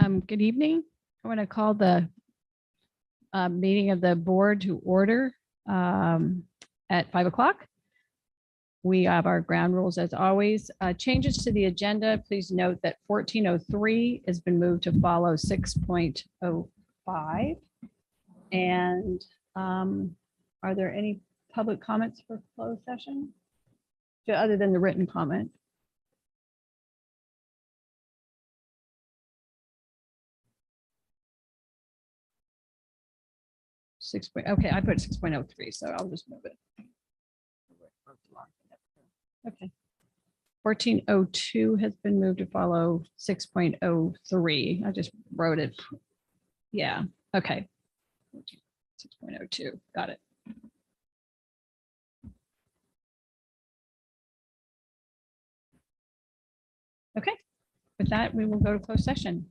Good evening. I want to call the meeting of the board to order at 5 o'clock. We have our ground rules as always. Changes to the agenda. Please note that 1403 has been moved to follow 6.05. And are there any public comments for closed session? Other than the written comment? Okay, I put 6.03, so I'll just move it. Okay. 1402 has been moved to follow 6.03. I just wrote it. Yeah, okay. 6.02, got it. Okay, with that, we will go to closed session.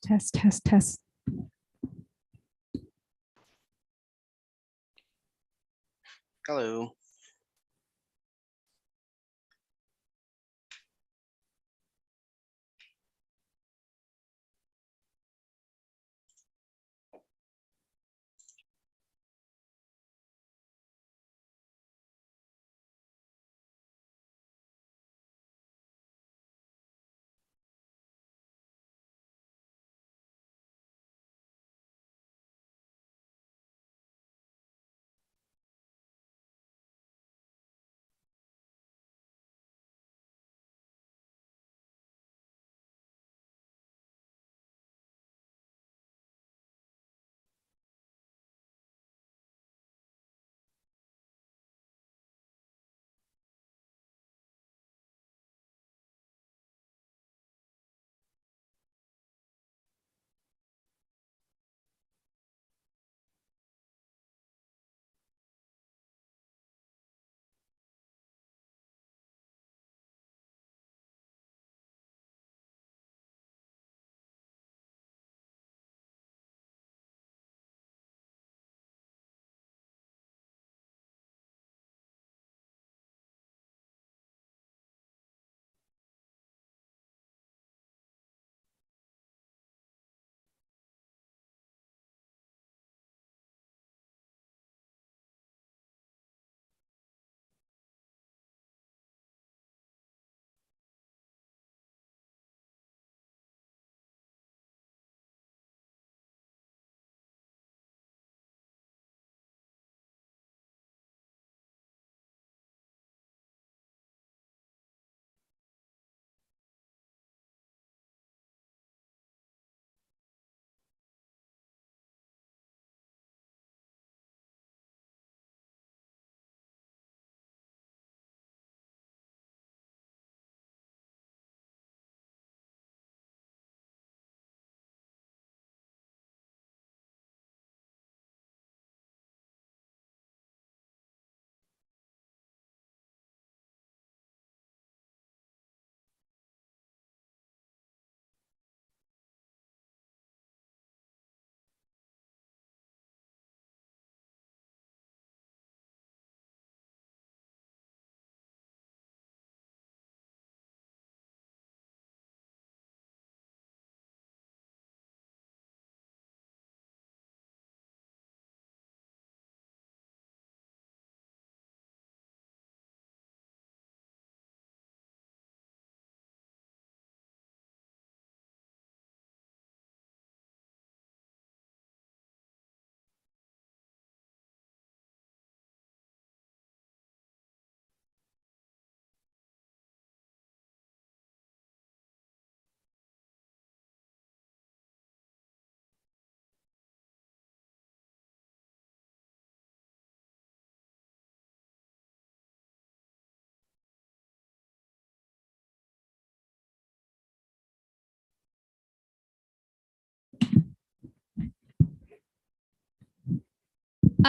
Test, test, test. Hello.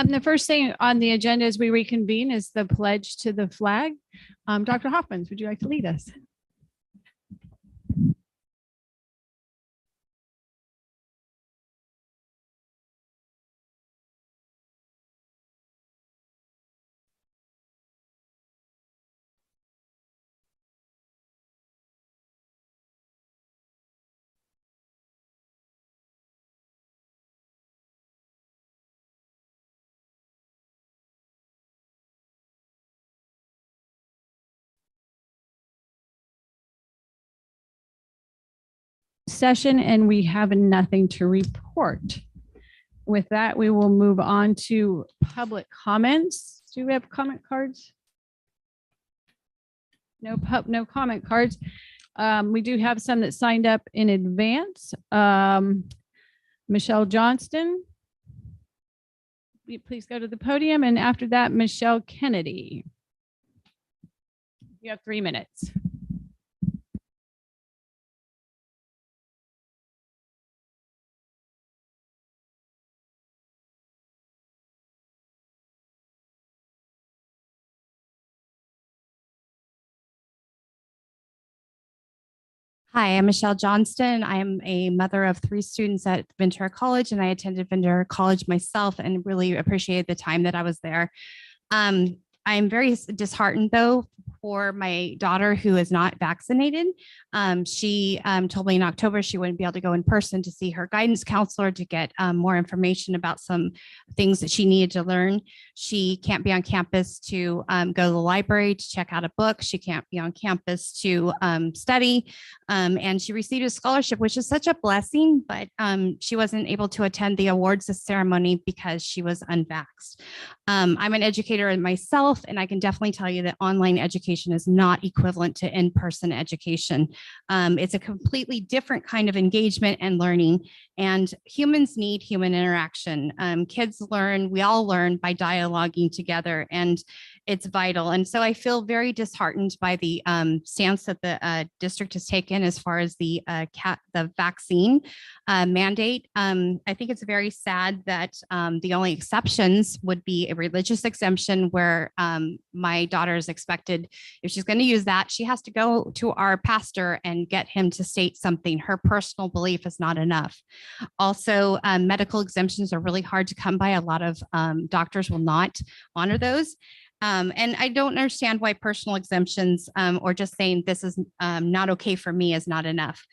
The first thing on the agenda as we reconvene is the pledge to the flag. Dr. Hoffman, would you like to lead us? Session, and we have nothing to report. With that, we will move on to public comments. Do we have comment cards? No comment cards. We do have some that signed up in advance. Michelle Johnston, please go to the podium. And after that, Michelle Kennedy. You have 3 minutes. Hi, I'm Michelle Johnston. I am a mother of 3 students at Ventura College, and I attended Ventura College myself and really appreciated the time that I was there. I'm very disheartened though for my daughter who is not vaccinated. She told me in October she wouldn't be able to go in person to see her guidance counselor to get more information about some things that she needed to learn. She can't be on campus to go to the library to check out a book. She can't be on campus to study. And she received a scholarship, which is such a blessing, but she wasn't able to attend the awards ceremony because she was unvaxxed. I'm an educator myself, and I can definitely tell you that online education is not equivalent to in-person education. It's a completely different kind of engagement and learning, and humans need human interaction. Kids learn, we all learn by dialoguing together, and it's vital. And so I feel very disheartened by the stance that the district has taken as far as the vaccine mandate. I think it's very sad that the only exceptions would be a religious exemption where my daughter is expected, if she's going to use that, she has to go to our pastor and get him to state something. Her personal belief is not enough. Also, medical exemptions are really hard to come by. A lot of doctors will not honor those. And I don't understand why personal exemptions or just saying this is not okay for me is not enough.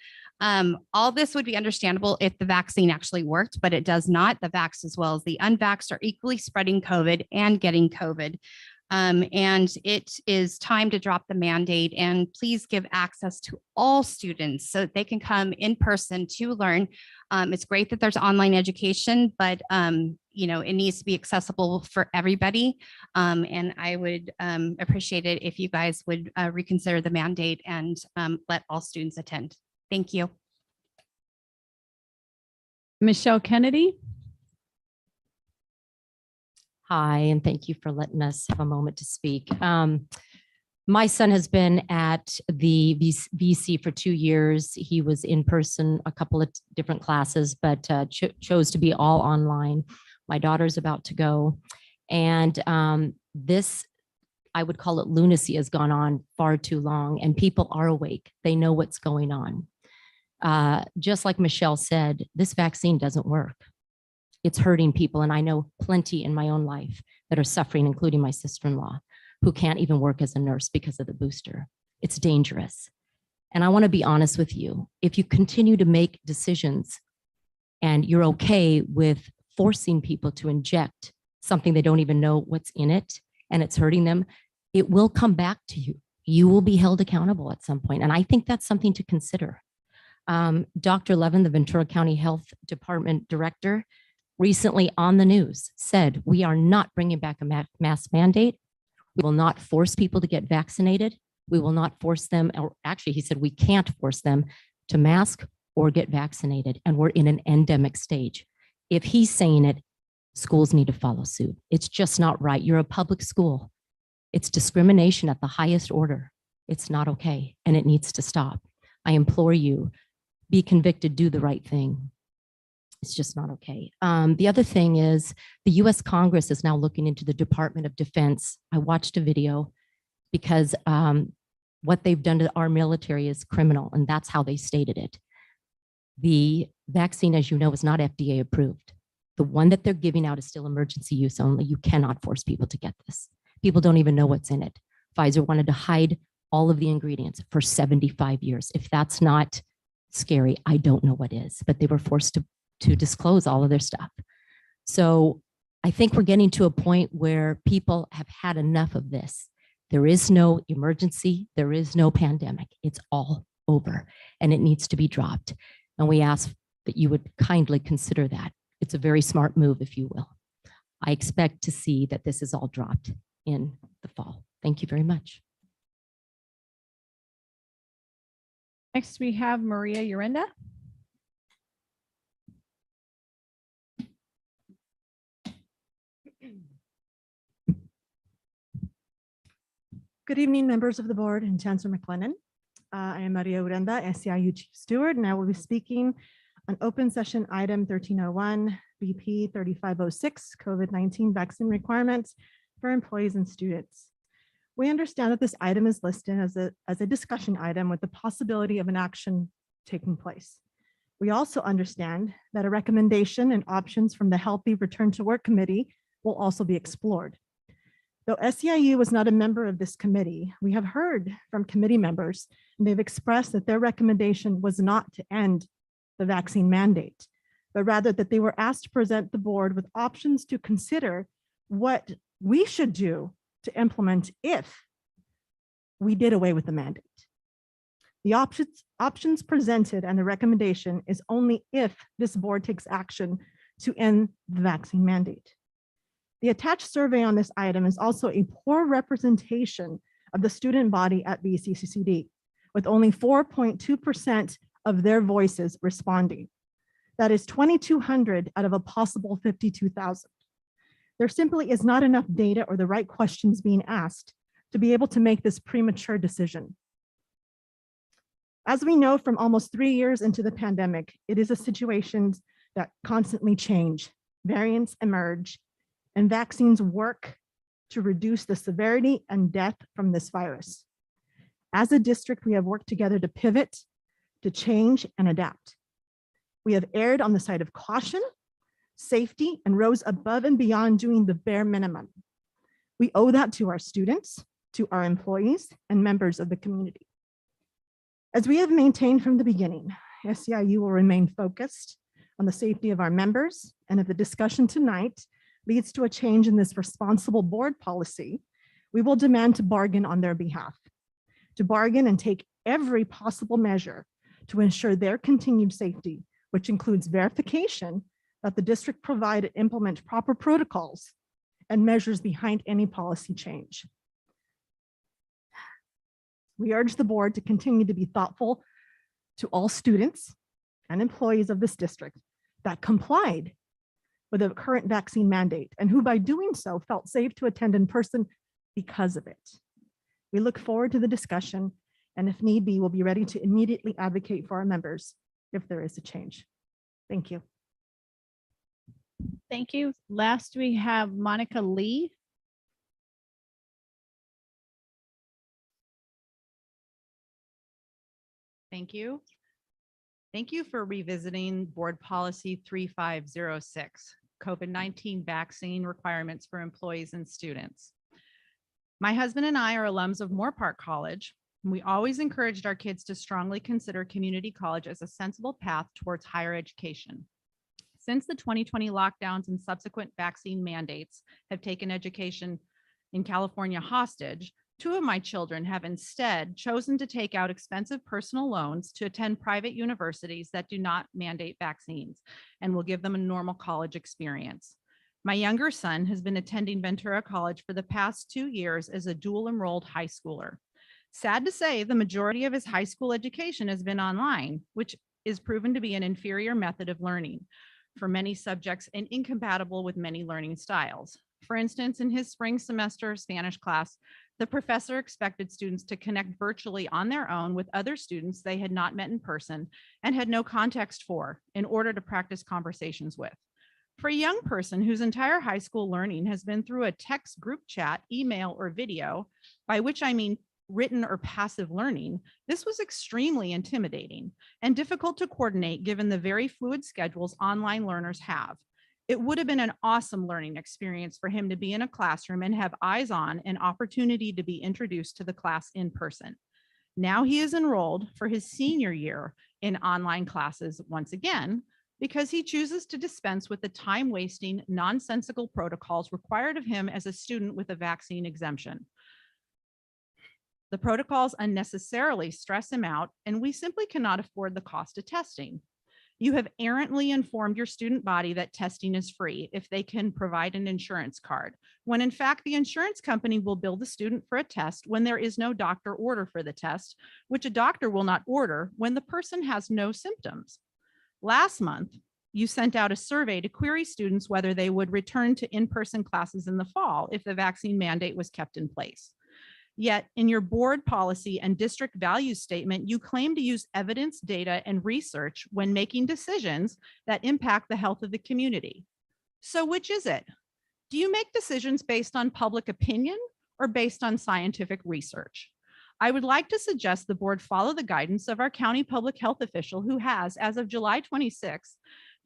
All this would be understandable if the vaccine actually worked, but it does not. The vaxxed as well as the unvaxxed are equally spreading COVID and getting COVID. And it is time to drop the mandate and please give access to all students so that they can come in person to learn. It's great that there's online education, but you know, it needs to be accessible for everybody. And I would appreciate it if you guys would reconsider the mandate and let all students attend. Thank you. Michelle Kennedy. Hi, and thank you for letting us have a moment to speak. My son has been at the VC for 2 years. He was in person a couple of different classes, but chose to be all online. My daughter's about to go. And this, I would call it lunacy, has gone on far too long, and people are awake. They know what's going on. Just like Michelle said, this vaccine doesn't work. It's hurting people. And I know plenty in my own life that are suffering, including my sister-in-law, who can't even work as a nurse because of the booster. It's dangerous. And I want to be honest with you. If you continue to make decisions and you're okay with forcing people to inject something they don't even know what's in it and it's hurting them, it will come back to you. You will be held accountable at some point. And I think that's something to consider. Dr. Levin, the Ventura County Health Department director, recently on the news said, we are not bringing back a mask mandate. We will not force people to get vaccinated. We will not force them, or actually he said, we can't force them to mask or get vaccinated. And we're in an endemic stage. If he's saying it, schools need to follow suit. It's just not right. You're a public school. It's discrimination at the highest order. It's not okay, and it needs to stop. I implore you, be convicted, do the right thing. It's just not okay. The other thing is the US Congress is now looking into the Department of Defense. I watched a video because what they've done to our military is criminal, and that's how they stated it. The vaccine, as you know, is not FDA approved. The one that they're giving out is still emergency use only. You cannot force people to get this. People don't even know what's in it. Pfizer wanted to hide all of the ingredients for 75 years. If that's not scary, I don't know what is, but they were forced to disclose all of their stuff. So I think we're getting to a point where people have had enough of this. There is no emergency. There is no pandemic. It's all over and it needs to be dropped. And we ask that you would kindly consider that. It's a very smart move, if you will. I expect to see that this is all dropped in the fall. Thank you very much. Next, we have Maria Urenda. Good evening, members of the board and Chancellor McLennan. I am Maria Urenda, SEIU Chief Steward, and I will be speaking on open session item 1301, BP 3506, COVID-19 vaccine requirements for employees and students. We understand that this item is listed as a discussion item with the possibility of an action taking place. We also understand that a recommendation and options from the Healthy Return to Work Committee will also be explored. Though SEIU was not a member of this committee, we have heard from committee members, and they've expressed that their recommendation was not to end the vaccine mandate, but rather that they were asked to present the board with options to consider what we should do to implement if we did away with the mandate. The options presented and the recommendation is only if this board takes action to end the vaccine mandate. The attached survey on this item is also a poor representation of the student body at VCCCD, with only 4.2% of their voices responding. That is 2,200 out of a possible 52,000. There simply is not enough data or the right questions being asked to be able to make this premature decision. As we know from almost 3 years into the pandemic, it is a situation that constantly change, variants emerge, and vaccines work to reduce the severity and death from this virus. As a district, we have worked together to pivot, to change and adapt. We have erred on the side of caution, safety, and rose above and beyond doing the bare minimum. We owe that to our students, to our employees, and members of the community. As we have maintained from the beginning, SEIU will remain focused on the safety of our members, and if the discussion tonight leads to a change in this responsible board policy, we will demand to bargain on their behalf, to bargain and take every possible measure to ensure their continued safety, which includes verification that the district provide and implement proper protocols and measures behind any policy change. We urge the board to continue to be thoughtful to all students and employees of this district that complied with the current vaccine mandate and who by doing so felt safe to attend in person because of it. We look forward to the discussion, and if need be, we'll be ready to immediately advocate for our members if there is a change. Thank you. Thank you. Last, we have Monica Lee. Thank you. Thank you for revisiting Board Policy 3506, COVID-19 vaccine requirements for employees and students. My husband and I are alums of Moore Park College, and we always encouraged our kids to strongly consider community college as a sensible path towards higher education. Since the 2020 lockdowns and subsequent vaccine mandates have taken education in California hostage, 2 of my children have instead chosen to take out expensive personal loans to attend private universities that do not mandate vaccines and will give them a normal college experience. My younger son has been attending Ventura College for the past 2 years as a dual enrolled high schooler. Sad to say, the majority of his high school education has been online, which is proven to be an inferior method of learning for many subjects and incompatible with many learning styles. For instance, in his spring semester Spanish class, the professor expected students to connect virtually on their own with other students they had not met in person and had no context for in order to practice conversations with. For a young person whose entire high school learning has been through a text group chat, email, or video, by which I mean written or passive learning, this was extremely intimidating and difficult to coordinate given the very fluid schedules online learners have. It would have been an awesome learning experience for him to be in a classroom and have eyes on an opportunity to be introduced to the class in person. Now he is enrolled for his senior year in online classes once again, because he chooses to dispense with the time-wasting, nonsensical protocols required of him as a student with a vaccine exemption. The protocols unnecessarily stress him out, and we simply cannot afford the cost of testing. You have errantly informed your student body that testing is free if they can provide an insurance card, when in fact the insurance company will bill the student for a test when there is no doctor order for the test, which a doctor will not order when the person has no symptoms. Last month, you sent out a survey to query students whether they would return to in-person classes in the fall if the vaccine mandate was kept in place. Yet in your board policy and district values statement, you claim to use evidence, data, and research when making decisions that impact the health of the community. So which is it? Do you make decisions based on public opinion or based on scientific research. I would like to suggest the board follow the guidance of our county public health official who has, as of July 26th,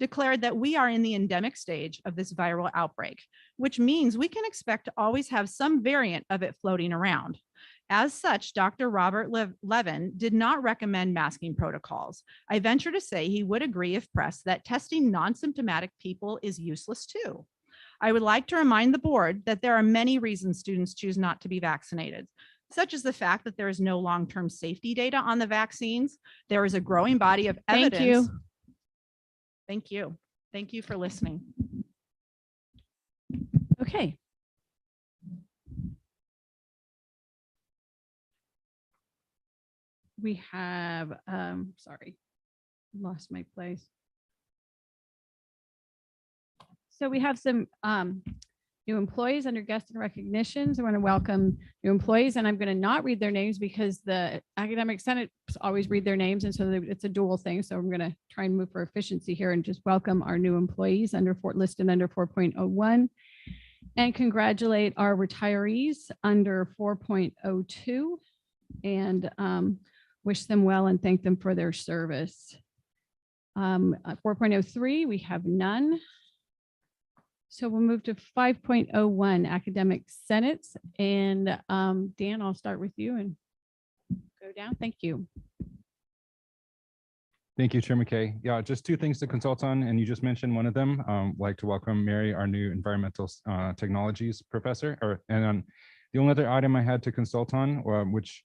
declared that we are in the endemic stage of this viral outbreak, which means we can expect to always have some variant of it floating around. As such, Dr. Robert Levin did not recommend masking protocols. I venture to say he would agree if pressed that testing non-symptomatic people is useless too. I would like to remind the board that there are many reasons students choose not to be vaccinated, such as the fact that there is no long-term safety data on the vaccines. There is a growing body of Thank evidence. you. Thank you. Thank you for listening. Okay. We have, sorry, lost my place. So we have some new employees under guest and recognitions. I want to welcome new employees, and I'm going to not read their names because the academic senate always read their names, and so it's a dual thing. So I'm going to try and move for efficiency here and just welcome our new employees listed under 4.01, and congratulate our retirees under 4.02, and wish them well and thank them for their service. 4.03, we have none. So we'll move to 5.01 academic senates, and Dan, I'll start with you and go down. Thank you. Thank you, Chair McKay. Yeah, just two things to consult on, and you just mentioned one of them. Like to welcome Mary, our new environmental technologies professor. The only other item I had to consult on, which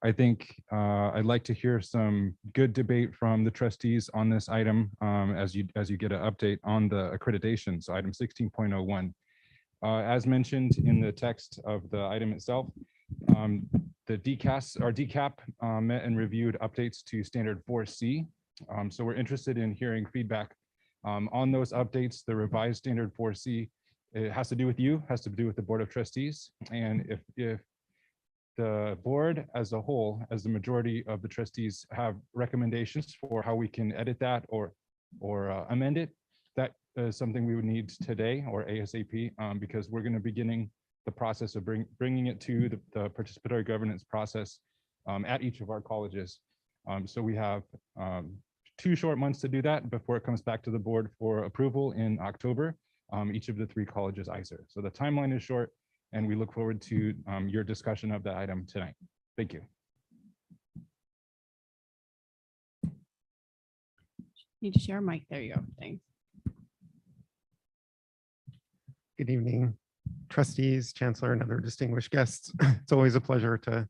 I think I'd like to hear some good debate from the trustees on this item as you get an update on the accreditation. So item 16.01. As mentioned in the text of the item itself, the DCAP met and reviewed updates to standard 4C. So we're interested in hearing feedback on those updates. The revised standard 4C, it has to do with you, has to do with the Board of Trustees. And if the board as a whole, as the majority of the trustees have recommendations for how we can edit that or amend it, that is something we would need today or ASAP, because we're going to be beginning the process of bringing it to the participatory governance process at each of our colleges. So we have 2 short months to do that before it comes back to the board for approval in October, each of the 3 colleges ICER. So the timeline is short, and we look forward to your discussion of the item tonight. Thank you. Need to share a mic. There you go. Thanks. Good evening, trustees, chancellor, and other distinguished guests. It's always a pleasure to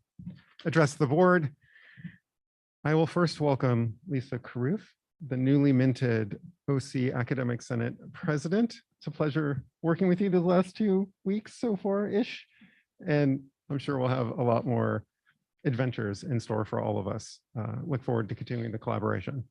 address the board. I will first welcome Lisa Carruth, the newly minted OC Academic Senate President. It's a pleasure working with you the last 2 weeks so far-ish, and I'm sure we'll have a lot more adventures in store for all of us. Look forward to continuing the collaboration.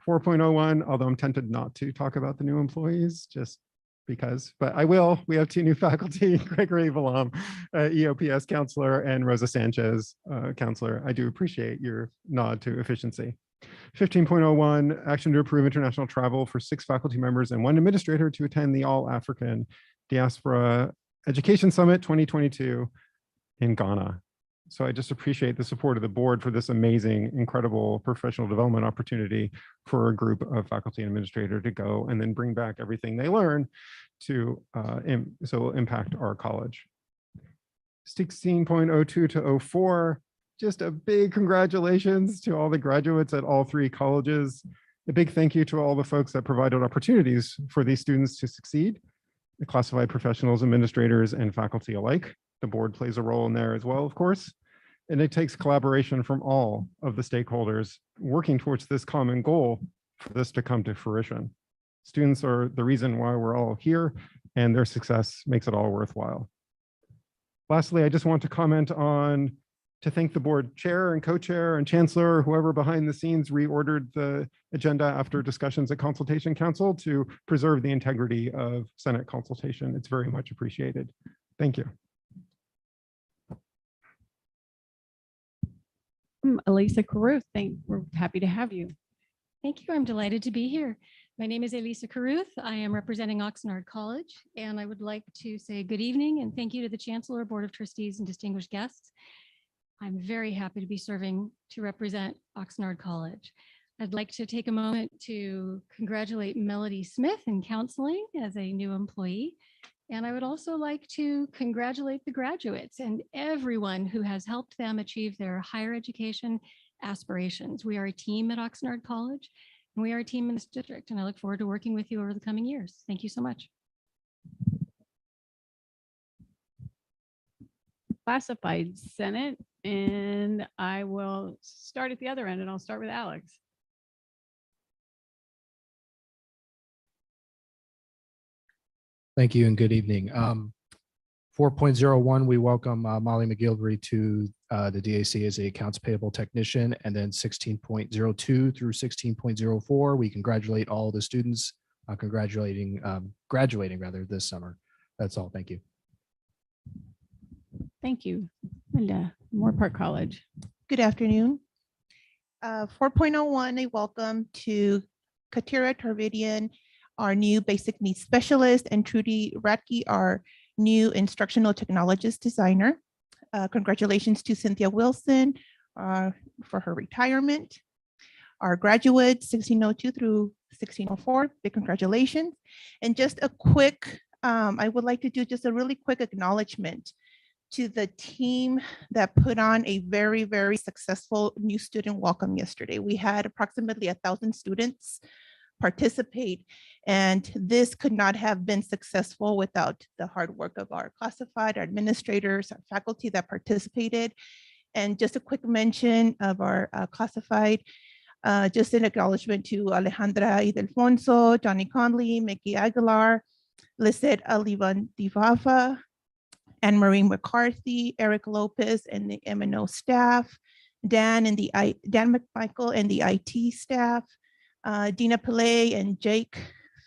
4.01, although I'm tempted not to talk about the new employees, just because, but I will. We have 2 new faculty, Gregory Valam, EOPS counselor, and Rosa Sanchez, counselor. I do appreciate your nod to efficiency. 15.01, action to approve international travel for 6 faculty members and 1 administrator to attend the All African Diaspora Education Summit 2022 in Ghana. So I just appreciate the support of the board for this amazing, incredible professional development opportunity for a group of faculty and administrator to go and then bring back everything they learn to so impact our college. 16.02 to 04, just a big congratulations to all the graduates at all 3 colleges. A big thank you to all the folks that provided opportunities for these students to succeed, the classified professionals, administrators, and faculty alike. The board plays a role in there as well, of course. And it takes collaboration from all of the stakeholders working towards this common goal for this to come to fruition. Students are the reason why we're all here, and their success makes it all worthwhile. Lastly, I just want to comment on to thank the board chair and co-chair and chancellor, whoever behind the scenes reordered the agenda after discussions at Consultation Council to preserve the integrity of Senate consultation. It's very much appreciated. Thank you. Elisa Carruth, we're happy to have you. Thank you. I'm delighted to be here. My name is Elisa Caruth. I am representing Oxnard College, and I would like to say good evening and thank you to the Chancellor, Board of Trustees, and distinguished guests. I'm very happy to be serving to represent Oxnard College. I'd like to take a moment to congratulate Melody Smith in counseling as a new employee. And I would also like to congratulate the graduates and everyone who has helped them achieve their higher education aspirations. We are a team at Oxnard College, and we are a team in this district, and I look forward to working with you over the coming years. Thank you so much. Classified Senate, and I will start at the other end, and I'll start with Alex. Thank you and good evening. 4.01, we welcome Molly McGilvery to the DAC as a accounts payable technician. And then 16.02 through 16.04, we congratulate all the students graduating rather this summer. That's all. Thank you. Thank you. Linda, Moore Park College. Good afternoon. 4.01, a welcome to Katira Tarvidian, our new basic needs specialist, and Trudy Radke, our new instructional technologist designer. Congratulations to Cynthia Wilson for her retirement. Our graduates, 1602 through 1604, big congratulations. And just a quick, I would like to do just a really quick acknowledgement to the team that put on a very, very successful new student welcome yesterday. We had approximately 1,000 students participate, and this could not have been successful without the hard work of our classified, our administrators, our faculty that participated. And just a quick mention of our classified, just an acknowledgement to Alejandra Idelfonso, Johnny Conley, Mickey Aguilar, Lisette Alivan Divava, Anne Marie McCarthy, Eric Lopez, and the M&O staff, Dan McMichael and the IT staff, Dina Pillay and Jake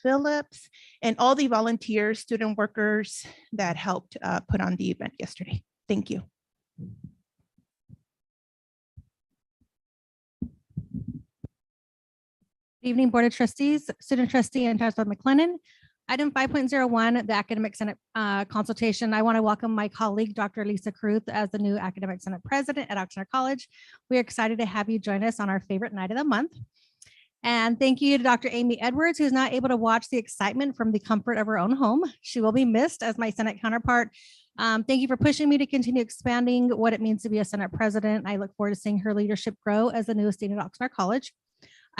Phillips, and all the volunteers, student workers that helped put on the event yesterday. Thank you. Good evening, Board of Trustees, Student Trustee and Chancellor McLennan. Item 5.01, the Academic Senate consultation. I want to welcome my colleague, Dr. Lisa Caruth, as the new Academic Senate President at Oxnard College. We are excited to have you join us on our favorite night of the month. And thank you to Dr. Amy Edwards, who's not able to watch the excitement from the comfort of her own home. She will be missed as my Senate counterpart. Thank you for pushing me to continue expanding what it means to be a Senate President. I look forward to seeing her leadership grow as the newest dean at Oxnard College.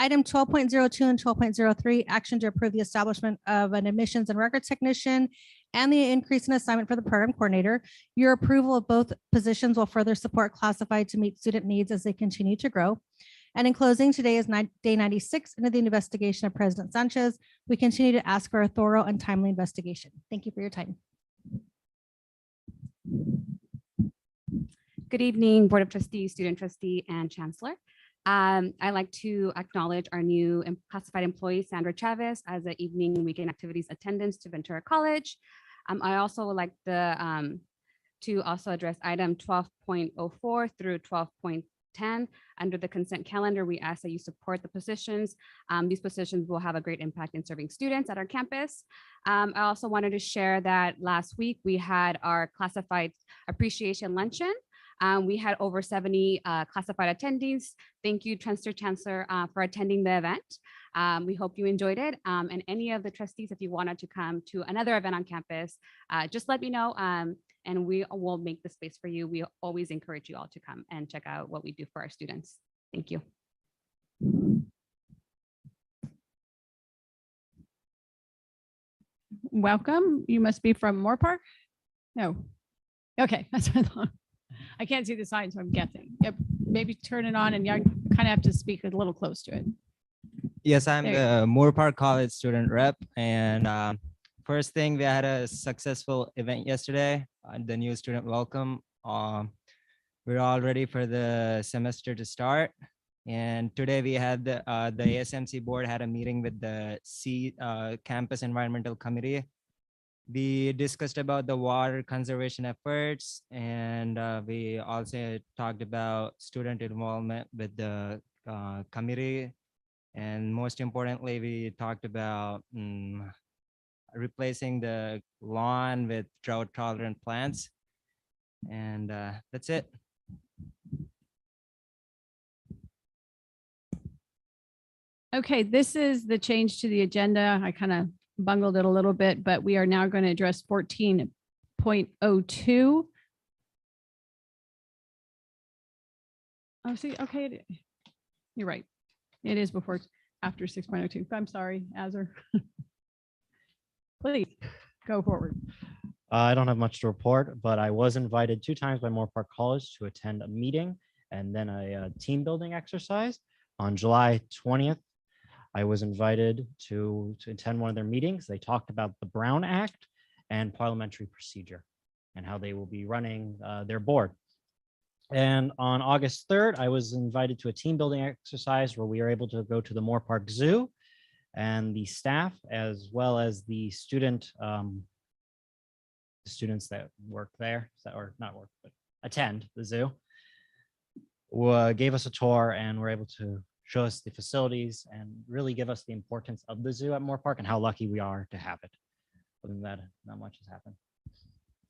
Item 12.02 and 12.03, action to approve the establishment of an admissions and records technician and the increase in assignment for the program coordinator. Your approval of both positions will further support classified to meet student needs as they continue to grow. And in closing, today is day 96 into the investigation of President Sanchez. We continue to ask for a thorough and timely investigation. Thank you for your time. Good evening, Board of Trustees, Student Trustee, and Chancellor. I'd like to acknowledge our new classified employee, Sandra Chavez, as the evening and weekend activities attendance to Ventura College. I also would like to also address item 12.04 through 12.10. Under the consent calendar, we ask that you support the positions. These positions will have a great impact in serving students at our campus. I also wanted to share that last week we had our classified appreciation luncheon. We had over 70 classified attendees. Thank you, Chancellor, for attending the event. We hope you enjoyed it. And any of the trustees, if you wanted to come to another event on campus, just let me know and we will make the space for you. We always encourage you all to come and check out what we do for our students. Thank you. Welcome. You must be from Moore Park? No. Okay, that's what I thought. I can't see the sign, so I'm guessing. Yep, maybe turn it on and you kind of have to speak a little close to it. Yes, I'm There you the Moore Park College student rep. And first thing, we had a successful event yesterday, the new student welcome. We're all ready for the semester to start. And today we had the ASMC board had a meeting with the Campus Environmental Committee. We discussed about the water conservation efforts, and we also talked about student involvement with the committee And most importantly, we talked about replacing the lawn with drought tolerant plants. And that's it. Okay, this is the change to the agenda. I kind of bungled it a little bit, but we are now going to address 14.02. Oh, see, okay, you're right. It is before, after 6.02. I'm sorry, Azar. Please go forward. I don't have much to report, but I was invited 2 times by Moore Park College to attend a meeting and then a team building exercise. On July 20th, I was invited to attend one of their meetings. They talked about the Brown Act and parliamentary procedure and how they will be running their board. And on August 3rd, I was invited to a team building exercise where we were able to go to the Moore Park Zoo, and the staff, as well as the students that work there, or not work, but attend the zoo, gave us a tour and were able to show us the facilities and really give us the importance of the zoo at Moore Park and how lucky we are to have it. Other than that, not much has happened.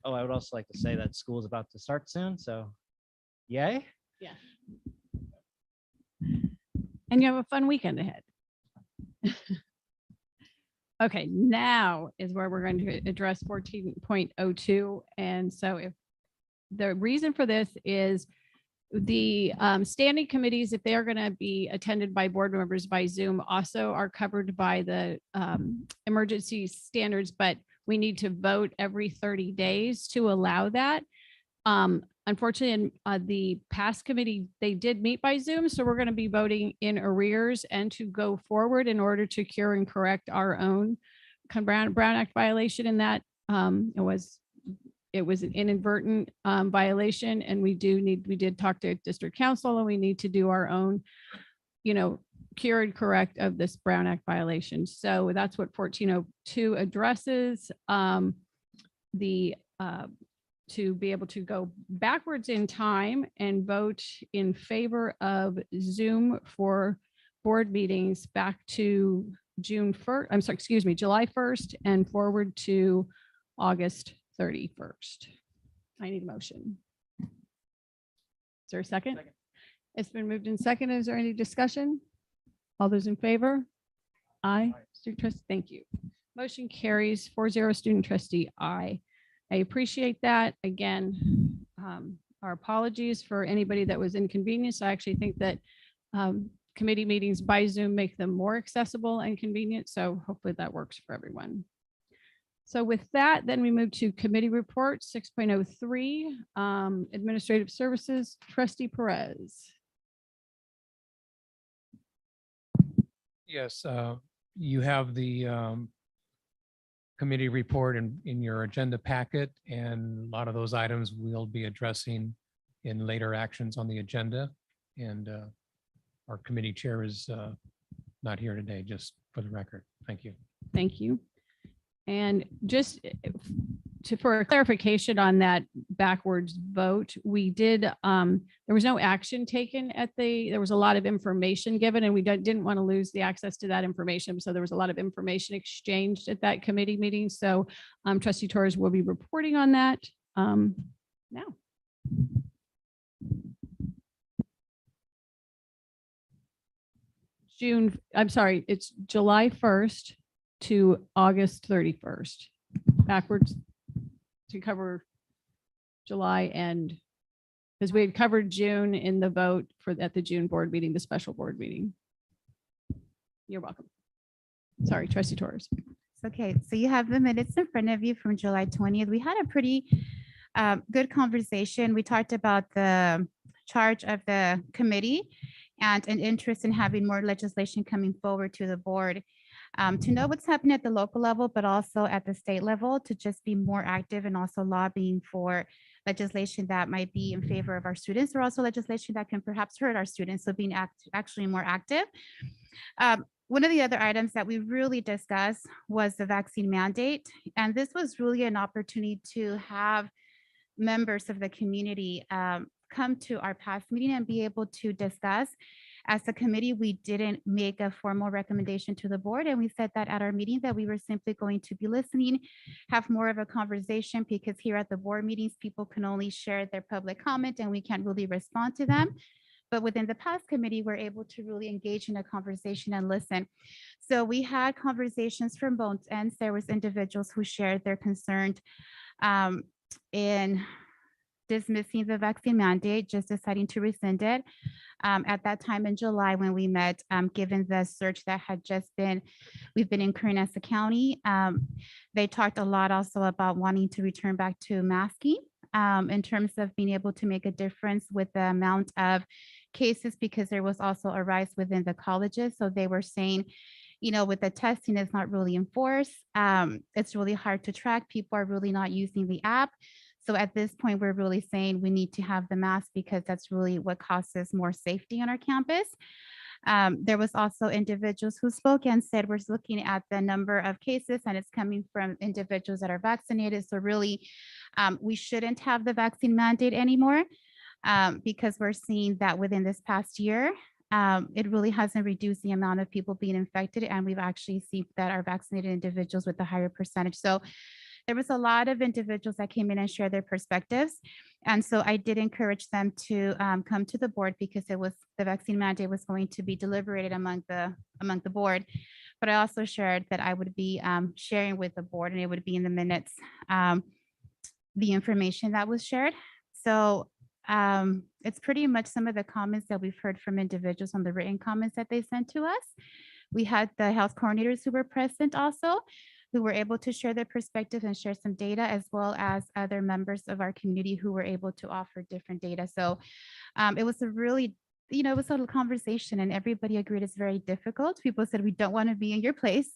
Oh, I would also like to say that school is about to start soon, so yay. Yeah. And you have a fun weekend ahead. Okay, now is where we're going to address 14.02. And so if the reason for this is the standing committees, if they are going to be attended by board members by Zoom, also are covered by the emergency standards, but we need to vote every 30 days to allow that. Unfortunately, in the past committee, they did meet by Zoom, so we're going to be voting in arrears and to go forward in order to cure and correct our own Brown Act violation in that it was an inadvertent violation, and we did talk to district council, and we need to do our own, cure and correct of this Brown Act violation. So that's what 1402 addresses. To be able to go backwards in time and vote in favor of Zoom for board meetings back to July 1st and forward to August 31st. I need a motion. Is there a second? It's been moved in second. Is there any discussion? All those in favor? Aye. Student trustee, thank you. Motion carries 4-0. Student trustee, aye. I appreciate that. Again, our apologies for anybody that was inconvenienced. I actually think that committee meetings by Zoom make them more accessible and convenient. So hopefully that works for everyone. So with that, then we move to committee report 6.03, administrative services, trustee Perez. Yes, you have the committee report in your agenda packet, and a lot of those items we'll be addressing in later actions on the agenda. And our committee chair is not here today, just for the record. Thank you. Thank you. And just for a clarification on that backwards vote, we did, there was no action taken there was a lot of information given, and we didn't want to lose the access to that information. So there was a lot of information exchanged at that committee meeting. So trustee Torres will be reporting on that now. It's July 1st to August 31st, backwards to cover July, and because we had covered June in the vote at the June board meeting, the special board meeting. You're welcome. Sorry, trustee Torres. Okay, so you have the minutes in front of you from July 20th. We had a pretty good conversation. We talked about the charge of the committee and an interest in having more legislation coming forward to the board. To know what's happening at the local level, but also at the state level, to just be more active and also lobbying for legislation that might be in favor of our students, or also legislation that can perhaps hurt our students. So being actually more active. One of the other items that we really discussed was the vaccine mandate. And this was really an opportunity to have members of the community come to our past meeting and be able to discuss As a committee, we didn't make a formal recommendation to the board, and we said that at our meeting that we were simply going to be listening, have more of a conversation, because here at the board meetings, people can only share their public comment and we can't really respond to them. But within the past committee, we're able to really engage in a conversation and listen. So we had conversations from both ends. There was individuals who shared their concerns in dismissing the vaccine mandate, just deciding to rescind it. At that time in July when we met, given the surge that had just been, we've been incurring as a county, they talked a lot also about wanting to return back to masking in terms of being able to make a difference with the amount of cases, because there was also a rise within the colleges. So they were saying, you know, with the testing, it's not really enforced. It's really hard to track. People are really not using the app. So at this point, we're really saying we need to have the mask because that's really what causes more safety on our campus. There was also individuals who spoke and said, we're looking at the number of cases and it's coming from individuals that are vaccinated. So really, we shouldn't have the vaccine mandate anymore because we're seeing that within this past year, it really hasn't reduced the amount of people being infected. And we've actually seen that our vaccinated individuals with a higher percentage. So there was a lot of individuals that came in and shared their perspectives. And so I did encourage them to come to the board because it was the vaccine mandate was going to be deliberated among the board. But I also shared that I would be sharing with the board, and it would be in the minutes, the information that was shared. So it's pretty much some of the comments that we've heard from individuals on the written comments that they sent to us. We had the health coordinators who were present also, who were able to share their perspective and share some data, as well as other members of our community who were able to offer different data. So it was a really, you know, it was a conversation and everybody agreed it's very difficult. People said, we don't want to be in your place.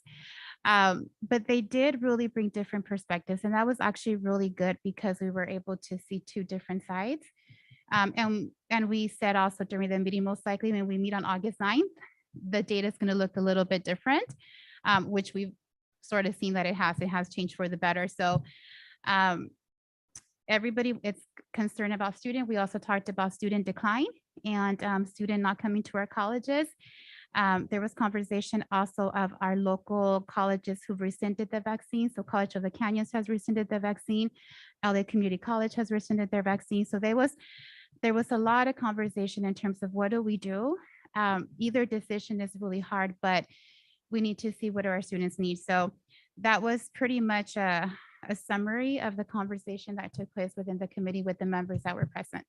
But they did really bring different perspectives. And that was actually really good because we were able to see two different sides. And we said also during the meeting, most likely when we meet on August 9th, the data is going to look a little bit different, which we've sort of seen that it has changed for the better. So everybody is concerned about student. We also talked about student decline and student not coming to our colleges. There was conversation also of our local colleges who've rescinded the vaccine. So College of the Canyons has rescinded the vaccine. LA Community College has rescinded their vaccine. So there was a lot of conversation in terms of what do we do? Either decision is really hard, but we need to see what our students need. So that was pretty much a summary of the conversation that took place within the committee with the members that were present.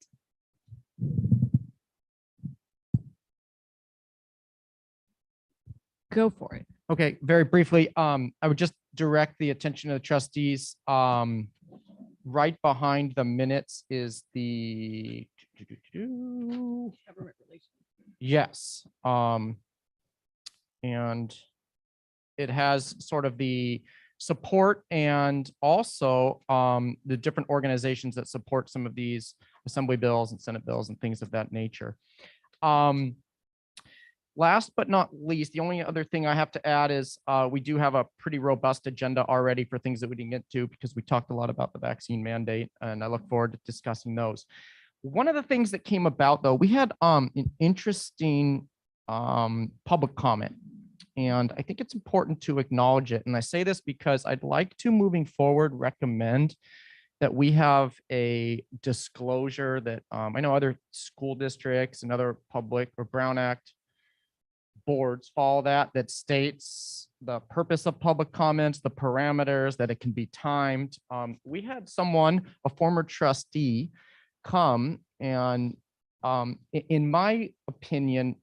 Go for it. Okay, very briefly, I would just direct the attention of the trustees. Right behind the minutes is the Government relations. yes. And it has sort of the support and also the different organizations that support some of these assembly bills and Senate bills and things of that nature. Last but not least, the only other thing I have to add is we do have a pretty robust agenda already for things that we didn't get to because we talked a lot about the vaccine mandate, and I look forward to discussing those. One of the things that came about, though, we had an interesting public comment, and I think it's important to acknowledge it. And I say this because I'd like to, moving forward, recommend that we have a disclosure that I know other school districts and other public or Brown Act boards follow that states the purpose of public comments, the parameters, that it can be timed. We had someone, a former trustee, come and in my opinion,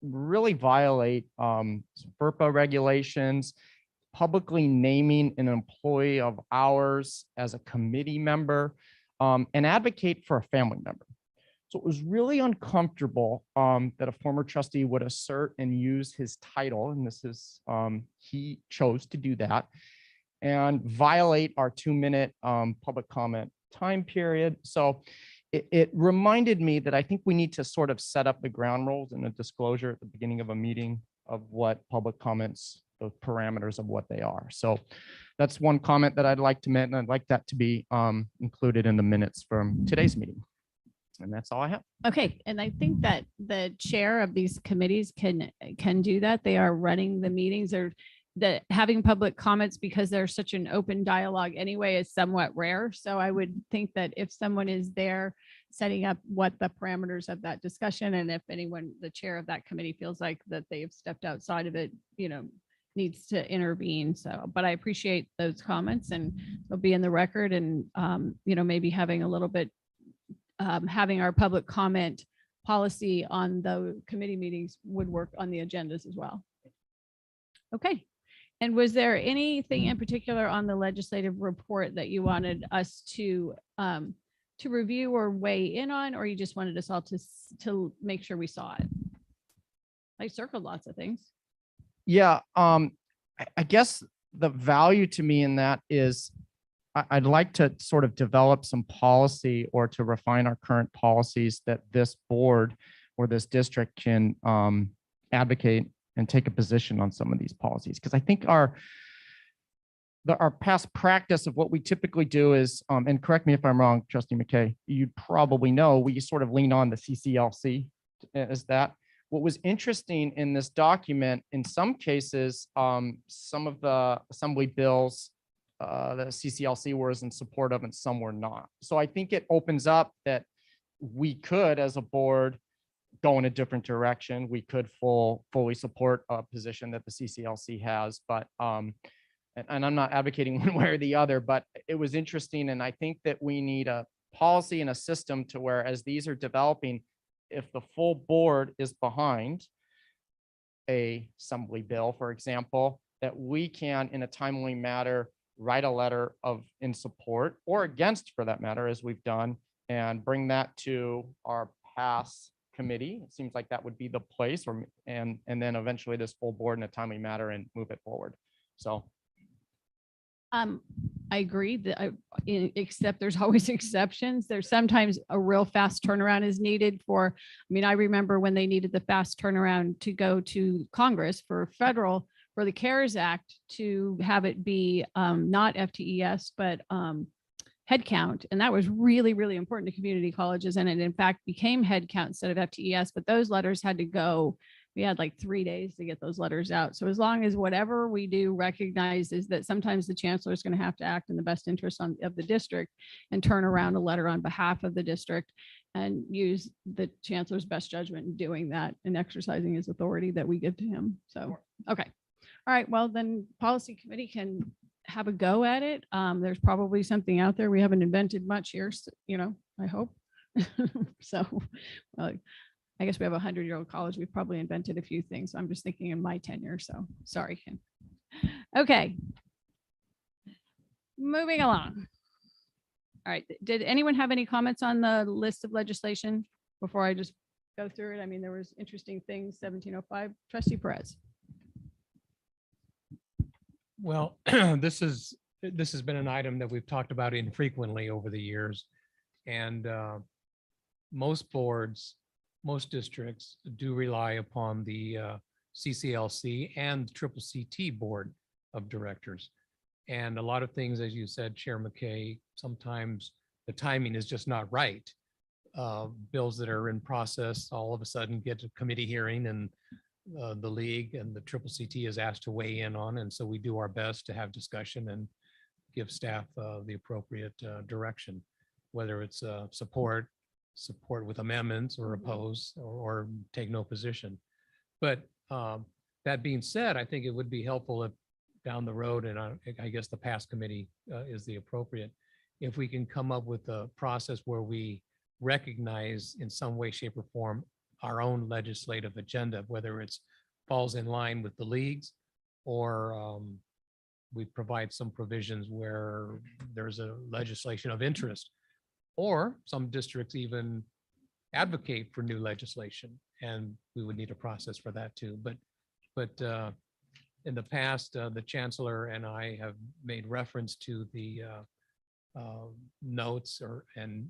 really violate FERPA regulations, publicly naming an employee of ours as a committee member, and advocate for a family member. So it was really uncomfortable that a former trustee would assert and use his title, and this is, he chose to do that, and violate our 2-minute public comment time period. So it reminded me that I think we need to sort of set up the ground rules and a disclosure at the beginning of a meeting of what public comments, the parameters of what they are. So that's one comment that I'd like to make, and I'd like that to be included in the minutes from today's meeting. And that's all I have. Okay, and I think that the chair of these committees can do that. They are running the meetings. Or that having public comments, because there's such an open dialogue anyway, is somewhat rare. So I would think that if someone is there setting up what the parameters of that discussion, and if anyone, the chair of that committee, feels like that they've stepped outside of it, needs to intervene. So, but I appreciate those comments, and they'll be in the record, and maybe having a little bit, having our public comment policy on the committee meetings would work on the agendas as well. Okay. And was there anything in particular on the legislative report that you wanted us to review or weigh in on, or you just wanted us all to make sure we saw it? I circled lots of things. Yeah, I guess the value to me in that is I'd like to sort of develop some policy, or to refine our current policies that this board or this district can advocate and take a position on some of these policies. Because I think our past practice of what we typically do is, and correct me if I'm wrong, Trustee McKay, you probably know, we sort of lean on the CCLC as that. What was interesting in this document, in some cases, some of the assembly bills, the CCLC was in support of and some were not. So I think it opens up that we could, as a board, go in a different direction. We could fully support a position that the CCLC has, but and I'm not advocating one way or the other, but it was interesting. And I think that we need a policy and a system to where, as these are developing, if the full board is behind a assembly bill, for example, that we can, in a timely manner, write a letter in support or against, for that matter, as we've done, and bring that to our pass committee. It seems like that would be the place, and then eventually this full board in a timely manner and move it forward. So I agree that except there's always exceptions. There's sometimes a real fast turnaround is needed for, I remember when they needed the fast turnaround to go to Congress for the CARES Act, to have it be not FTES, but headcount. And that was really, really important to community colleges. And it in fact became headcount instead of FTES, but those letters had to go. We had like 3 days to get those letters out. So as long as whatever we do recognizes that sometimes the chancellor is going to have to act in the best interest of the district and turn around a letter on behalf of the district, and use the chancellor's best judgment in doing that and exercising his authority that we give to him. So, okay. All right. Well, then policy committee can have a go at it. There's probably something out there. We haven't invented much here, so, I hope. So, well, I guess we have a 100-year-old college. We've probably invented a few things. I'm just thinking in my tenure. So sorry, Ken. Okay. Moving along. All right. Did anyone have any comments on the list of legislation before I just go through it? There was interesting things. 1705, Trustee Perez. Well, this has been an item that we've talked about infrequently over the years. And most boards, most districts do rely upon the CCLC and Triple CT Board of Directors. And a lot of things, as you said, Chair McKay, sometimes the timing is just not right. Bills that are in process all of a sudden get to committee hearing, and the league and the Triple CT is asked to weigh in on. And so we do our best to have discussion and give staff the appropriate direction, whether it's support with amendments, or oppose, or take no position. But that being said, I think it would be helpful if down the road, and I guess the past committee is the appropriate, if we can come up with a process where we recognize in some way, shape, or form our own legislative agenda, whether it's falls in line with the leagues, or we provide some provisions where there's a legislation of interest, or some districts even advocate for new legislation, and we would need a process for that too. But in the past, the chancellor and I have made reference to the notes and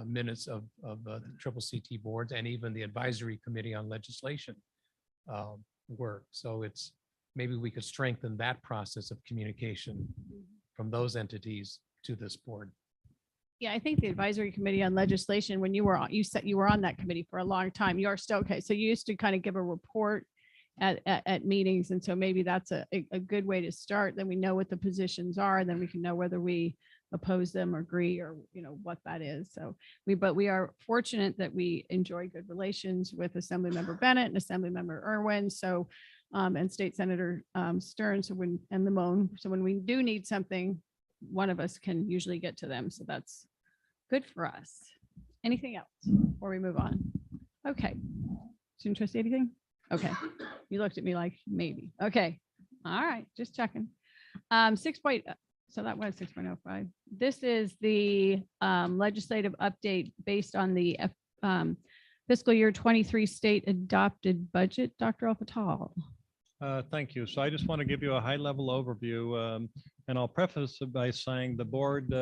minutes of the Triple CT boards, and even the advisory committee on legislation work. So it's, maybe we could strengthen that process of communication from those entities to this board. Yeah, I think the advisory committee on legislation, when you were on, you said you were on that committee for a long time. You are still okay. So you used to kind of give a report at meetings. And so maybe that's a good way to start. Then we know what the positions are, and then we can know whether we oppose them or agree or, what that is. So but we are fortunate that we enjoy good relations with Assemblymember Bennett and Assemblymember Irwin. So, and State Senator Stern. So and Limon. So when we do need something, one of us can usually get to them. So that's good for us. Anything else before we move on? Okay. Student trustee, anything? Okay. You looked at me like maybe. Okay. All right. Just checking. 6 point. So that was 6.05. This is the legislative update based on the fiscal year 23 state adopted budget. Dr. El-Fattal. Thank you. So I just want to give you a high-level overview, and I'll preface it by saying the board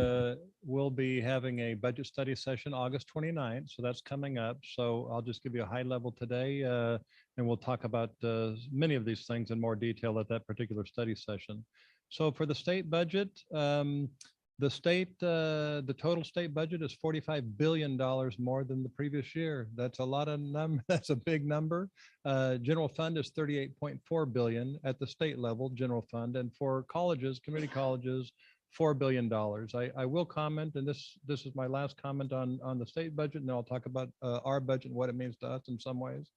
will be having a budget study session August 29th, so that's coming up. So I'll just give you a high level today, and we'll talk about many of these things in more detail at that particular study session. So for the state budget, the total state budget is $45 billion more than the previous year. That's a lot of number. That's a big number. General fund is $38.4 billion at the state level, general fund, and for colleges, community colleges, $4 billion. I will comment, and this is my last comment on the state budget, and then I'll talk about our budget and what it means to us in some ways.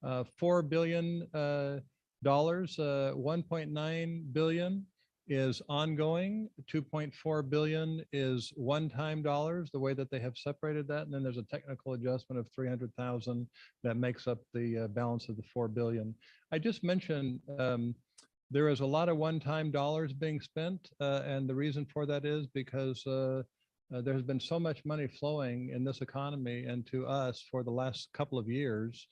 $4 billion, $1.9 billion is ongoing, 2.4 billion is one-time dollars, the way that they have separated that. And then there's a technical adjustment of 300,000 that makes up the balance of the 4 billion. I just mentioned there is a lot of one-time dollars being spent. And the reason for that is because there's been so much money flowing in this economy and to us for the last couple of years.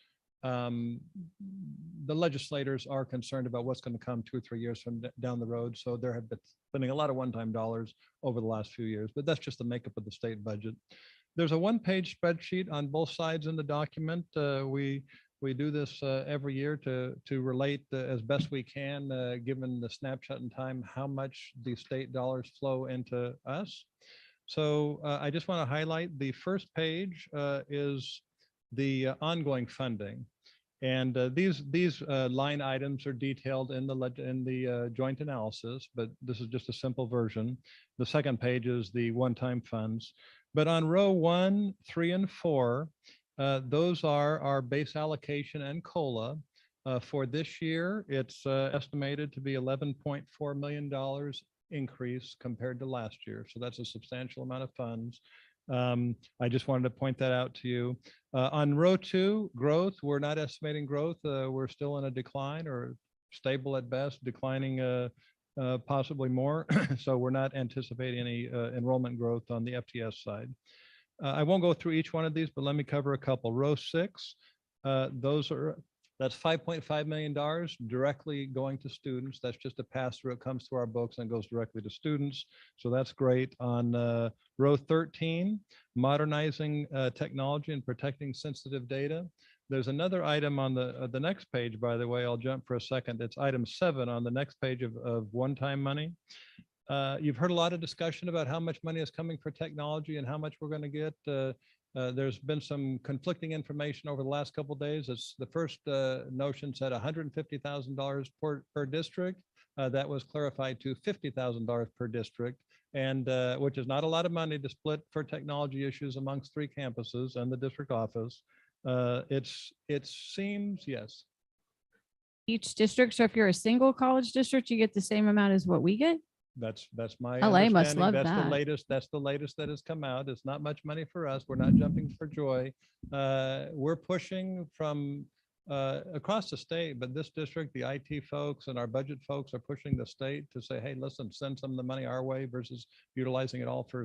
The legislators are concerned about what's going to come 2 or 3 years from down the road. So there have been spending a lot of one-time dollars over the last few years, but that's just the makeup of the state budget. There's a one-page spreadsheet on both sides in the document. We do this every year to relate as best we can, given the snapshot in time, how much the state dollars flow into us. So I just want to highlight the first page is the ongoing funding. And these line items are detailed in the joint analysis, but this is just a simple version. The second page is the one-time funds. But on row 1, 3, and 4, those are our base allocation and COLA. For this year, it's estimated to be $11.4 million increase compared to last year. So that's a substantial amount of funds. I just wanted to point that out to you. On row 2, growth, we're not estimating growth. We're still in a decline or stable at best, declining possibly more. So we're not anticipating any enrollment growth on the FTS side. I won't go through each one of these, but let me cover a couple. Row 6, that's $5.5 million directly going to students. That's just a pass through. It comes through our books and goes directly to students. So that's great. On row 13, modernizing technology and protecting sensitive data. There's another item on the next page, by the way. I'll jump for a second. It's item 7 on the next page of one-time money. You've heard a lot of discussion about how much money is coming for technology and how much we're going to get. There's been some conflicting information over the last couple of days. It's the first notion said $150,000 per district. That was clarified to $50,000 per district, and which is not a lot of money to split for technology issues amongst 3 campuses and the district office. It seems, yes. Each district. So if you're a single college district, you get the same amount as what we get. That's my LA must understanding. love That's that. the latest. That's the latest that has come out. It's not much money for us. We're not jumping for joy. We're pushing from across the state, but this district, the IT folks and our budget folks are pushing the state to say, hey, listen, send some of the money our way versus utilizing it all for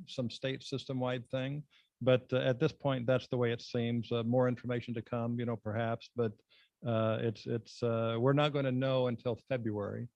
some state system-wide thing. But at this point, that's the way it seems. More information to come, perhaps, but we're not going to know until February.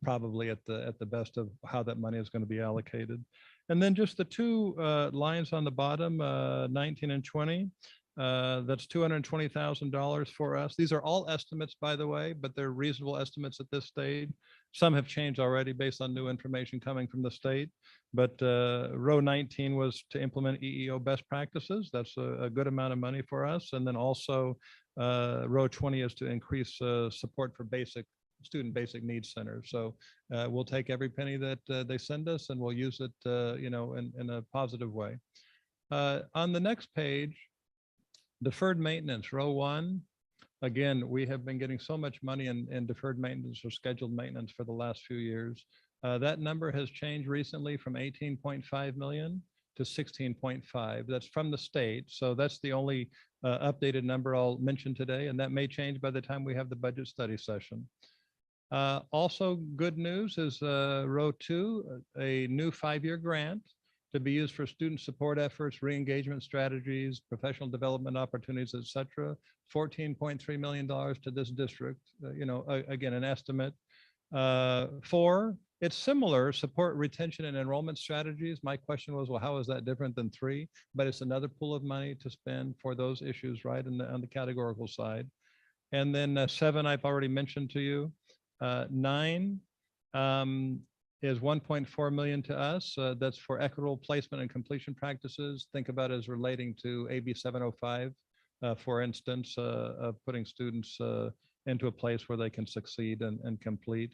Probably at the best of how that money is going to be allocated. And then just the 2 lines on the bottom, 19 and 20. That's $220,000 for us. These are all estimates, by the way, but they're reasonable estimates at this stage. Some have changed already based on new information coming from the state. But row 19 was to implement EEO best practices. That's a good amount of money for us. And then also row 20 is to increase support for student basic needs centers. So we'll take every penny that they send us and we'll use it, in a positive way. On the next page, deferred maintenance, row 1. Again, we have been getting so much money in deferred maintenance or scheduled maintenance for the last few years. That number has changed recently from 18.5 million to 16.5. That's from the state. So that's the only updated number I'll mention today. And that may change by the time we have the budget study session. Also good news is row 2, a new 5-year grant to be used for student support efforts, re-engagement strategies, professional development opportunities, et cetera. $14.3 million to this district, again, an estimate. 4, it's similar, support retention and enrollment strategies. My question was, well, how is that different than 3? But it's another pool of money to spend for those issues, right, on the categorical side. And then 7, I've already mentioned to you. 9, is 1.4 million to us. That's for equitable placement and completion practices. Think about it as relating to AB 705, for instance, of putting students into a place where they can succeed and complete.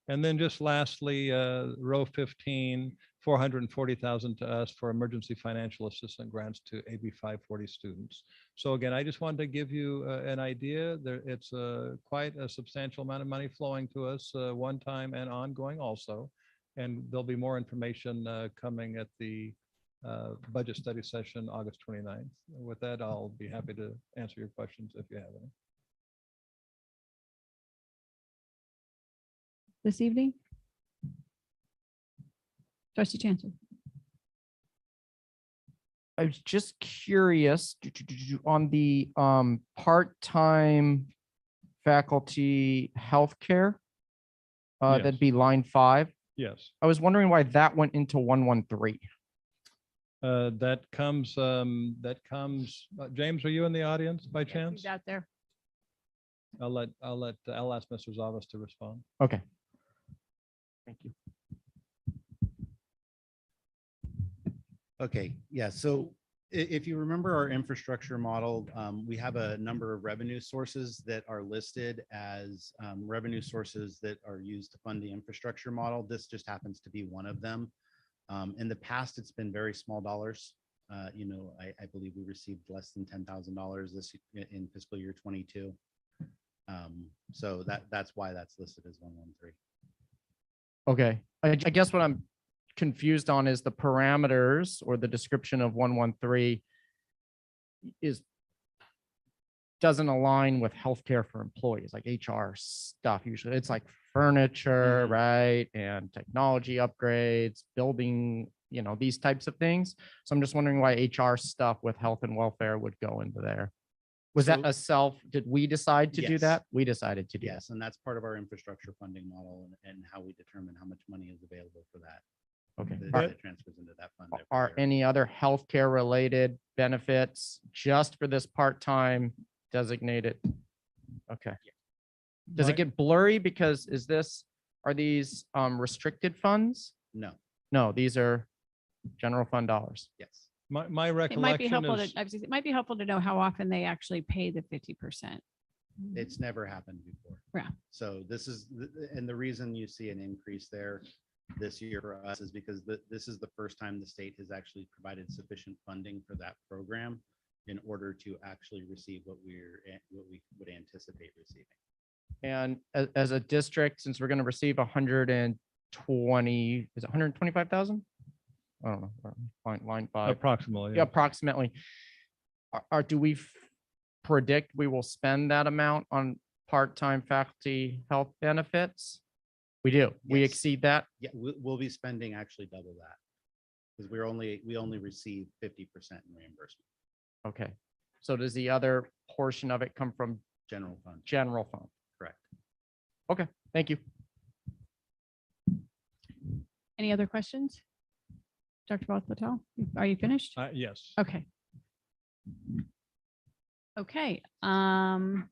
And then just lastly, row 15, 440,000 to us for emergency financial assistance grants to AB 540 students. So again, I just wanted to give you an idea. It's quite a substantial amount of money flowing to us, one time and ongoing also. And there'll be more information coming at the budget study session, August 29th. With that, I'll be happy to answer your questions if you have any. This evening? Trustee Chancellor. I was just curious on the part-time faculty healthcare. Yes. That'd be line 5. Yes. I was wondering why that went into 113. That comes, James, are you in the audience by chance? He's out there. I'll ask Mr. Zavas to respond. Okay. Thank you. Okay, yeah, so if you remember our infrastructure model, we have a number of revenue sources that are listed as revenue sources that are used to fund the infrastructure model. This just happens to be one of them. In the past, it's been very small dollars. I believe we received less than $10,000 this in fiscal year 22. So that's why that's listed as 113. Okay, I guess what I'm confused on is the parameters or the description of 113 doesn't align with healthcare for employees, like HR stuff. Usually it's like furniture, right? And technology upgrades, building, these types of things. So I'm just wondering why HR stuff with health and welfare would go into there. Was that did we decide to do Yes. that? We decided to do that. Yes, and that's part of our infrastructure funding model and how we determine how much money is available for that. Okay. That transfers into that fund. every Are year. any other healthcare related benefits just for this part-time designated? Okay. Does it get blurry because are these restricted funds? No. No, these are general fund dollars. Yes. My It might be recollection helpful is, it might be helpful to know how often they actually pay the 50%. It's never happened before. Yeah. So this is, and the reason you see an increase there this year for us is because this is the first time the state has actually provided sufficient funding for that program in order to actually receive what we would anticipate receiving. And as a district, since we're going to receive 120, is it 125,000? I don't know. Line 5. approximately. Yeah, approximately. Do we predict we will spend that amount on part-time faculty health benefits? We do. We Yes. exceed that. Yeah, we'll be spending actually double that because we only receive 50% in reimbursement. Okay. So does the other portion of it come from General fund. general fund? Correct. Okay, thank you. Any other questions? Dr. Patel, are you finished? Yes. Okay. Okay, and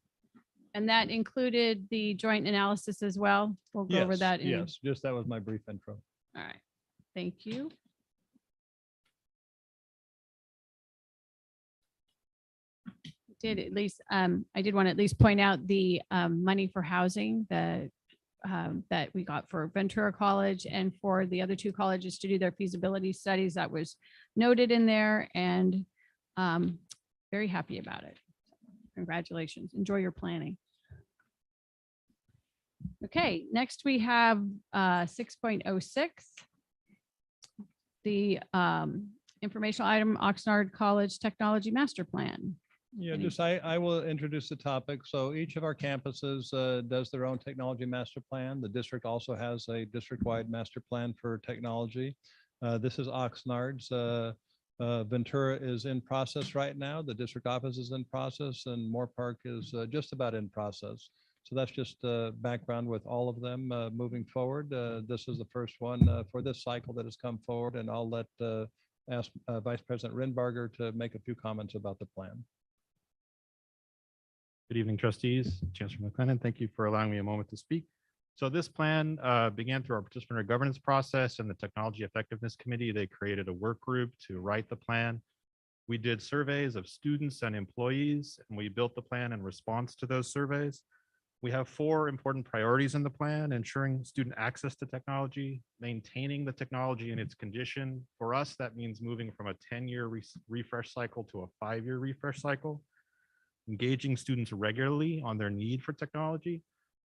that included the joint analysis as well. We'll go over Yes, that. yes, just that was my brief intro. All right, thank you. I did want to at least point out the money for housing that we got for Ventura College and for the other two colleges to do their feasibility studies. That was noted in there, and very happy about it. Congratulations. Enjoy your planning. Okay, next we have 6.06. The informational item, Oxnard College Technology Master Plan. Yeah, Any- just I will introduce the topic. So each of our campuses does their own technology master plan. The district also has a district-wide master plan for technology. This is Oxnard's. Ventura is in process right now. The district office is in process, and Moore Park is just about in process. So that's just background with all of them moving forward. This is the first one for this cycle that has come forward, and I'll ask Vice President Rinbarger to make a few comments about the plan. Good evening, trustees. Chancellor McLennan, thank you for allowing me a moment to speak. So this plan began through our participatory governance process and the Technology Effectiveness Committee. They created a work group to write the plan. We did surveys of students and employees, and we built the plan in response to those surveys. We have 4 important priorities in the plan: ensuring student access to technology, maintaining the technology in its condition. For us, that means moving from a 10-year refresh cycle to a 5-year refresh cycle. Engaging students regularly on their need for technology.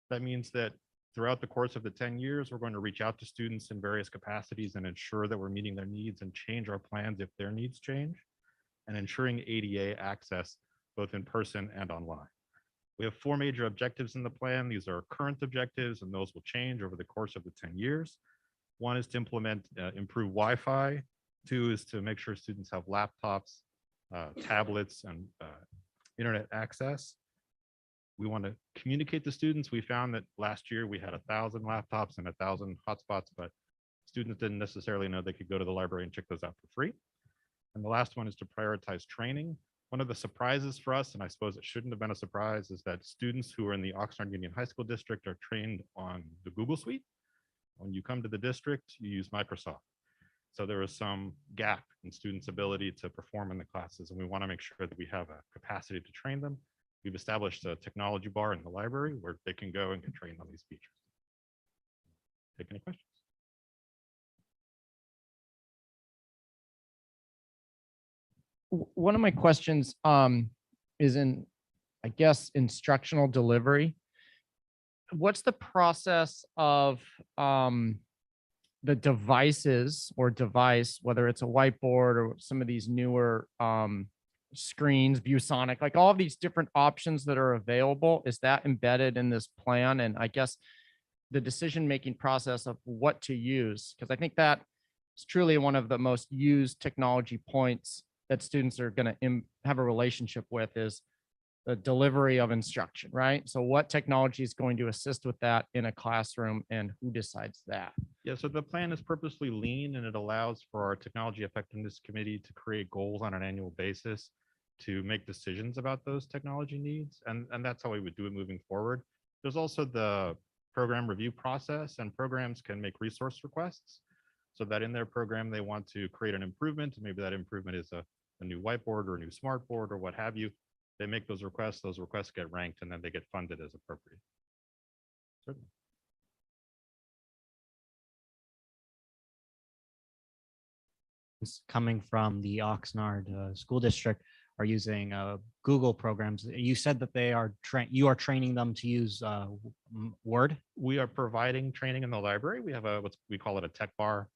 That means that throughout the course of the 10 years, we're going to reach out to students in various capacities and ensure that we're meeting their needs and change our plans if their needs change, and ensuring ADA access both in person and online. We have 4 major objectives in the plan. These are current objectives, and those will change over the course of the 10 years. 1 is to implement improved Wi-Fi. 2 is to make sure students have laptops, tablets, and internet access. We want to communicate to students. We found that last year we had 1,000 laptops and 1,000 hotspots, but students didn't necessarily know they could go to the library and check those out for free. And the last one is to prioritize training. One of the surprises for us, and I suppose it shouldn't have been a surprise, is that students who are in the Oxnard Union High School District are trained on the Google Suite. When you come to the district, you use Microsoft. So there is some gap in students' ability to perform in the classes, and we want to make sure that we have a capacity to train them. We've established a technology bar in the library where they can go and get trained on these features. Take any questions? One of my questions is in, I guess, instructional delivery. What's the process of the devices or device, whether it's a whiteboard or some of these newer screens, ViewSonic, like all of these different options that are available, is that embedded in this plan? And I guess the decision-making process of what to use, because I think that is truly one of the most used technology points that students are going to have a relationship with, is the delivery of instruction, right? So what technology is going to assist with that in a classroom, and who decides that? Yeah, so the plan is purposely lean, and it allows for our Technology Effectiveness Committee to create goals on an annual basis to make decisions about those technology needs. And that's how we would do it moving forward. There's also the program review process, and programs can make resource requests so that in their program, they want to create an improvement. Maybe that improvement is a new whiteboard or a new smart board or what have you. They make those requests get ranked, and then they get funded as appropriate. Certainly. Coming from the Oxnard School District are using Google programs. You said that you are training them to use Word. We are providing training in the library. We have what we call it a tech bar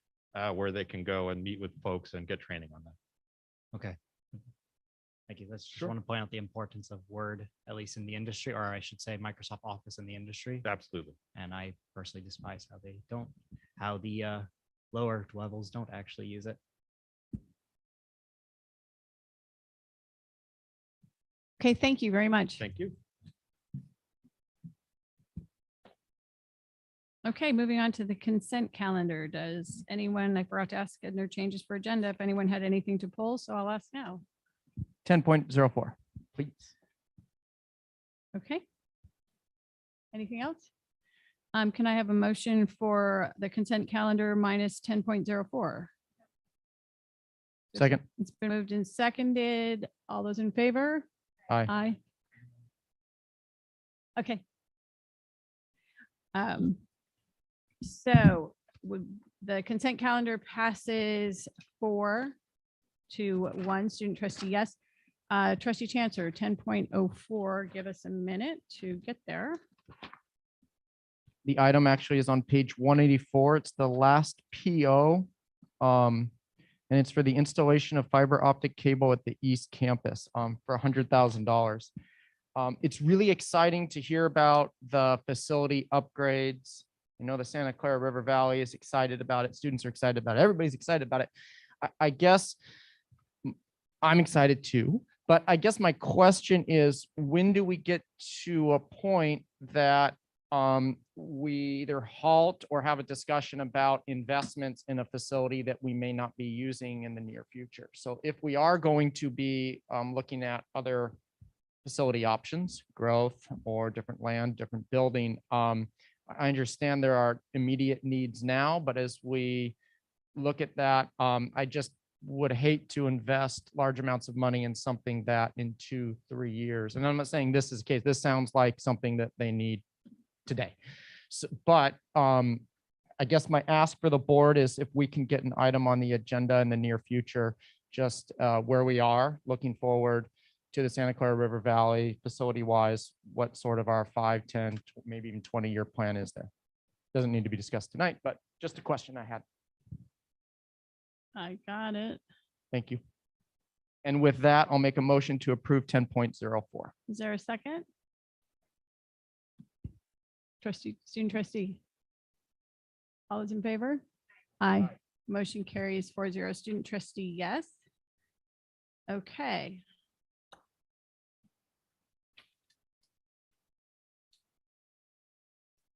where they can go and meet with folks and get training on that. Okay. Thank you. Let's just want to point out the importance of Word, at least in the industry, or I should say Microsoft Office in the industry. Absolutely. And I personally despise how the lower levels don't actually use it. Okay, thank you very much. Thank you. Okay, moving on to the consent calendar. Does anyone, I forgot to ask, and there are changes for agenda, if anyone had anything to pull, so I'll ask now. 10.04, please. Okay. Anything else? Can I have a motion for the consent calendar minus 10.04? Second. It's been moved and seconded. All those in favor? Aye. Aye. Okay. So the consent calendar passes 4-1. Student trustee, yes. Trustee Chancellor, 10.04. Give us a minute to get there. The item actually is on page 184. It's the last PO. And it's for the installation of fiber optic cable at the East Campus for $100,000. It's really exciting to hear about the facility upgrades. You know, the Santa Clara River Valley is excited about it. Students are excited about it. Everybody's excited about it. I guess I'm excited too, but I guess my question is, when do we get to a point that we either halt or have a discussion about investments in a facility that we may not be using in the near future? So if we are going to be looking at other facility options, growth or different land, different building, I understand there are immediate needs now, but as we look at that, I just would hate to invest large amounts of money in something that in 2-3 years, and I'm not saying this is the case, this sounds like something that they need today. So, but I guess my ask for the board is if we can get an item on the agenda in the near future, just where we are looking forward to the Santa Clara River Valley facility wise, what sort of our 5, 10, maybe even 20-year plan is there. Doesn't need to be discussed tonight, but just a question I had. I got it. Thank you. And with that, I'll make a motion to approve 10.04. Is there a second? Student trustee. All those in favor? Aye. Motion carries 4-0. Student trustee, yes. Okay.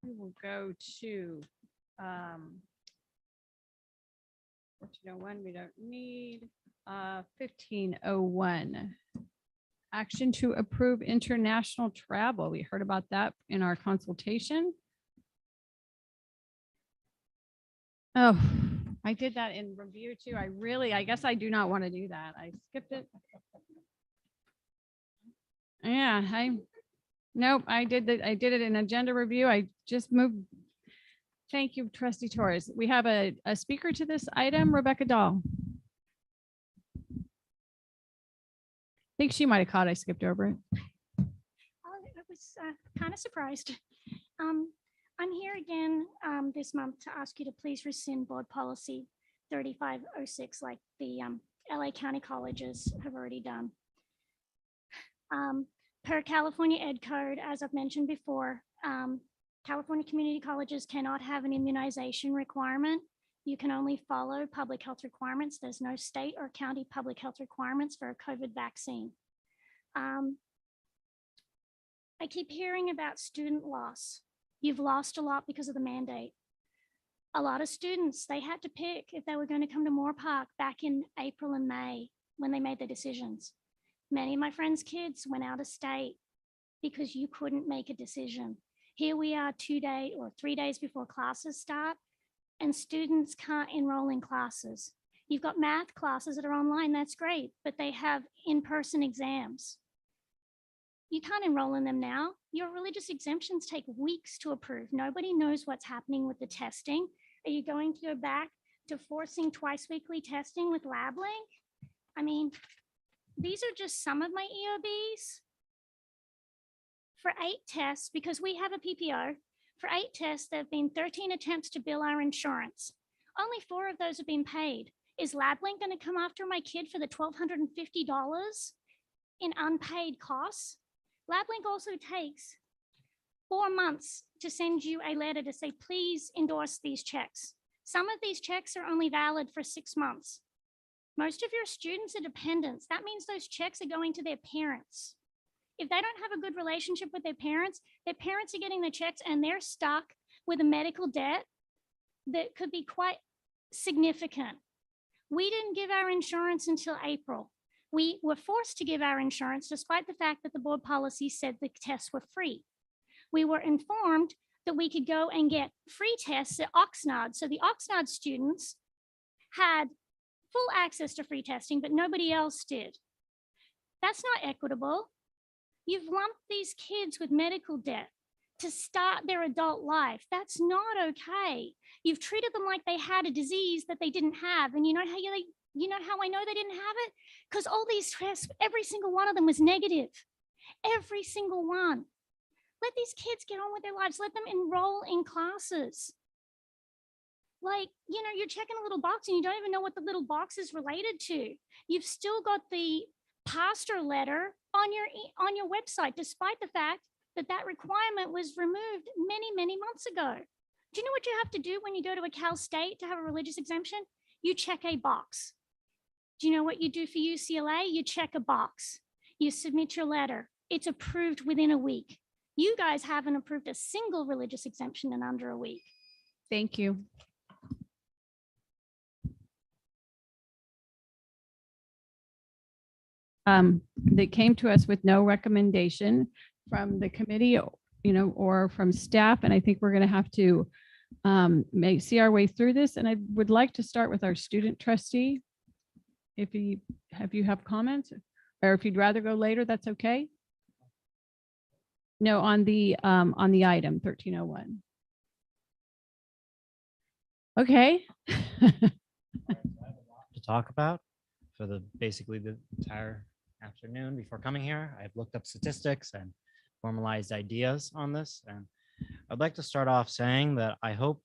We will go to 1401, we don't need 1501. Action to approve international travel. We heard about that in our consultation. Oh, I did that in review too. I guess I do not want to do that. I skipped it. Yeah, nope, I did it in agenda review. I just moved. Thank you, trustee Torres. We have a speaker to this item, Rebecca Dahl. I think she might have caught I skipped over it. I was kind of surprised. I'm here again this month to ask you to please rescind board policy 3506 like the LA County colleges have already done. Per California Ed Code, as I've mentioned before, California community colleges cannot have an immunization requirement. You can only follow public health requirements. There's no state or county public health requirements for a COVID vaccine. I keep hearing about student loss. You've lost a lot because of the mandate. A lot of students, they had to pick if they were going to come to Moore Park back in April and May when they made their decisions. Many of my friends' kids went out of state because you couldn't make a decision. Here we are 2 days or 3 days before classes start, and students can't enroll in classes. You've got math classes that are online, that's great, but they have in-person exams. You can't enroll in them now. Your religious exemptions take weeks to approve. Nobody knows what's happening with the testing. Are you going to go back to forcing twice weekly testing with LabLink? I mean, these are just some of my EOBs. For 8 tests, because we have a PPO, for 8 tests, there have been 13 attempts to bill our insurance. Only 4 of those have been paid. Is LabLink going to come after my kid for the $1,250 in unpaid costs? LabLink also takes 4 months to send you a letter to say, please endorse these checks. Some of these checks are only valid for 6 months. Most of your students are dependents. That means those checks are going to their parents. If they don't have a good relationship with their parents are getting the checks and they're stuck with a medical debt that could be quite significant. We didn't give our insurance until April. We were forced to give our insurance despite the fact that the board policy said the tests were free. We were informed that we could go and get free tests at Oxnard. So the Oxnard students had full access to free testing, but nobody else did. That's not equitable. You've lumped these kids with medical debt to start their adult life. That's not okay. You've treated them like they had a disease that they didn't have. And you know how I know they didn't have it? Because all these tests, every single one of them was negative. Every single one. Let these kids get on with their lives. Let them enroll in classes. Like, you're checking a little box and you don't even know what the little box is related to. You've still got the pastor letter on your website, despite the fact that that requirement was removed many, many months ago. Do you know what you have to do when you go to a Cal State to have a religious exemption? You check a box. Do you know what you do for UCLA? You check a box. You submit your letter. It's approved within a week. You guys haven't approved a single religious exemption in under a week. Thank you. That came to us with no recommendation from the committee, or from staff. And I think we're going to have to see our way through this. And I would like to start with our student trustee. If you have comments, or if you'd rather go later, that's okay. No, on the item 1301. Okay. To talk about for basically the entire afternoon before coming here. I've looked up statistics and formalized ideas on this. And I'd like to start off saying that I hope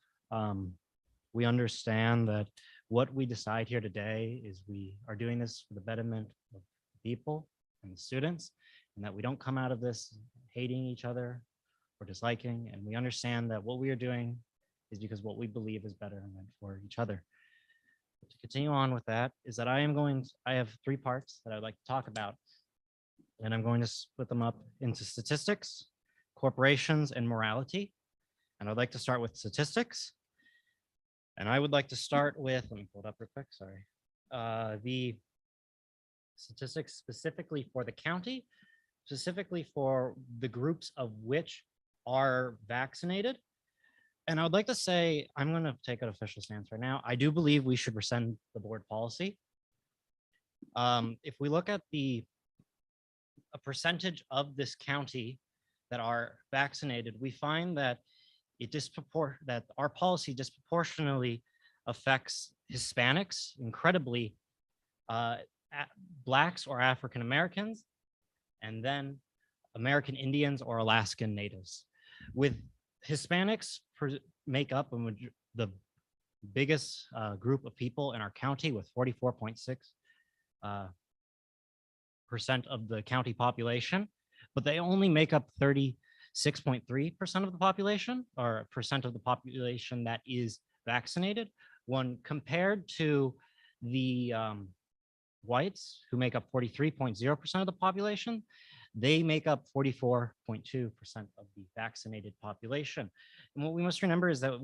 we understand that what we decide here today is we are doing this for the betterment of people and the students, and that we don't come out of this hating each other or disliking. And we understand that what we are doing is because what we believe is better and meant for each other. To continue on with that is that I have 3 parts that I'd like to talk about, and I'm going to split them up into statistics, corporations, and morality. And I'd like to start with statistics. And I would like to start with, let me pull it up real quick, sorry. The statistics specifically for the county, specifically for the groups of which are vaccinated. And I would like to say, I'm going to take an official stance right now. I do believe we should rescind the board policy. If we look at a percentage of this county that are vaccinated, we find that that our policy disproportionately affects Hispanics, incredibly, Blacks or African Americans, and then American Indians or Alaskan Natives. With Hispanics make up the biggest group of people in our county with 44.6% of the county population, but they only make up 36.3% of the population, or percent of the population that is vaccinated, when compared to the whites, who make up 43.0% of the population. They make up 44.2% of the vaccinated population. And what we must remember is that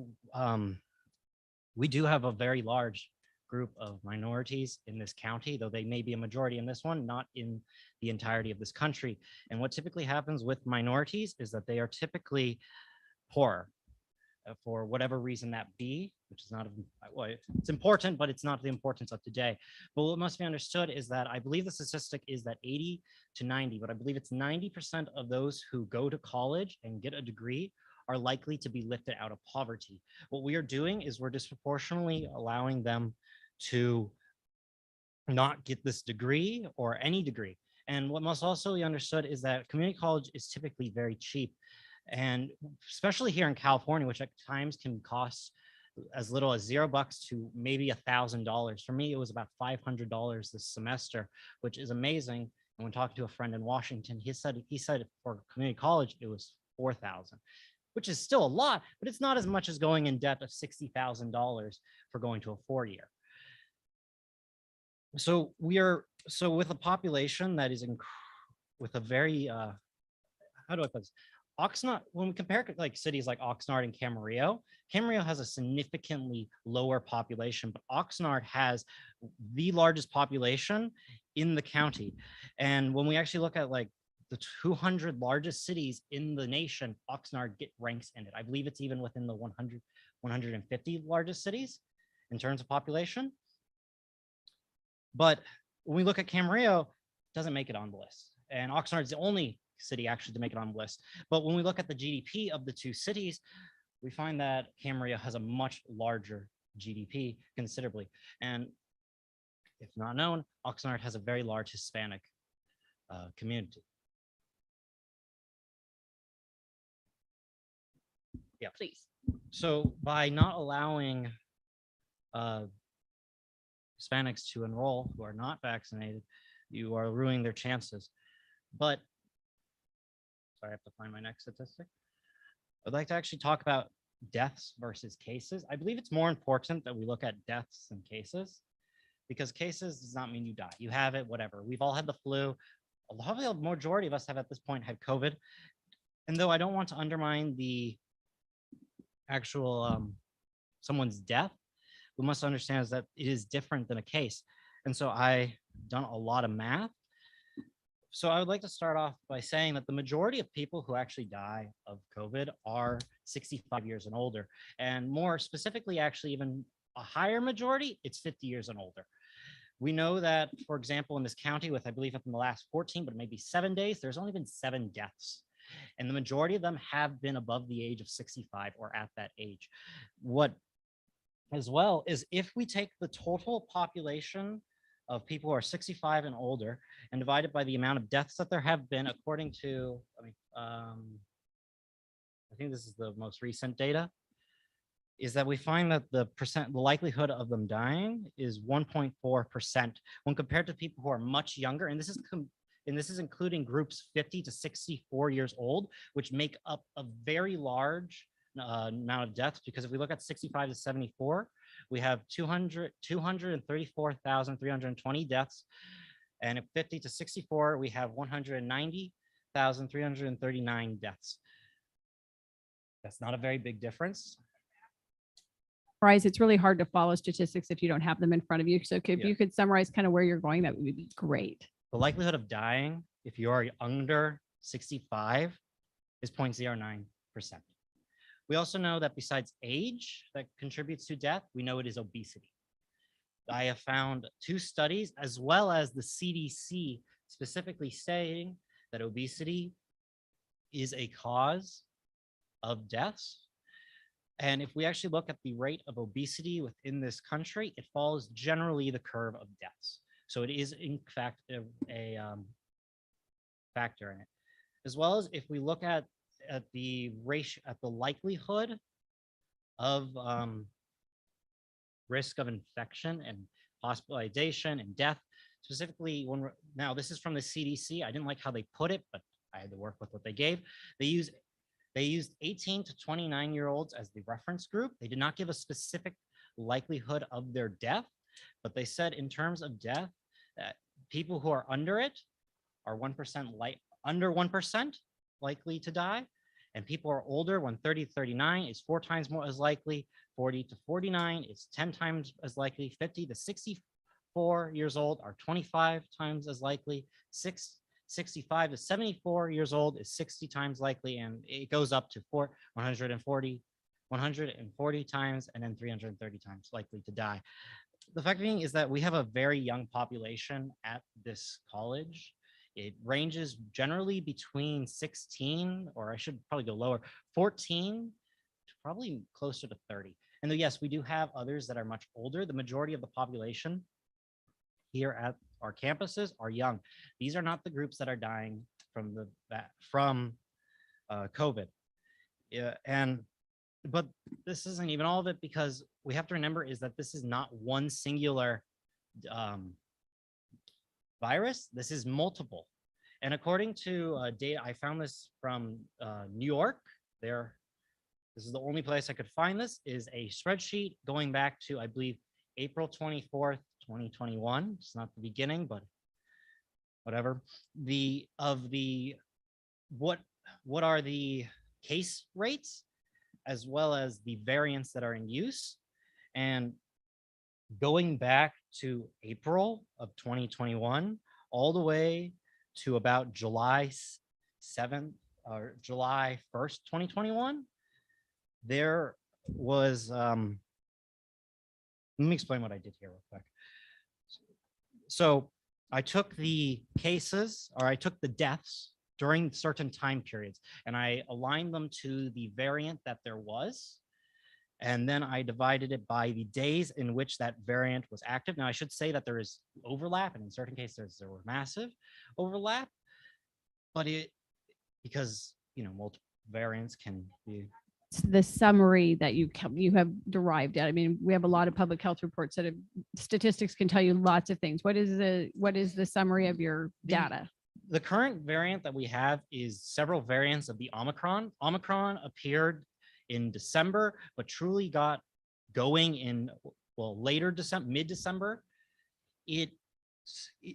we do have a very large group of minorities in this county, though they may be a majority in this one, not in the entirety of this country. And what typically happens with minorities is that they are typically poor for whatever reason that be, which is not, well, it's important, but it's not the importance of today. But what must be understood is that I believe the statistic is that 80 to 90, but I believe it's 90% of those who go to college and get a degree are likely to be lifted out of poverty. What we are doing is we're disproportionately allowing them to not get this degree or any degree. And what must also be understood is that community college is typically very cheap. And especially here in California, which at times can cost as little as $0 to maybe $1,000. For me, it was about $500 this semester, which is amazing. And when talking to a friend in Washington, he said for community college, it was $4,000, which is still a lot, but it's not as much as going in debt of $60,000 for going to a 4-year. So with a population that is with a very, how do I put this? Oxnard, when we compare like cities like Oxnard and Camarillo has a significantly lower population, but Oxnard has the largest population in the county. And when we actually look at like the 200 largest cities in the nation, Oxnard ranks in it. I believe it's even within the 100, 150 largest cities in terms of population. But when we look at Camarillo, it doesn't make it on the list. And Oxnard is the only city actually to make it on the list. But when we look at the GDP of the two cities, we find that Camarillo has a much larger GDP considerably. And if not known, Oxnard has a very large Hispanic community. Yeah, Please. So by not allowing Hispanics to enroll who are not vaccinated, you are ruining their chances. But sorry, I have to find my next statistic. I'd like to actually talk about deaths versus cases. I believe it's more important that we look at deaths than cases, because cases does not mean you die. You have it, whatever. We've all had the flu. The majority of us have at this point had COVID. And though I don't want to undermine the actual someone's death, we must understand is that it is different than a case. And so I done a lot of math. So I would like to start off by saying that the majority of people who actually die of COVID are 65 years and older. And more specifically, actually even a higher majority, it's 50 years and older. We know that, for example, in this county with, I believe in the last 14, but maybe 7 days, there's only been 7 deaths. And the majority of them have been above the age of 65 or at that age. What as well is if we take the total population of people who are 65 and older and divide it by the amount of deaths that there have been, according to, I think this is the most recent data, is that we find that the likelihood of them dying is 1.4% when compared to people who are much younger. And this is including groups 50 to 64 years old, which make up a very large amount of deaths, because if we look at 65 to 74, we have 234,320 deaths. And at 50 to 64, we have 190,339 deaths. That's not a very big difference. Bryce, it's really hard to follow statistics if you don't have them in front of you. So if Yeah. you could summarize kind of where you're going, that would be great. The likelihood of dying if you are under 65 is 0.09%. We also know that besides age that contributes to death, we know it is obesity. I have found 2 studies, as well as the CDC specifically saying that obesity is a cause of deaths. And if we actually look at the rate of obesity within this country, it follows generally the curve of deaths. So it is in fact a factor in it. As well as if we look at the ratio, at the likelihood of risk of infection and hospitalization and death, specifically now this is from the CDC. I didn't like how they put it, but I had to work with what they gave. They used 18 to 29-year-olds as the reference group. They did not give a specific likelihood of their death, but they said in terms of death that people who are under it are under 1% likely to die, and people who are older, 30 to 39 is 4 times more as likely, 40 to 49 is 10 times as likely, 50 to 64 years old are 25 times as likely, 65 to 74 years old is 60 times likely, and it goes up to 140 times, and then 330 times likely to die. The fact being is that we have a very young population at this college. It ranges generally between 16, or I should probably go lower, 14 to probably closer to 30. And then, yes, we do have others that are much older. The majority of the population here at our campuses are young. These are not the groups that are dying from COVID. But this isn't even all of it, because we have to remember is that this is not one singular virus. This is multiple. And according to data, I found this from New York. This is the only place I could find this, is a spreadsheet going back to, I believe, April 24th, 2021. It's not the beginning, but whatever. What are the case rates, as well as the variants that are in use. And going back to April of 2021, all the way to about July 7th or July 1st, 2021, there was, let me explain what I did here real quick. So I took the cases, or I took the deaths during certain time periods, and I aligned them to the variant that there was. And then I divided it by the days in which that variant was active. Now, I should say that there is overlap, and in certain cases, there were massive overlap, but because, multiple variants can be. The summary that you have derived at. I mean, we have a lot of public health reports that have statistics can tell you lots of things. What is the summary of your data? The current variant that we have is several variants of the Omicron. Omicron appeared in December, but truly got going in, later December, mid-December. It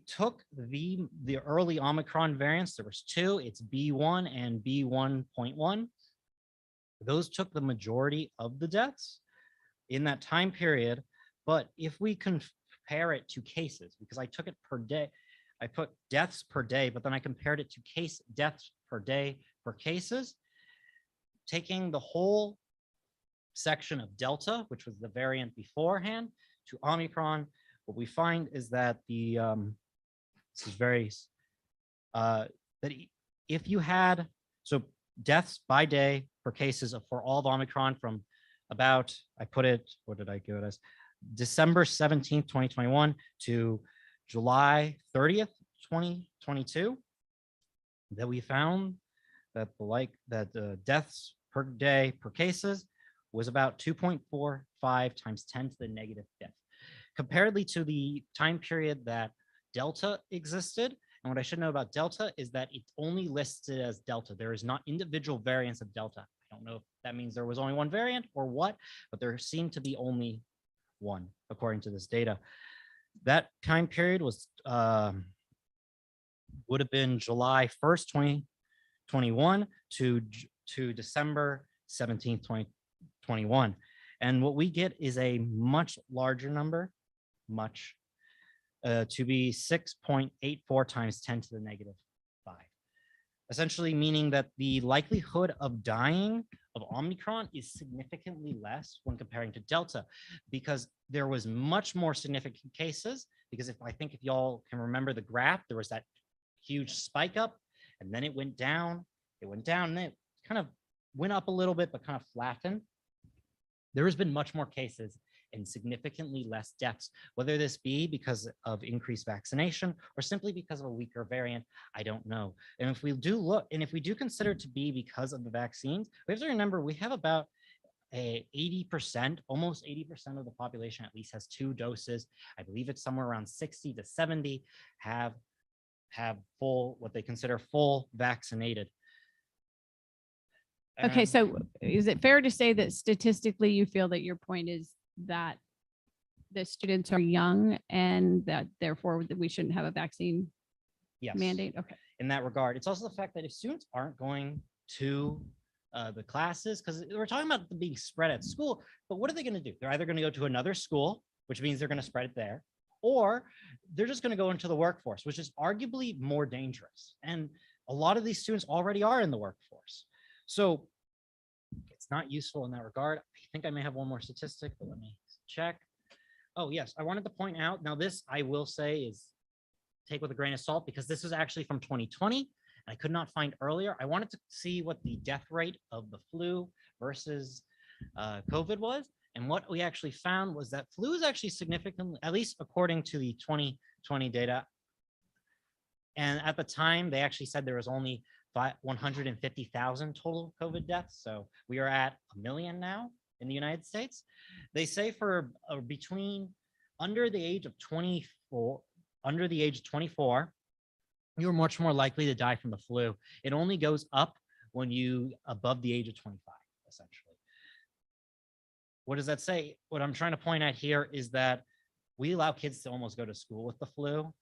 took the early Omicron variants. There was two. It's B1 and B1.1. Those took the majority of the deaths in that time period. But if we compare it to cases, because I took it per day, I put deaths per day, but then I compared it to deaths per day for cases, taking the whole section of Delta, which was the variant beforehand, to Omicron, what we find is that this is very, that if you had, so deaths by day for cases for all of Omicron from about, I put it, what did I give it as? December 17th, 2021 to July 30th, 2022, that we found that the deaths per day per cases was about 2.45 times 10 to the negative fifth. Comparatively to the time period that Delta existed, and what I should know about Delta is that it's only listed as Delta. There is not individual variants of Delta. I don't know if that means there was only one variant or what, but there seemed to be only one, according to this data. That time period was would have been July 1st, 2021 to December 17th, 2021. And what we get is a much larger number, to be 6.84 times 10 to the negative 5. Essentially meaning that the likelihood of dying of Omicron is significantly less when comparing to Delta, because there was much more significant cases. Because if y'all can remember the graph, there was that huge spike up, and then it went down, and then it kind of went up a little bit, but kind of flattened. There has been much more cases and significantly less deaths, whether this be because of increased vaccination or simply because of a weaker variant, I don't know. And if we do look, and if we do consider it to be because of the vaccines, we have to remember we have about 80%, almost 80% of the population at least has 2 doses. I believe it's somewhere around 60 to 70 have full, what they consider full vaccinated. Okay, so is it fair to say that statistically you feel that your point is that the students are young and that therefore we shouldn't have a vaccine mandate? Okay. In that regard, it's also the fact that if students aren't going to the classes, because we're talking about them being spread at school, but what are they going to do? They're either going to go to another school, which means they're going to spread it there, or they're just going to go into the workforce, which is arguably more dangerous. And a lot of these students already are in the workforce. So it's not useful in that regard. I think I may have one more statistic, but let me check. Oh, yes. I wanted to point out, now this I will say is take with a grain of salt, because this is actually from 2020 and I could not find earlier. I wanted to see what the death rate of the flu versus COVID was. And what we actually found was that flu is actually significantly, at least according to the 2020 data. And at the time, they actually said there was only 150,000 total COVID deaths. So we are at 1 million now in the United States. They say for between under the age of 24, you're much more likely to die from the flu. It only goes up when you above the age of 25, essentially. What does that say? What I'm trying to point out here is that we allow kids to almost go to school with the flu,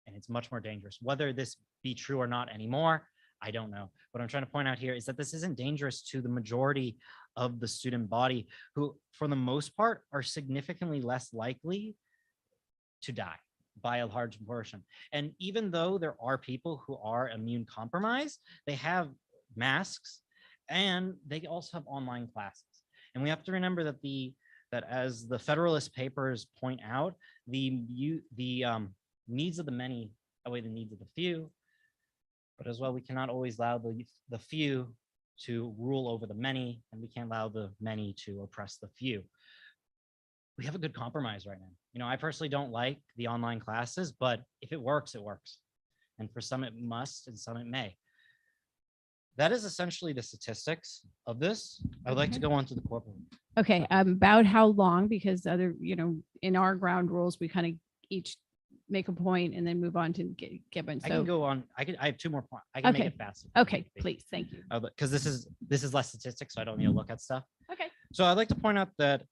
and it's much more dangerous. Whether this be true or not anymore, I don't know. What I'm trying to point out here is that this isn't dangerous to the majority of the student body, who, for the most part, are significantly less likely to die by a large portion. And even though there are people who are immune compromised, they have masks and they also have online classes. And we have to remember that that as the Federalist Papers point out, the needs of the many outweigh the needs of the few. But as well, we cannot always allow the few to rule over the many, and we can't allow the many to oppress the few. We have a good compromise right now. You know, I personally don't like the online classes, but if it works, it works. And for some it must, and some it may. That is essentially the statistics of this. I would like to go on to the corporate. Okay, about how long, because in our ground rules, we kind of each make a point and then move on to Gibbon. I So can go on. I have 2 more points. I can make okay, it faster. okay, please, thank you. Because this is less statistics, so I don't need to look at stuff. Okay. So I'd like to point out that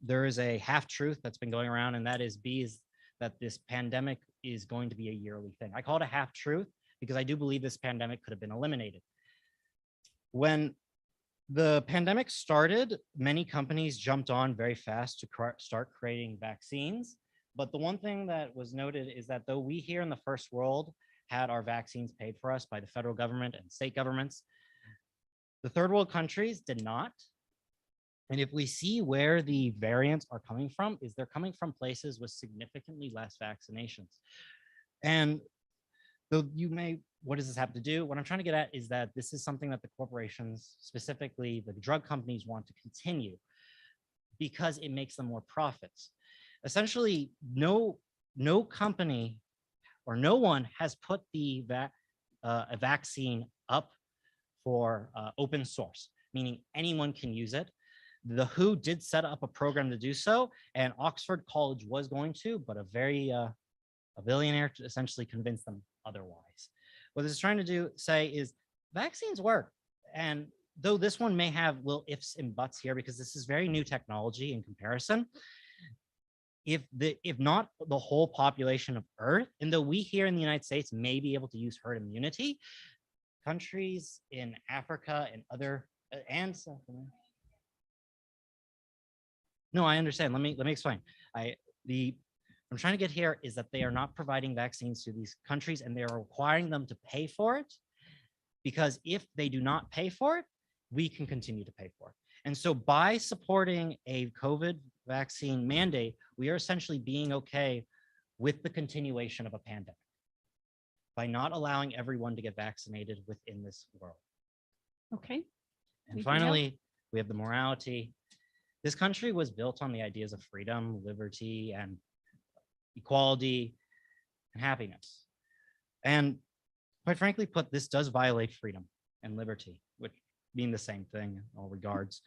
there is a half truth that's been going around, and that is that this pandemic is going to be a yearly thing. I call it a half truth because I do believe this pandemic could have been eliminated. When the pandemic started, many companies jumped on very fast to start creating vaccines. But the one thing that was noted is that though we here in the first world had our vaccines paid for us by the federal government and state governments, the third world countries did not. And if we see where the variants are coming from, is they're coming from places with significantly less vaccinations. And though you may, what does this have to do? What I'm trying to get at is that this is something that the corporations, specifically the drug companies, want to continue because it makes them more profits. Essentially, no company or no one has put a vaccine up for open source, meaning anyone can use it. The WHO did set up a program to do so, and Oxford College was going to, but a billionaire essentially convinced them otherwise. What this is trying to say is vaccines work. And though this one may have little ifs and buts here, because this is very new technology in comparison, if not the whole population of Earth, and though we here in the United States may be able to use herd immunity, countries in Africa and and South America. No, I understand. Let me explain. I'm trying to get here is that they are not providing vaccines to these countries, and they are requiring them to pay for it, because if they do not pay for it, we can continue to pay for it. And so by supporting a COVID vaccine mandate, we are essentially being okay with the continuation of a pandemic by not allowing everyone to get vaccinated within this world. Okay. And finally, we have the morality. This country was built on the ideas of freedom, liberty, and equality, and happiness. And quite frankly put, this does violate freedom and liberty, which mean the same thing in all regards.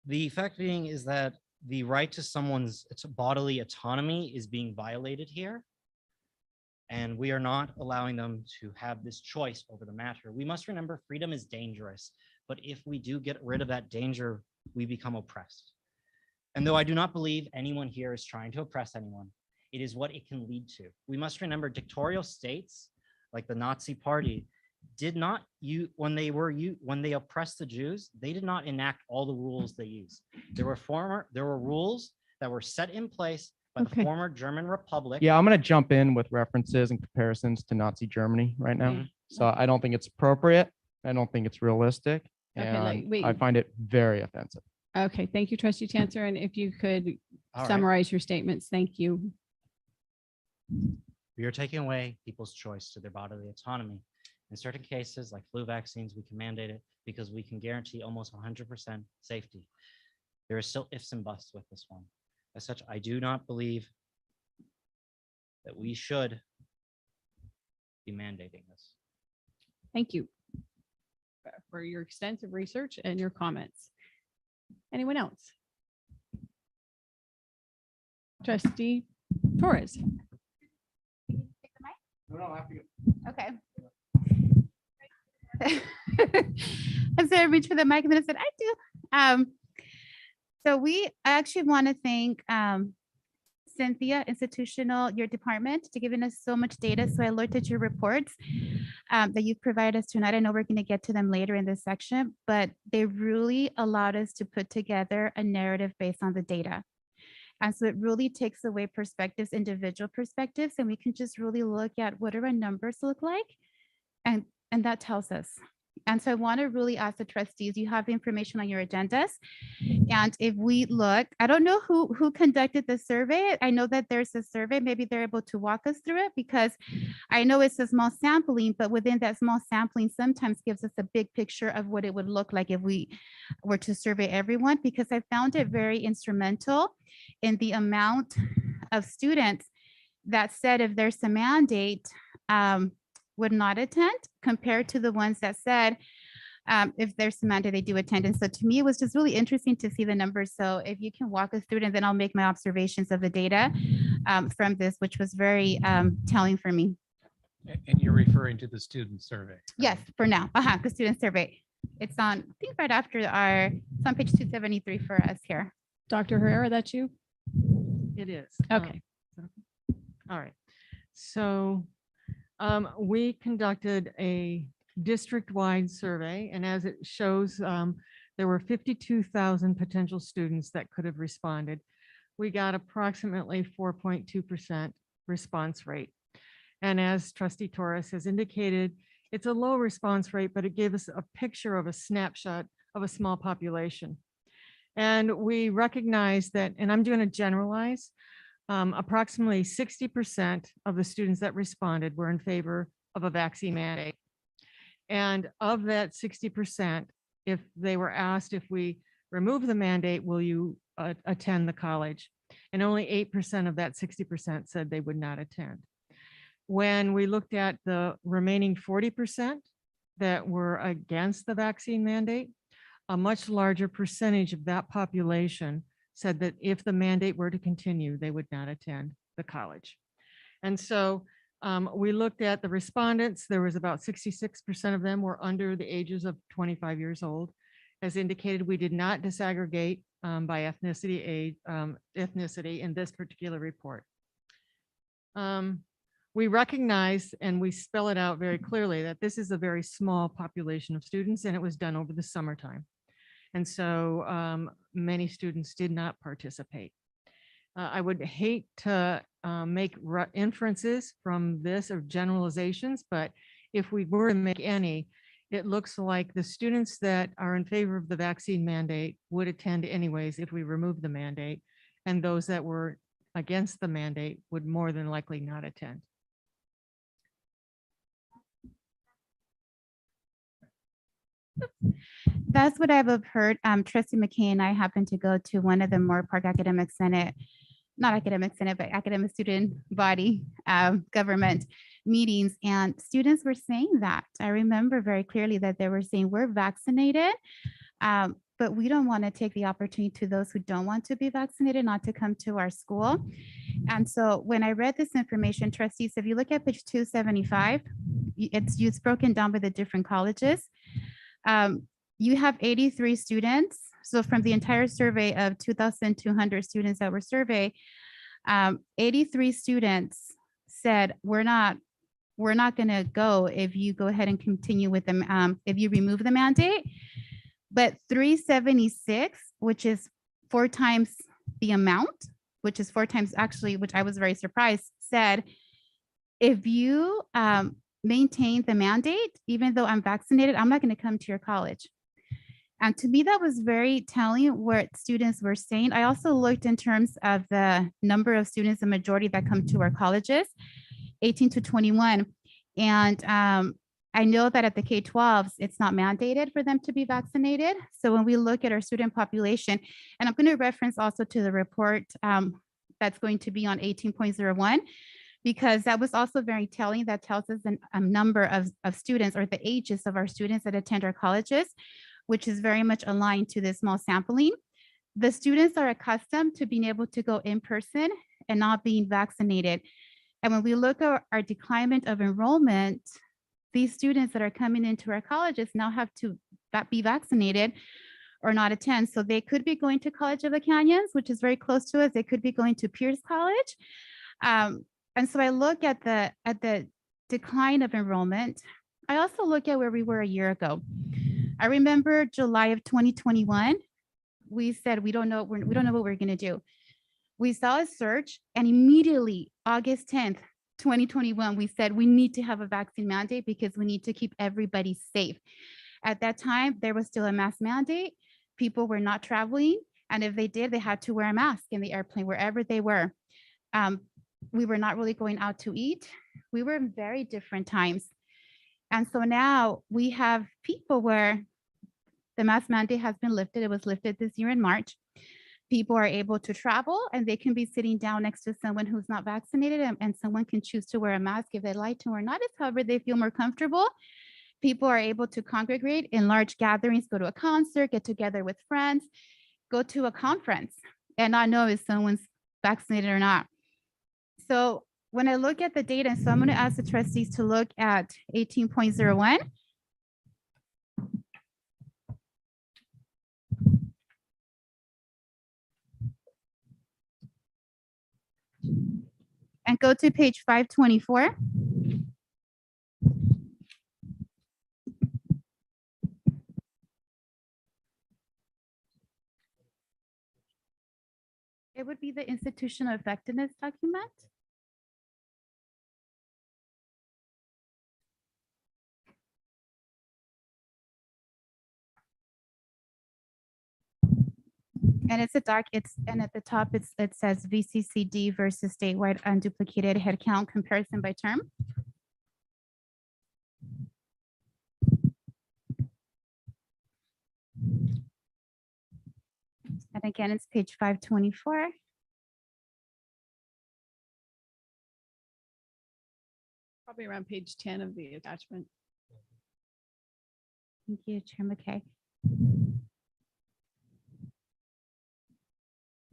The fact being is that the right to someone's bodily autonomy is being violated here, and we are not allowing them to have this choice over the matter. We must remember freedom is dangerous, but if we do get rid of that danger, we become oppressed. And though I do not believe anyone here is trying to oppress anyone, it is what it can lead to. We must remember dictatorial states like the Nazi Party did not when they oppressed the Jews, they did not enact all the rules they used. There were rules that were set in place by the former German Republic. Yeah, I'm going to jump in with references and comparisons to Nazi Germany right now. So I don't think it's appropriate. I don't think it's realistic. And I find it very offensive. Okay, thank you, Trustee Chancellor. And if you could summarize your statements, thank you. We are taking away people's choice to their bodily autonomy. In certain cases, like flu vaccines, we can mandate it because we can guarantee almost 100% safety. There are still ifs and buts with this one. As such, I do not believe that we should be mandating this. Thank you for your extensive research and your comments. Anyone else? Trustee Torres. Okay. I said, reach for the mic, and then I said, I do. So I actually want to thank Cynthia, Institutional, your department, to giving us so much data. So I looked at your reports that you've provided us tonight. I know we're going to get to them later in this section, but they really allowed us to put together a narrative based on the data. And so it really takes away perspectives, individual perspectives, and we can just really look at what do our numbers look like, and that tells us. And so I want to really ask the trustees, you have information on your agendas. And if we look, I don't know who conducted the survey. I know that there's a survey. Maybe they're able to walk us through it, because I know it's a small sampling, but within that small sampling sometimes gives us a big picture of what it would look like if we were to survey everyone, because I found it very instrumental in the amount of students that said if there's a mandate, would not attend, compared to the ones that said if there's a mandate, they do attend. And so to me, it was just really interesting to see the numbers. So if you can walk us through it, and then I'll make my observations of the data from this, which was very telling for me. And you're referring to the student survey? Yes, for now. The student survey. It's on, I think right after it's on page 273 for us here. Dr. Herrera, that's you? It is. Okay. All right. So we conducted a district-wide survey, and as it shows, there were 52,000 potential students that could have responded. We got approximately 4.2% response rate. And as Trustee Torres has indicated, it's a low response rate, but it gave us a picture of a snapshot of a small population. And we recognize that, and I'm going to generalize, approximately 60% of the students that responded were in favor of a vaccine mandate. And of that 60%, if they were asked if we remove the mandate, will you attend the college? And only 8% of that 60% said they would not attend. When we looked at the remaining 40% that were against the vaccine mandate, a much larger percentage of that population said that if the mandate were to continue, they would not attend the college. And so we looked at the respondents. There was about 66% of them were under the ages of 25 years old. As indicated, we did not disaggregate by ethnicity in this particular report. We recognize, and we spell it out very clearly, that this is a very small population of students, and it was done over the summertime. And so many students did not participate. I would hate to make inferences from this or generalizations, but if we were to make any, it looks like the students that are in favor of the vaccine mandate would attend anyways if we remove the mandate, and those that were against the mandate would more than likely not attend. That's what I've heard. Trustee McKay and I happened to go to one of the Moore Park Academic Senate, not Academic Senate, but academic student body government meetings. And students were saying that. I remember very clearly that they were saying, we're vaccinated, but we don't want to take the opportunity to those who don't want to be vaccinated not to come to our school. And so when I read this information, trustees, if you look at page 275, it's broken down by the different colleges. You have 83 students. So from the entire survey of 2,200 students that were surveyed, 83 students said, we're not going to go if you go ahead and continue with them, if you remove the mandate. But 376, which is 4 times the amount, which is 4 times actually, which I was very surprised, said, if you maintain the mandate, even though I'm vaccinated, I'm not going to come to your college. And to me, that was very telling what students were saying. I also looked in terms of the number of students, the majority that come to our colleges, 18 to 21. And I know that at the K-12s, it's not mandated for them to be vaccinated. So when we look at our student population, and I'm going to reference also to the report that's going to be on 18.01, because that was also very telling. That tells us a number of students, or the ages of our students that attend our colleges, which is very much aligned to this small sampling. The students are accustomed to being able to go in person and not being vaccinated. And when we look at our declinement of enrollment, these students that are coming into our colleges now have to be vaccinated or not attend. So they could be going to College of the Canyons, which is very close to us. They could be going to Pierce College. And so I look at the decline of enrollment. I also look at where we were a year ago. I remember July of 2021, we said, we don't know what we're going to do. We saw a surge, and immediately August 10th, 2021, we said we need to have a vaccine mandate because we need to keep everybody safe. At that time, there was still a mask mandate. People were not traveling, and if they did, they had to wear a mask in the airplane wherever they were. We were not really going out to eat. We were in very different times. And so now we have people where the mask mandate has been lifted. It was lifted this year in March. People are able to travel, and they can be sitting down next to someone who's not vaccinated, and someone can choose to wear a mask if they like to or not. It's however they feel more comfortable. People are able to congregate in large gatherings, go to a concert, get together with friends, go to a conference, and not know if someone's vaccinated or not. So when I look at the data, so I'm going to ask the trustees to look at 18.01. And go to page 524. It would be the institutional effectiveness document. And it's and at the top it says VCCCD versus statewide unduplicated headcount comparison by term. And again, it's page 524. Probably around page 10 of the attachment. Thank you, Chair McKay.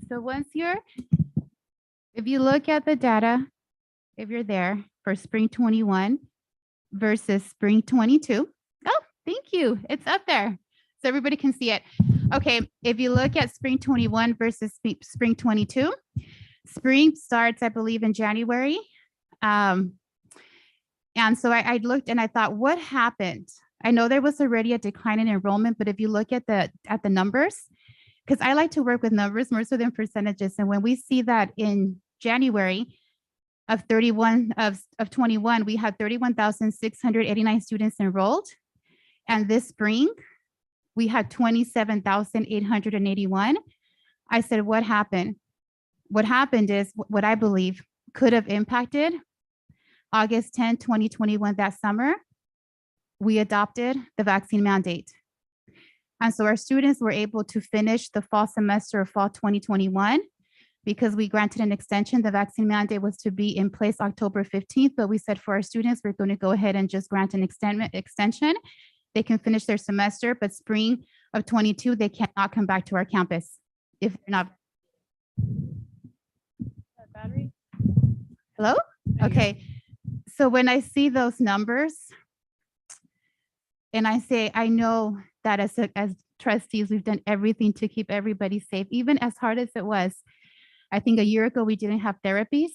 So if you look at the data, if you're there for spring 21 versus spring 22. Oh, thank you. It's up there. So everybody can see it. Okay, if you look at spring 21 versus spring 22, spring starts, I believe, in January. And so I looked and I thought, what happened? I know there was already a decline in enrollment, but if you look at the numbers, because I like to work with numbers more so than percentages. And when we see that in January of 21, we had 31,689 students enrolled. And this spring, we had 27,881. I said, what happened? What happened is what I believe could have impacted August 10, 2021, that summer, we adopted the vaccine mandate. And so our students were able to finish the fall semester of fall 2021 because we granted an extension. The vaccine mandate was to be in place October 15th, but we said for our students, we're going to go ahead and just grant an extension. They can finish their semester, but spring of 22, they cannot come back to our campus if they're not. Battery? Hello? Okay. So when I see those numbers, and I say, I know that as trustees, we've done everything to keep everybody safe, even as hard as it was. I think a year ago, we didn't have therapies.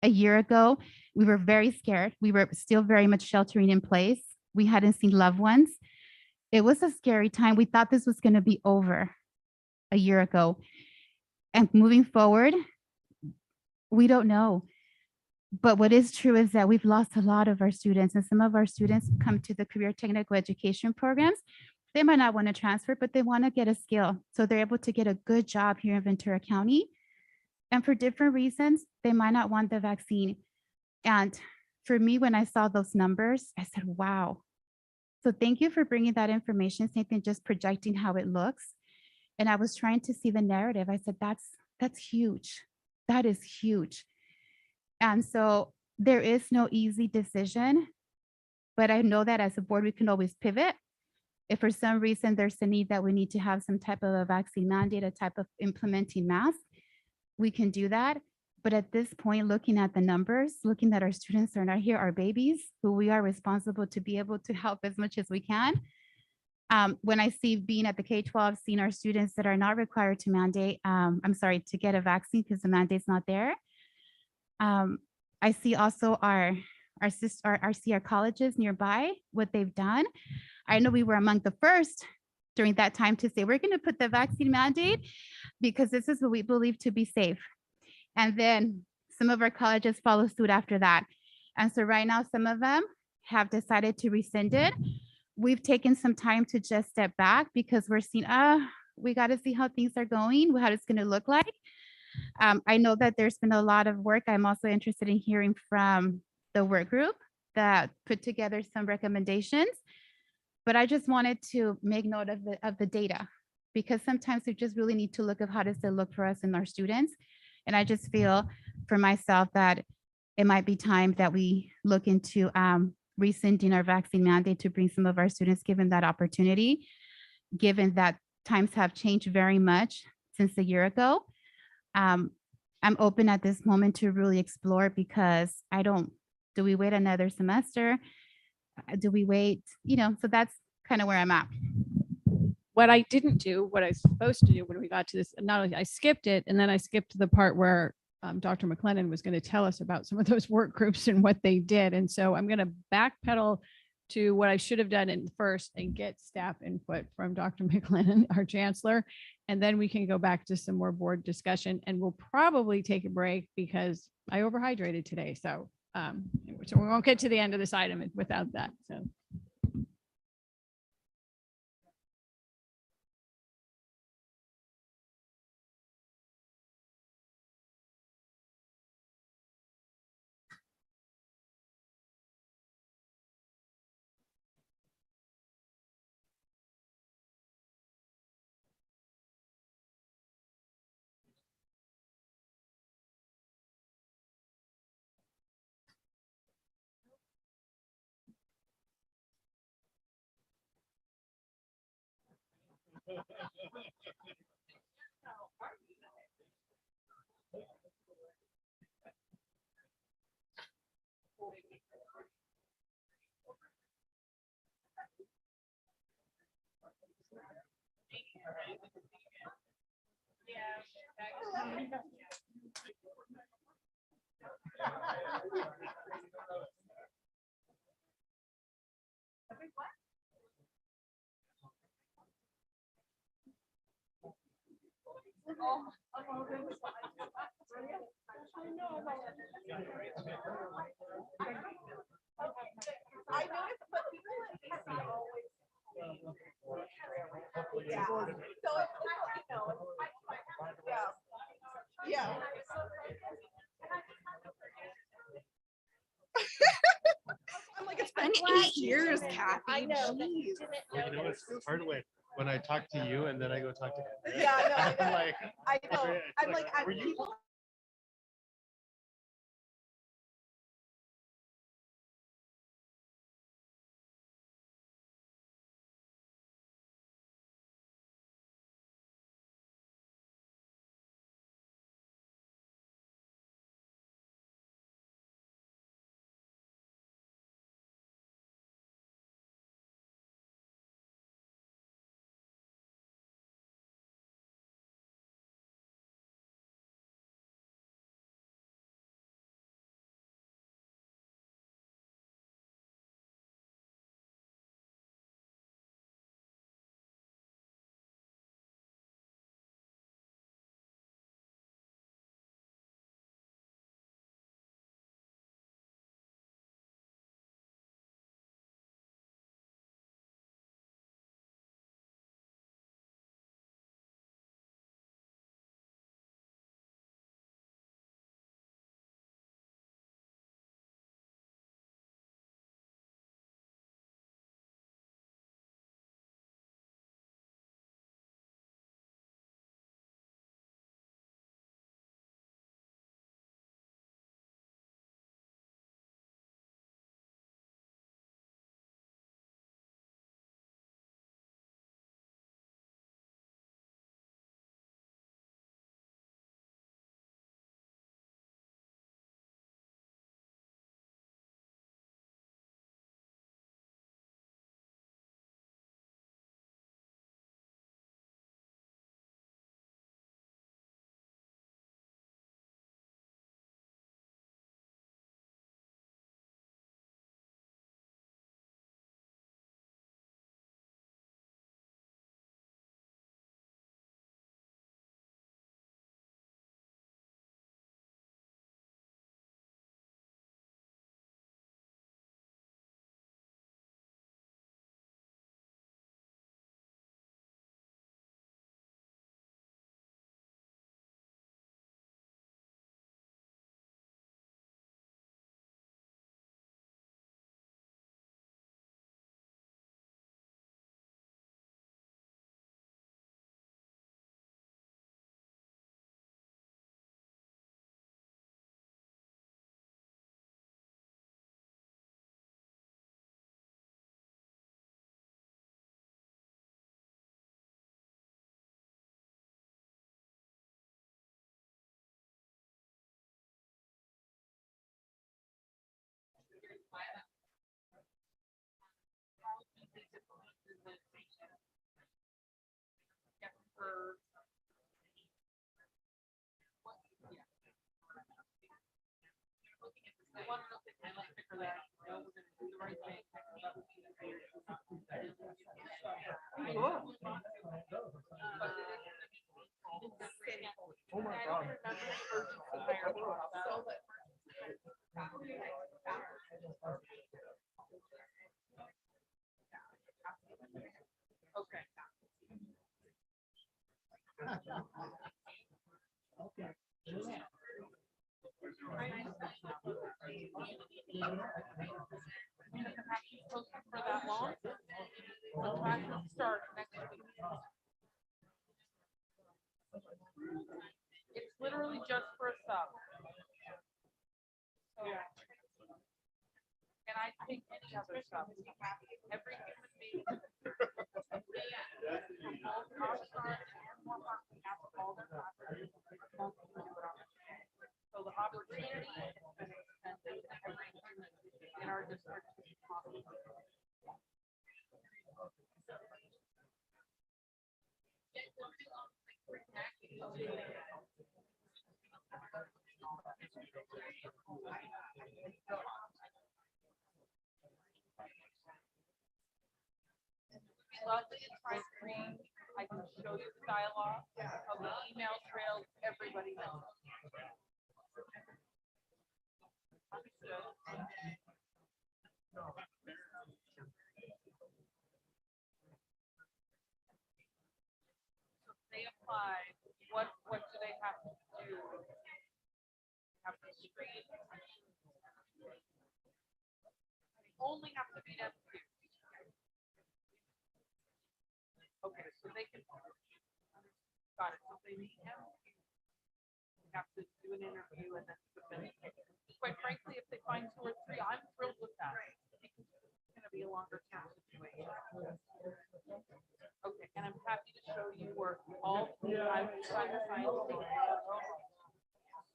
A year ago, we were very scared. We were still very much sheltering in place. We hadn't seen loved ones. It was a scary time. We thought this was going to be over a year ago. And moving forward, we don't know. But what is true is that we've lost a lot of our students, and some of our students come to the career technical education programs. They might not want to transfer, but they want to get a skill. So they're able to get a good job here in Ventura County. And for different reasons, they might not want the vaccine. And for me, when I saw those numbers, I said, wow. So thank you for bringing that information, Nathan, just projecting how it looks. And I was trying to see the narrative. I said, that's huge. That is huge. And so there is no easy decision, but I know that as a board, we can always pivot. If for some reason there's a need that we need to have some type of a vaccine mandate, a type of implementing mask, we can do that. But at this point, looking at the numbers, looking that our students are not here, our babies, who we are responsible to be able to help as much as we can. When I see being at the K-12, seeing our students that are not required to mandate, to get a vaccine because the mandate's not there. I see also our colleges nearby, what they've done. I know we were among the first during that time to say, we're going to put the vaccine mandate because this is what we believe to be safe. And then some of our colleges follow suit after that. And so right now, some of them have decided to rescind it. We've taken some time to just step back because we're seeing, we got to see how things are going, how it's going to look like. I know that there's been a lot of work. I'm also interested in hearing from the work group that put together some recommendations. But I just wanted to make note of the data, because sometimes we just really need to look at how does it look for us and our students. And I just feel for myself that it might be time that we look into rescinding our vaccine mandate to bring some of our students, given that opportunity, given that times have changed very much since a year ago. I'm open at this moment to really explore, because do we wait another semester? Do we wait? So that's kind of where I'm at. What I didn't do, what I was supposed to do when we got to this, not only I skipped it, and then I skipped to the part where Dr. McLennan was going to tell us about some of those work groups and what they did. And so I'm going to backpedal to what I should have done in first and get staff input from Dr. McLennan, our chancellor, and then we can go back to some more board discussion, and we'll probably take a break because I overhydrated today. So we won't get to the end of this item without that. So. I'm like, it's been 8 years, Kathy. I know. You know, it's hard when I talk to you and then I go talk to him. Yeah, no, I know. I'm like, I know. I'm like, were you people Oh my God. Okay. For that long. The classes start next week. It's literally just for a sub. So, and I think any other sub. Every human being. So the opportunity in our district is possible. Lovely and try to read. I can show you the dialogue of the email trails everybody knows. So they apply, what do they have to do? Have to screen. They only have to be M2. Okay, so they can, got it, so they need M2. They have to do an interview and then submit. Quite frankly, if they find 2 or 3, I'm thrilled with that. Because it's gonna be a longer term situation. Okay, and I'm happy to show you where all, I've done the science.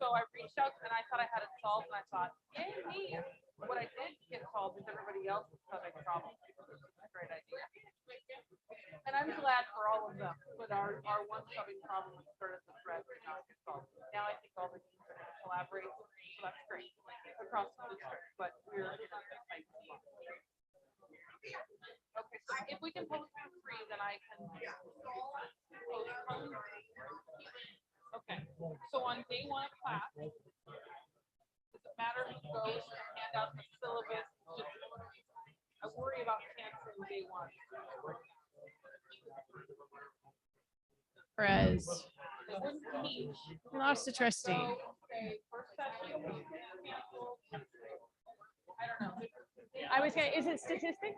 So I reached out and I thought I had it solved and I thought, yay me. What I did get solved is everybody else was having problems. This is a great idea. And I'm glad for all of them, but our one subbing problem that started the thread did not get solved. Now I think all the teams are going to collaborate, so that's great across the district, but we're in a tight spot. Okay, so if we can post for free, then I can postpone. Okay, so on day 1 of class, does it matter who goes to hand out the syllabus? I worry about canceling day 1. Whereas we lost a trustee. I don't know. I was gonna, is it statistic?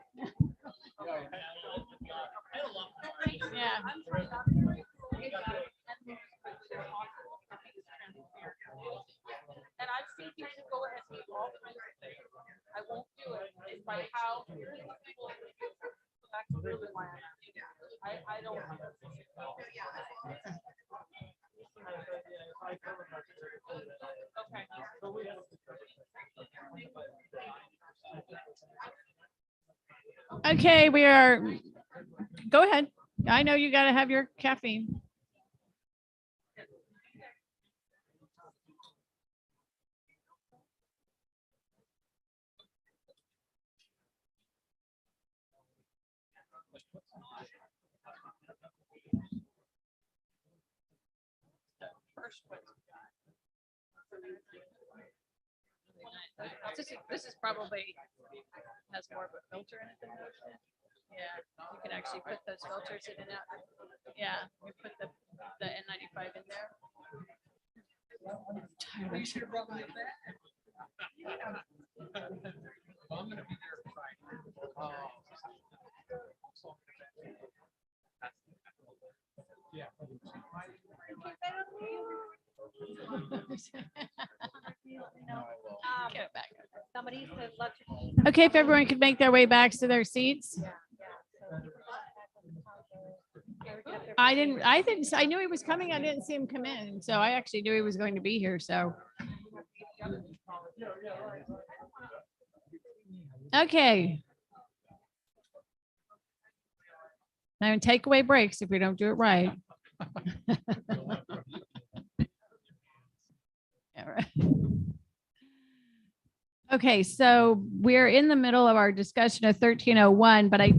Yeah. And I've seen people go ahead and do all kinds of things. I won't do it. It's by how here's the people. So that's really why I don't. Okay, we are, go ahead. I know you gotta have your caffeine. This is probably has more of a filter in it than most. Yeah, you can actually put those filters in and out. Yeah, we put the N95 in there. I'm gonna be there Friday. Yeah. Somebody said, let's. Okay, if everyone could make their way back to their seats. I knew he was coming. I didn't see him come in. So I actually knew he was going to be here. So. Okay. Now take away breaks if we don't do it right. All right. Okay, so we're in the middle of our discussion of 1301, but I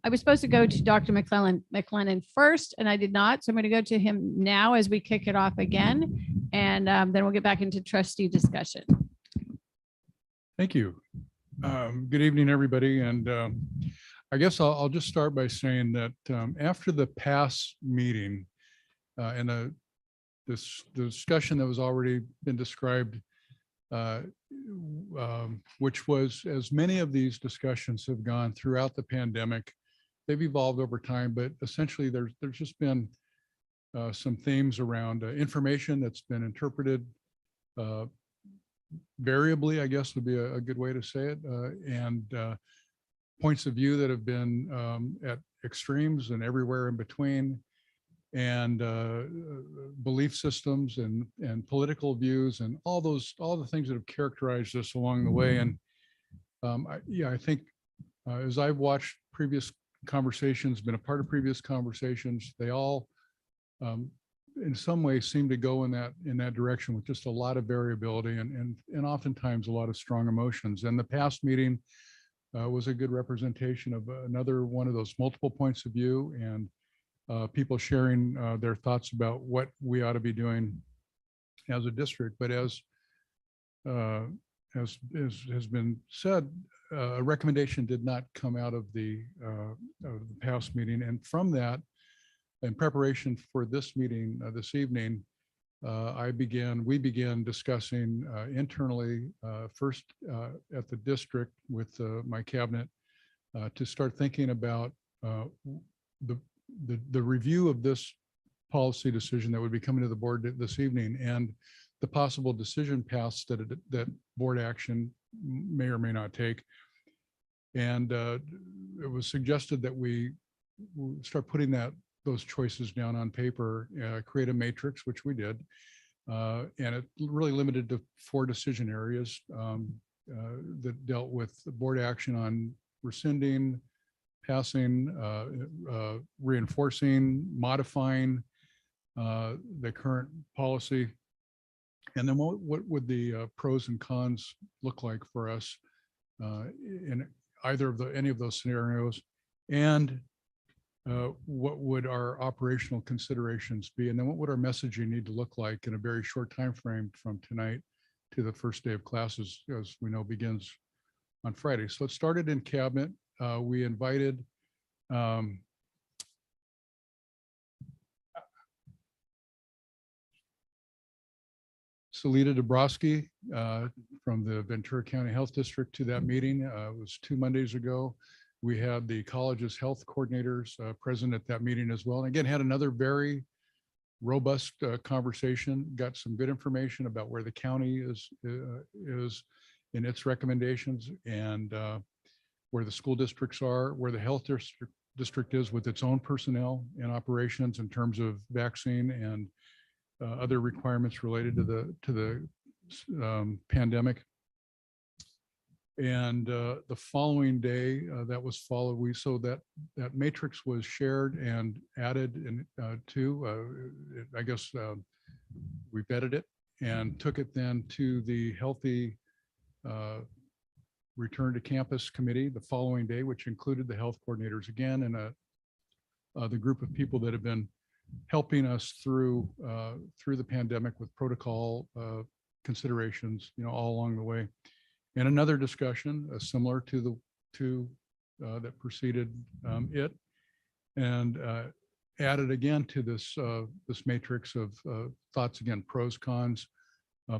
was supposed to go to Dr. McLennan first, and I did not. So I'm going to go to him now as we kick it off again. And then we'll get back into trustee discussion. Thank you. Good evening, everybody. And I guess I'll just start by saying that after the past meeting and the discussion that was already been described, which was, as many of these discussions have gone throughout the pandemic, they've evolved over time, but essentially there's just been some themes around information that's been interpreted variably, I guess would be a good way to say it, and points of view that have been at extremes and everywhere in between, and belief systems and political views and all the things that have characterized us along the way. And I think as I've watched previous conversations, been a part of previous conversations, they all in some way seem to go in that direction with just a lot of variability and oftentimes a lot of strong emotions. And the past meeting was a good representation of another one of those multiple points of view, and people sharing their thoughts about what we ought to be doing as a district. But as has been said, a recommendation did not come out of the past meeting. And from that, in preparation for this meeting this evening, we began discussing internally, first at the district with my cabinet, to start thinking about the review of this policy decision that would be coming to the board this evening, and the possible decision paths that board action may or may not take. And it was suggested that we start putting those choices down on paper, create a matrix, which we did, and it really limited to 4 decision areas that dealt with board action on rescinding, passing, reinforcing, modifying the current policy, and then what would the pros and cons look like for us in either of any of those scenarios, and what would our operational considerations be, and then what would our messaging need to look like in a very short time frame from tonight to the first day of classes, as we know begins on Friday. So it started in cabinet. We invited Salita Dabrowski from the Ventura County Health District to that meeting. It was 2 Mondays ago. We had the college's health coordinators present at that meeting as well. And again, had another very robust conversation, got some good information about where the county is in its recommendations, and where the school districts are, where the health district is with its own personnel and operations in terms of vaccine and other requirements related to the pandemic. And the following day that was followed, so that matrix was shared and added I guess we vetted it and took it then to the Healthy Return to Campus Committee the following day, which included the health coordinators again, and the group of people that have been helping us through the pandemic with protocol considerations, all along the way. And another discussion similar to the 2 that preceded it, and added again to this matrix of thoughts, again, pros, cons,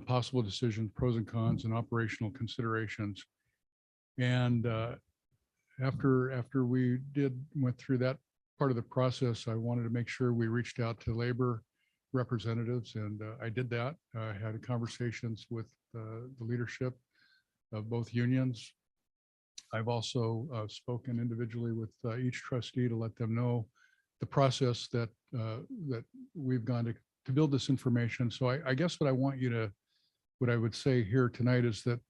possible decisions, pros and cons, and operational considerations. And after we went through that part of the process, I wanted to make sure we reached out to labor representatives, and I did that. I had conversations with the leadership of both unions. I've also spoken individually with each trustee to let them know the process that we've gone to build this information. So I guess what I would say here tonight is that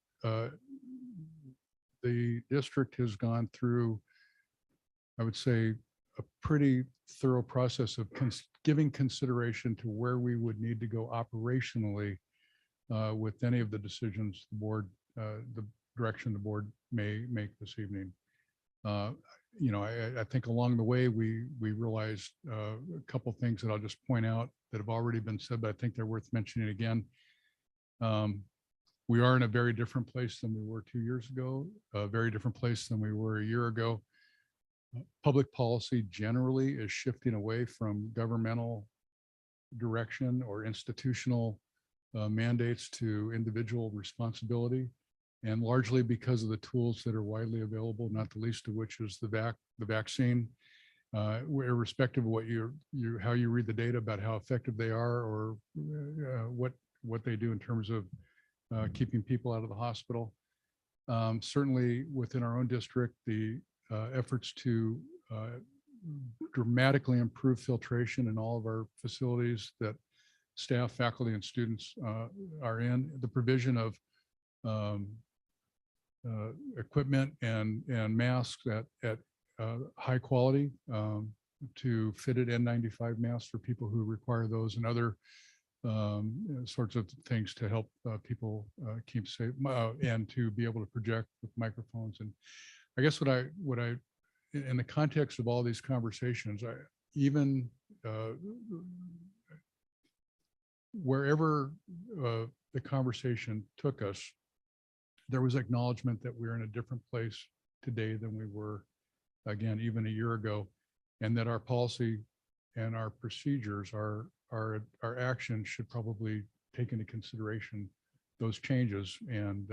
the district has gone through, I would say, a pretty thorough process of giving consideration to where we would need to go operationally with any of the decisions the board the direction the board may make this evening. I think along the way, we realized a couple things that I'll just point out that have already been said, but I think they're worth mentioning again. We are in a very different place than we were 2 years ago, a very different place than we were a year ago. Public policy generally is shifting away from governmental direction or institutional mandates to individual responsibility, and largely because of the tools that are widely available, not the least of which is the vaccine. Irrespective of how you read the data about how effective they are, or what they do in terms of keeping people out of the hospital. Certainly within our own district, the efforts to dramatically improve filtration in all of our facilities that staff, faculty, and students are in, the provision of equipment and masks at high quality, to fitted N95 masks for people who require those, and other sorts of things to help people keep safe, and to be able to project with microphones. And I guess what I in the context of all these conversations, even wherever the conversation took us, there was acknowledgement that we're in a different place today than we were, again, even a year ago, and that our policy and our procedures, our actions should probably take into consideration those changes. And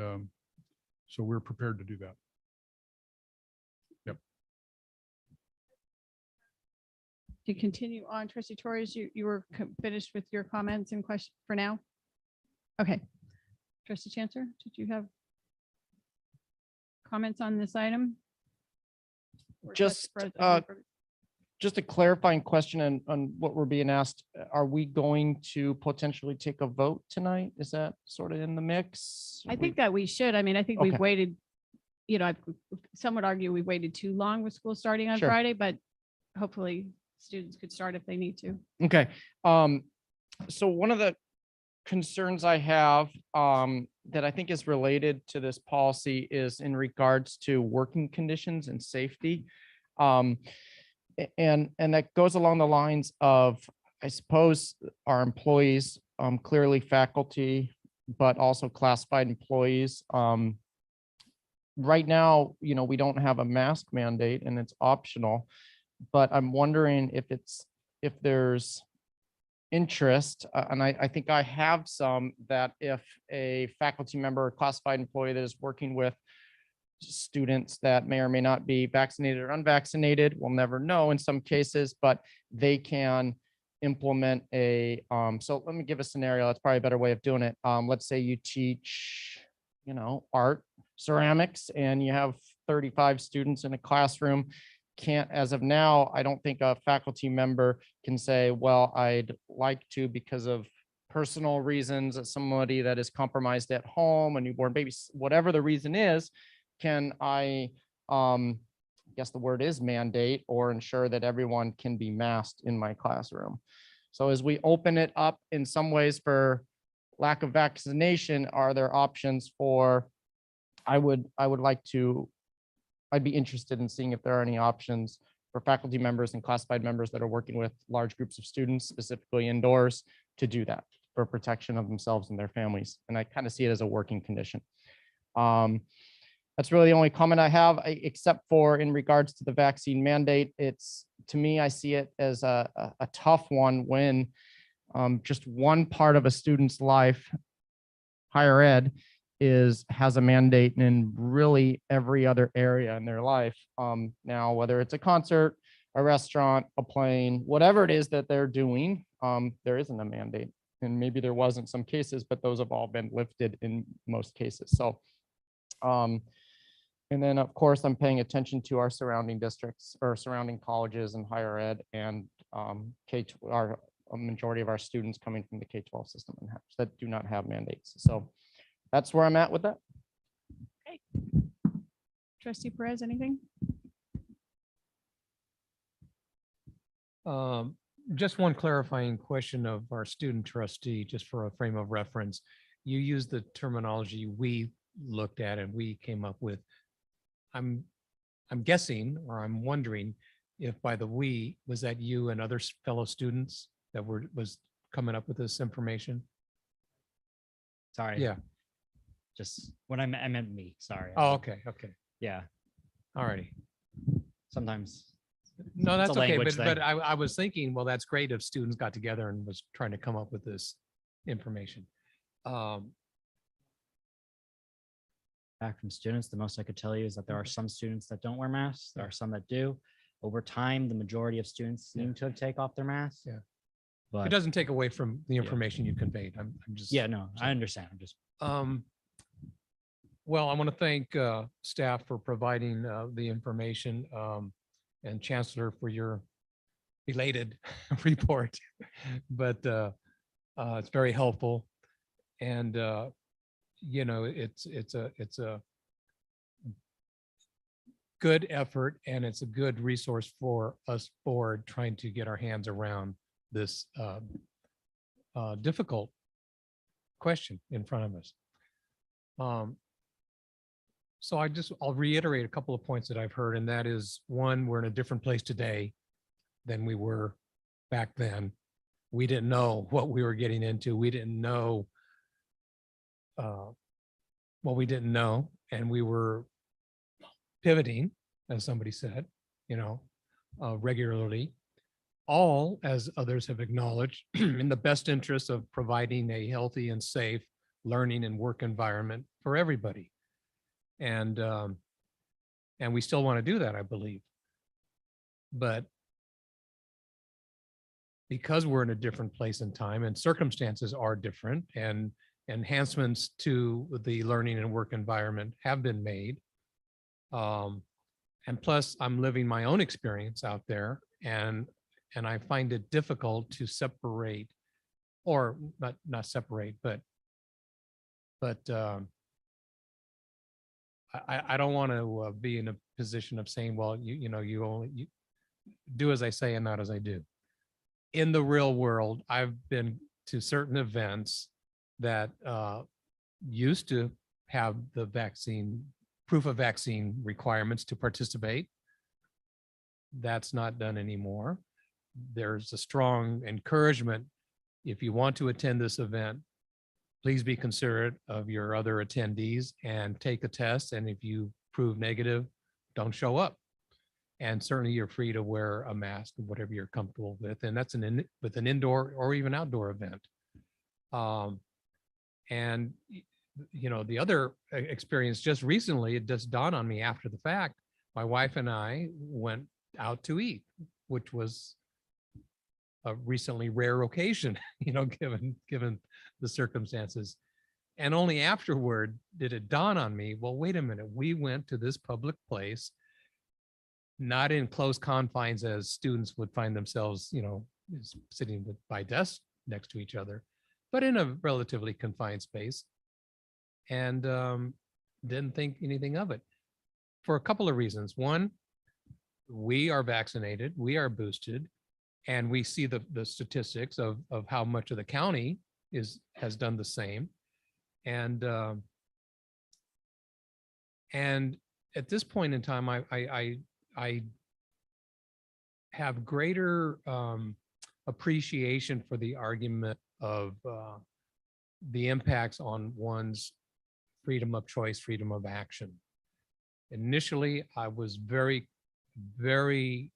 so we're prepared to do that. Yep. To continue on, Trustee Torres, you were finished with your comments and questions for now? Okay. Trustee Chancellor, did you have comments on this item? Just a clarifying question on what we're being asked. Are we going to potentially take a vote tonight? Is that sort of in the mix? I think that we should. I mean, I think Okay. we've waited, some would argue we waited too long with school starting on Sure. Friday, but hopefully students could start if they need to. Okay. So one of the concerns I have that I think is related to this policy is in regards to working conditions and safety. And that goes along the lines of, I suppose, our employees, clearly faculty, but also classified employees. Right now, we don't have a mask mandate and it's optional, but I'm wondering if there's interest, and I think I have some, that if a faculty member or classified employee that is working with students that may or may not be vaccinated or unvaccinated, we'll never know in some cases, but they can implement so let me give a scenario. That's probably a better way of doing it. Let's say you teach, art, ceramics, and you have 35 students in a classroom. As of now, I don't think a faculty member can say, well, I'd like to, because of personal reasons, somebody that is compromised at home, a newborn baby, whatever the reason is, can I guess the word is mandate or ensure that everyone can be masked in my classroom. So as we open it up in some ways for lack of vaccination, are there options for, I'd be interested in seeing if there are any options for faculty members and classified members that are working with large groups of students, specifically indoors, to do that for protection of themselves and their families. And I kind of see it as a working condition. That's really the only comment I have, except for in regards to the vaccine mandate. To me, I see it as a tough one when just one part of a student's life, higher ed, has a mandate in really every other area in their life. Now, whether it's a concert, a restaurant, a plane, whatever it is that they're doing, there isn't a mandate. And maybe there was in some cases, but those have all been lifted in most cases. So, and then of course, I'm paying attention to our surrounding districts or surrounding colleges and higher ed, and a majority of our students coming from the K-12 system that do not have mandates. So that's where I'm at with that. Okay. Trustee Perez, anything? Just one clarifying question of our student trustee, just for a frame of reference. You use the terminology, we looked at and we came up with, I'm guessing, or I'm wondering if by the we, was that you and other fellow students that was coming up with this information? Sorry. Yeah. Just when I meant me, sorry. Oh, okay. Okay. Yeah. All righty. Sometimes. No, it's a that's okay. language But thing. I was thinking, well, that's great if students got together and was trying to come up with this information. Back from students, the most I could tell you is that there are some students that don't wear masks. There are some that do. Over time, the majority of students seem to have take off their masks. Yeah. But It doesn't take away from the information you conveyed. I'm just. yeah, no, I understand. I'm just Well, I want to thank staff for providing the information and Chancellor for your belated report, but it's very helpful. And you know, it's a good effort, and it's a good resource for us board trying to get our hands around this difficult question in front of us. So I'll reiterate a couple of points that I've heard, and that is, one, we're in a different place today than we were back then. We didn't know what we were getting into. We didn't know what we didn't know, and we were pivoting, as somebody said, you know, regularly, all, as others have acknowledged, in the best interest of providing a healthy and safe learning and work environment for everybody. And we still want to do that, I believe. But because we're in a different place in time and circumstances are different, and enhancements to the learning and work environment have been made. And plus, I'm living my own experience out there, and I find it difficult to separate, or not separate, but I don't want to be in a position of saying, well, you know, you do as I say and not as I do. In the real world, I've been to certain events that used to have the vaccine, proof of vaccine requirements to participate. That's not done anymore. There's a strong encouragement. If you want to attend this event, please be considerate of your other attendees and take a test. And if you prove negative, don't show up. And certainly you're free to wear a mask, whatever you're comfortable with. And that's with an indoor or even outdoor event. And you know, the other experience just recently, it just dawned on me after the fact, my wife and I went out to eat, which was a recently rare occasion, you know, given the circumstances. And only afterward did it dawn on me, well, wait a minute, we went to this public place, not in close confines as students would find themselves, you know, sitting by desks next to each other, but in a relatively confined space, and didn't think anything of it for a couple of reasons. One, we are vaccinated, we are boosted, and we see the statistics of how much of the county has done the same. And at this point in time, I have greater appreciation for the argument of the impacts on one's freedom of choice, freedom of action. Initially, I was very, very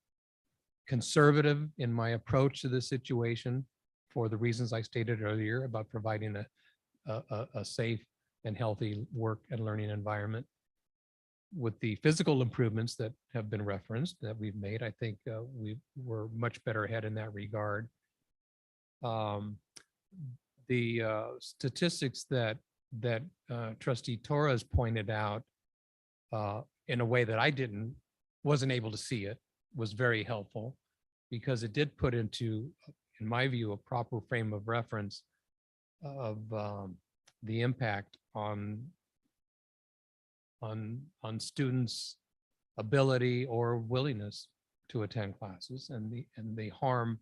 conservative in my approach to the situation for the reasons I stated earlier about providing a safe and healthy work and learning environment. With the physical improvements that have been referenced that we've made, I think we were much better ahead in that regard. The statistics that Trustee Torres pointed out in a way that I wasn't able to see it was very helpful, because it did put into, in my view, a proper frame of reference of the impact on students' ability or willingness to attend classes, and the harm,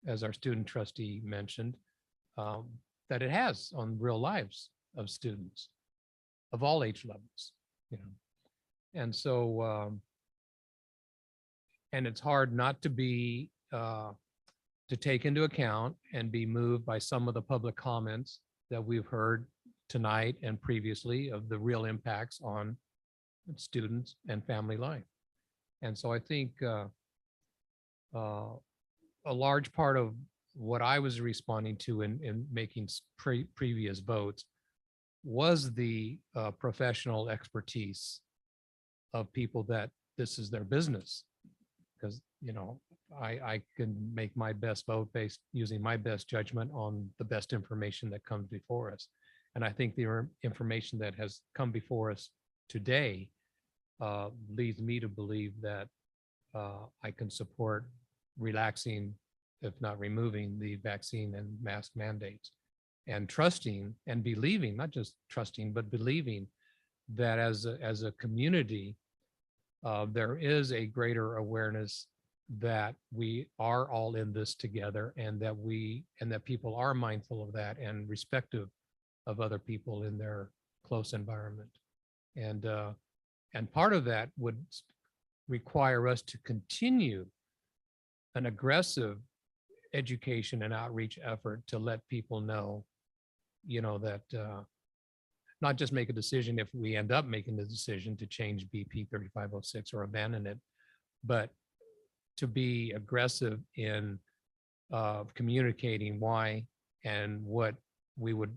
as our student trustee mentioned, that it has on real lives of students. of all age levels, you know. And so, and it's hard not to be, to take into account and be moved by some of the public comments that we've heard tonight and previously of the real impacts on students and family life. And so I think a large part of what I was responding to in making previous votes was the professional expertise of people that this is their business. Because, you know, I can make my best vote based using my best judgment on the best information that comes before us. And I think the information that has come before us today leads me to believe that I can support relaxing, if not removing, the vaccine and mask mandates, and trusting and believing, not just trusting, but believing that as a community, there is a greater awareness that we are all in this together, and that people are mindful of that and respective of other people in their close environment. And part of that would require us to continue an aggressive education and outreach effort to let people know, you know, that not just make a decision if we end up making the decision to change BP 3506 or abandon it, but to be aggressive in communicating why and what we would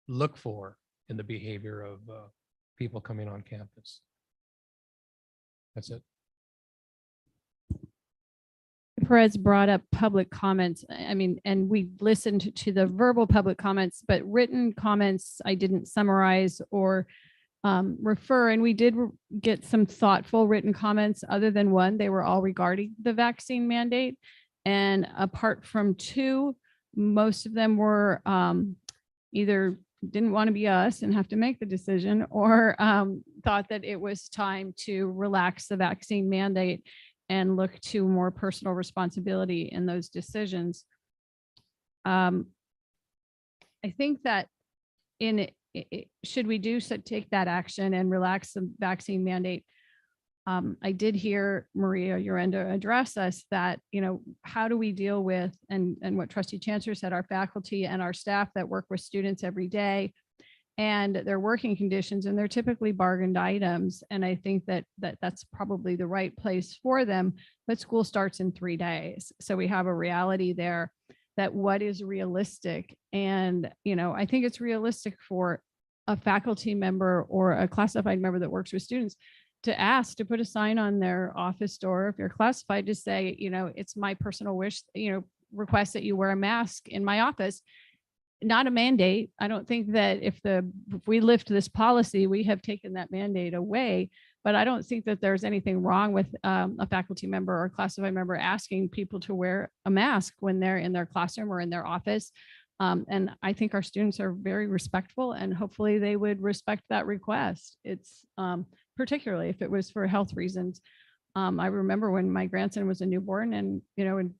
look for in the behavior of people coming on campus. That's it. Perez brought up public comments. I mean, and we listened to the verbal public comments, but written comments I didn't summarize or refer. And we did get some thoughtful written comments other than one. They were all regarding the vaccine mandate. And apart from two, most of them were either didn't want to be us and have to make the decision, or thought that it was time to relax the vaccine mandate and look to more personal responsibility in those decisions. I think that should we take that action and relax the vaccine mandate? I did hear Maria Urenda address us that, you know, how do we deal with, and what Trustee Chancellor said, our faculty and our staff that work with students every day and their working conditions, and they're typically bargained items. And I think that that's probably the right place for them, but school starts in 3 days. So we have a reality there that what is realistic. And, you know, I think it's realistic for a faculty member or a classified member that works with students to ask to put a sign on their office door if you're classified to say, you know, it's my personal wish, you know, request that you wear a mask in my office, not a mandate. I don't think that if we lift this policy, we have taken that mandate away, but I don't think that there's anything wrong with a faculty member or a classified member asking people to wear a mask when they're in their classroom or in their office. And I think our students are very respectful, and hopefully they would respect that request. It's particularly if it was for health reasons. I remember when my grandson was a newborn, and, you know, and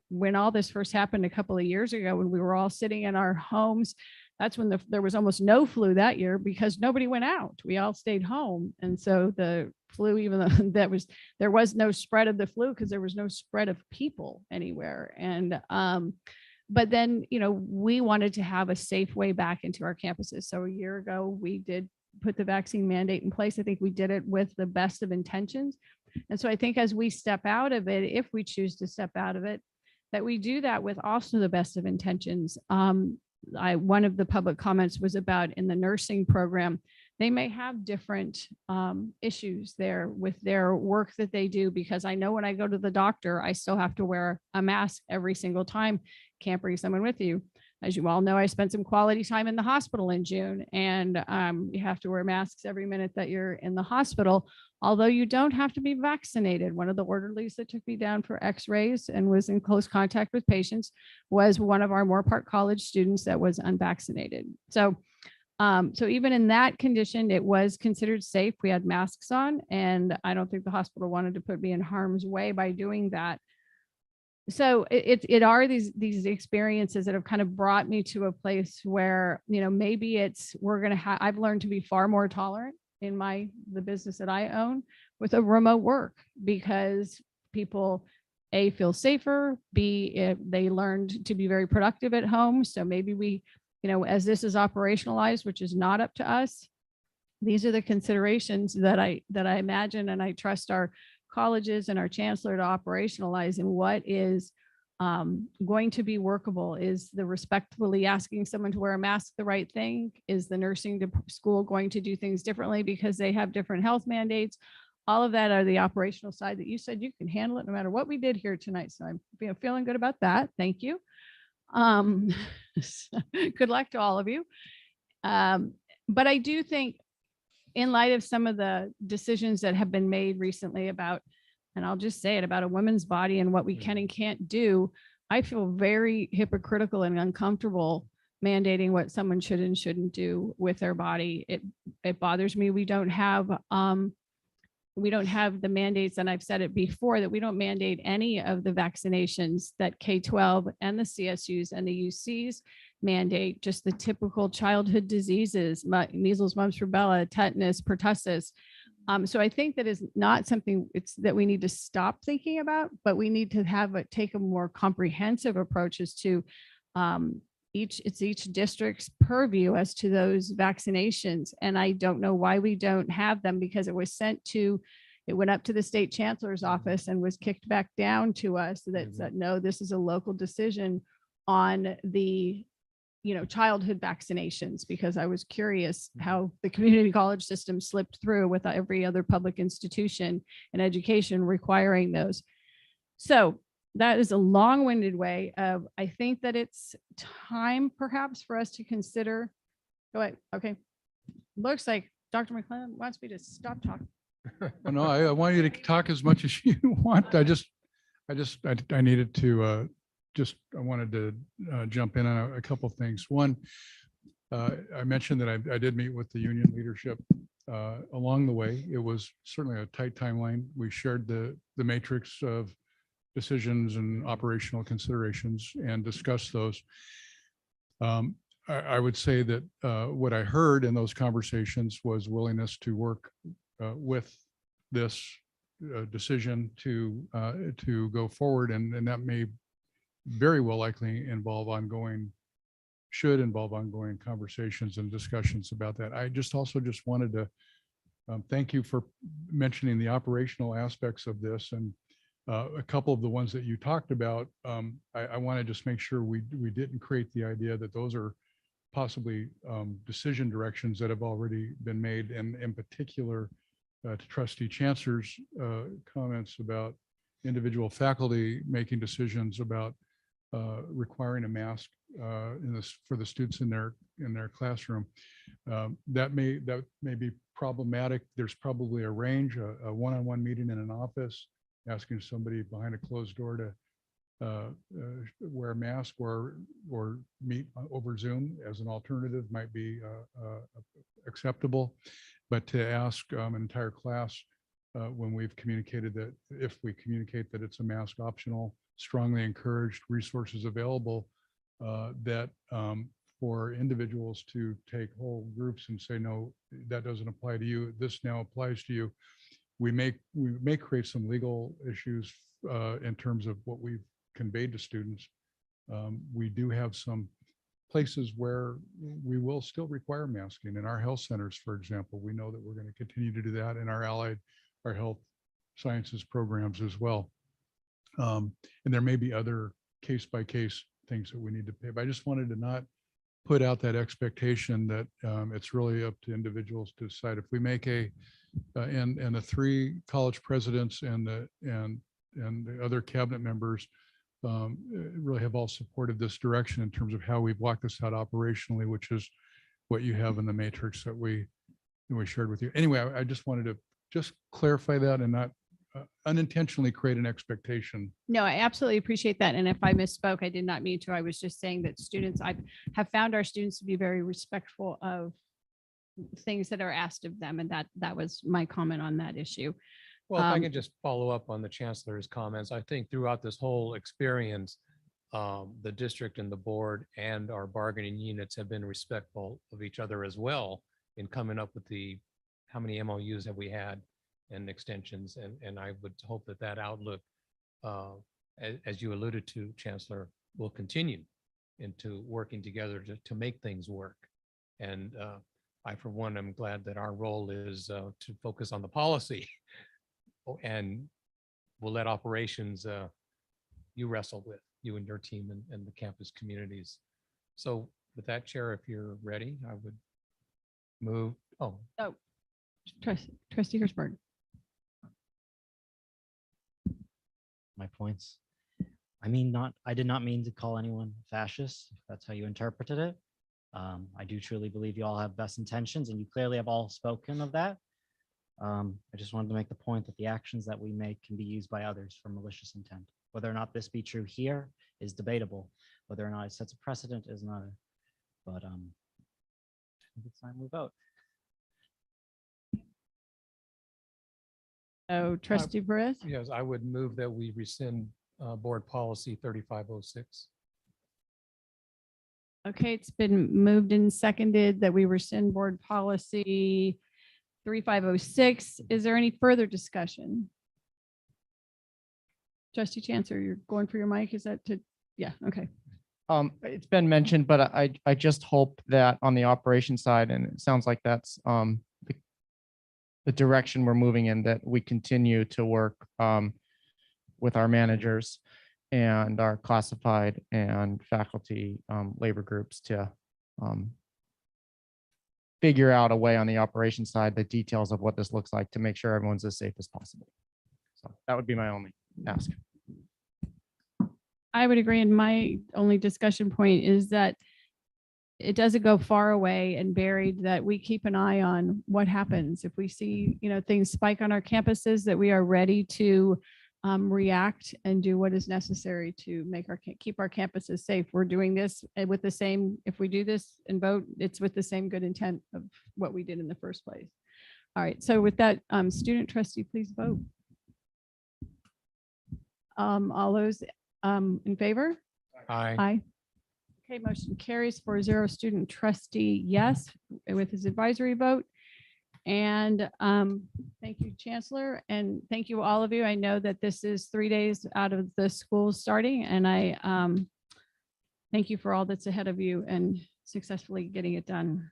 when all this first happened a couple of years ago, when we were all sitting in our homes, that's when there was almost no flu that year because nobody went out. We all stayed home. And so the flu, even though there was no spread of the flu because there was no spread of people anywhere. And but then, you know, we wanted to have a safe way back into our campuses. So a year ago, we did put the vaccine mandate in place. I think we did it with the best of intentions. And so I think as we step out of it, if we choose to step out of it, that we do that with also the best of intentions. One of the public comments was about in the nursing program, they may have different issues there with their work that they do, because I know when I go to the doctor, I still have to wear a mask every single time. Can't bring someone with you. As you all know, I spent some quality time in the hospital in June, and you have to wear masks every minute that you're in the hospital, although you don't have to be vaccinated. One of the orderlies that took me down for x-rays and was in close contact with patients was one of our Moore Park College students that was unvaccinated. So even in that condition, it was considered safe. We had masks on, and I don't think the hospital wanted to put me in harm's way by doing that. So it are these experiences that have kind of brought me to a place where, maybe we're going to have, I've learned to be far more tolerant in the business that I own with a remote work, because people, A, feel safer, B, they learned to be very productive at home. So maybe we, as this is operationalized, which is not up to us, these are the considerations that I imagine, and I trust our colleges and our chancellor to operationalize. And what is going to be workable? Is the respectfully asking someone to wear a mask the right thing? Is the nursing school going to do things differently because they have different health mandates? All of that are the operational side that you said you can handle it no matter what we did here tonight. So I'm feeling good about that. Thank you. Good luck to all of you. But I do think, in light of some of the decisions that have been made recently about, and I'll just say it, about a woman's body and what we can and can't do, I feel very hypocritical and uncomfortable mandating what someone should and shouldn't do with their body. It bothers me. We don't have the mandates, and I've said it before, that we don't mandate any of the vaccinations that K-12 and the CSUs and the UCs mandate, just the typical childhood diseases, measles, mumps, rubella, tetanus, pertussis. So I think that is not something that we need to stop thinking about, but we need to take a more comprehensive approach as to each district's purview as to those vaccinations. And I don't know why we don't have them, because it went up to the state chancellor's office and was kicked back down to us that said, no, this is a local decision on the childhood vaccinations, because I was curious how the community college system slipped through with every other public institution in education requiring those. So that is a long-winded way of, I think that it's time perhaps for us to consider. Go ahead. Okay. Looks like Dr. McClellan wants me to stop talking. Well, no, I want you to talk as much as you want. I needed to I wanted to jump in on a couple of things. One, I mentioned that I did meet with the union leadership along the way. It was certainly a tight timeline. We shared the matrix of decisions and operational considerations and discussed those. I would say that what I heard in those conversations was willingness to work with this decision to go forward, and that may very well likely should involve ongoing conversations and discussions about that. I also wanted to thank you for mentioning the operational aspects of this, and a couple of the ones that you talked about. I want to just make sure we didn't create the idea that those are possibly decision directions that have already been made, and in particular to Trustee Chancellor's comments about individual faculty making decisions about requiring a mask for the students in their classroom. That may be problematic. There's probably a range, a one-on-one meeting in an office, asking somebody behind a closed door to wear a mask or meet over Zoom as an alternative might be acceptable. But to ask an entire class when we've communicated that, if we communicate that it's a mask optional, strongly encouraged, resources available, that for individuals to take whole groups and say, no, that doesn't apply to you, this now applies to you. We may create some legal issues in terms of what we've conveyed to students. We do have some places where we will still require masking in our health centers, for example. We know that we're going to continue to do that in our health sciences programs as well. And there may be other case-by-case things that we need to pay. But I just wanted to not put out that expectation that it's really up to individuals to decide. If we make and the 3 college presidents and the other cabinet members really have all supported this direction in terms of how we've walked this out operationally, which is what you have in the matrix that we shared with you. Anyway, I just wanted to just clarify that and not unintentionally create an expectation. No, I absolutely appreciate that. And if I misspoke, I did not mean to. I was just saying that I have found our students to be very respectful of things that are asked of them. And that was my comment on that issue. Well, if I Um, can just follow up on the chancellor's comments, I think throughout this whole experience, the district and the board and our bargaining units have been respectful of each other as well in coming up with how many MOUs have we had and extensions, and I would hope that that outlook, as you alluded to, Chancellor, will continue into working together to make things work. And I, for one, am glad that our role is to focus on the policy and we'll let operations you wrestle with, you and your team and the campus communities. So with that, Chair, if you're ready, I would move. Oh, Trustee Hirschberg. My points. I mean, I did not mean to call anyone fascist, if that's how you interpreted it. I do truly believe you all have best intentions, and you clearly have all spoken of that. I just wanted to make the point that the actions that we make can be used by others for malicious intent. Whether or not this be true here is debatable. Whether or not it sets a precedent is another. But I think it's time we vote. Oh, Trustee Perez. yes, I would move that we rescind board policy 3506. Okay, it's been moved and seconded that we rescind board policy 3506. Is there any further discussion? Trustee Chancellor, you're going for your mic. Is that to, yeah, okay. It's been mentioned, but I just hope that on the operation side, and it sounds like that's the direction we're moving in, that we continue to work with our managers and our classified and faculty labor groups to figure out a way on the operation side, the details of what this looks like to make sure everyone's as safe as possible. So that would be my only ask. I would agree. And my only discussion point is that it doesn't go far away and buried, that we keep an eye on what happens. If we see, things spike on our campuses, that we are ready to react and do what is necessary to keep our campuses safe. We're doing this with the same, if we do this and vote, it's with the same good intent of what we did in the first place. All right. So with that, student trustee, please vote. All those in favor? Aye. Aye. Okay, motion carries 4-0. Student trustee, yes, with his advisory vote. And thank you, Chancellor, and thank you, all of you. I know that this is 3 days out of the school starting, and I thank you for all that's ahead of you and successfully getting it done.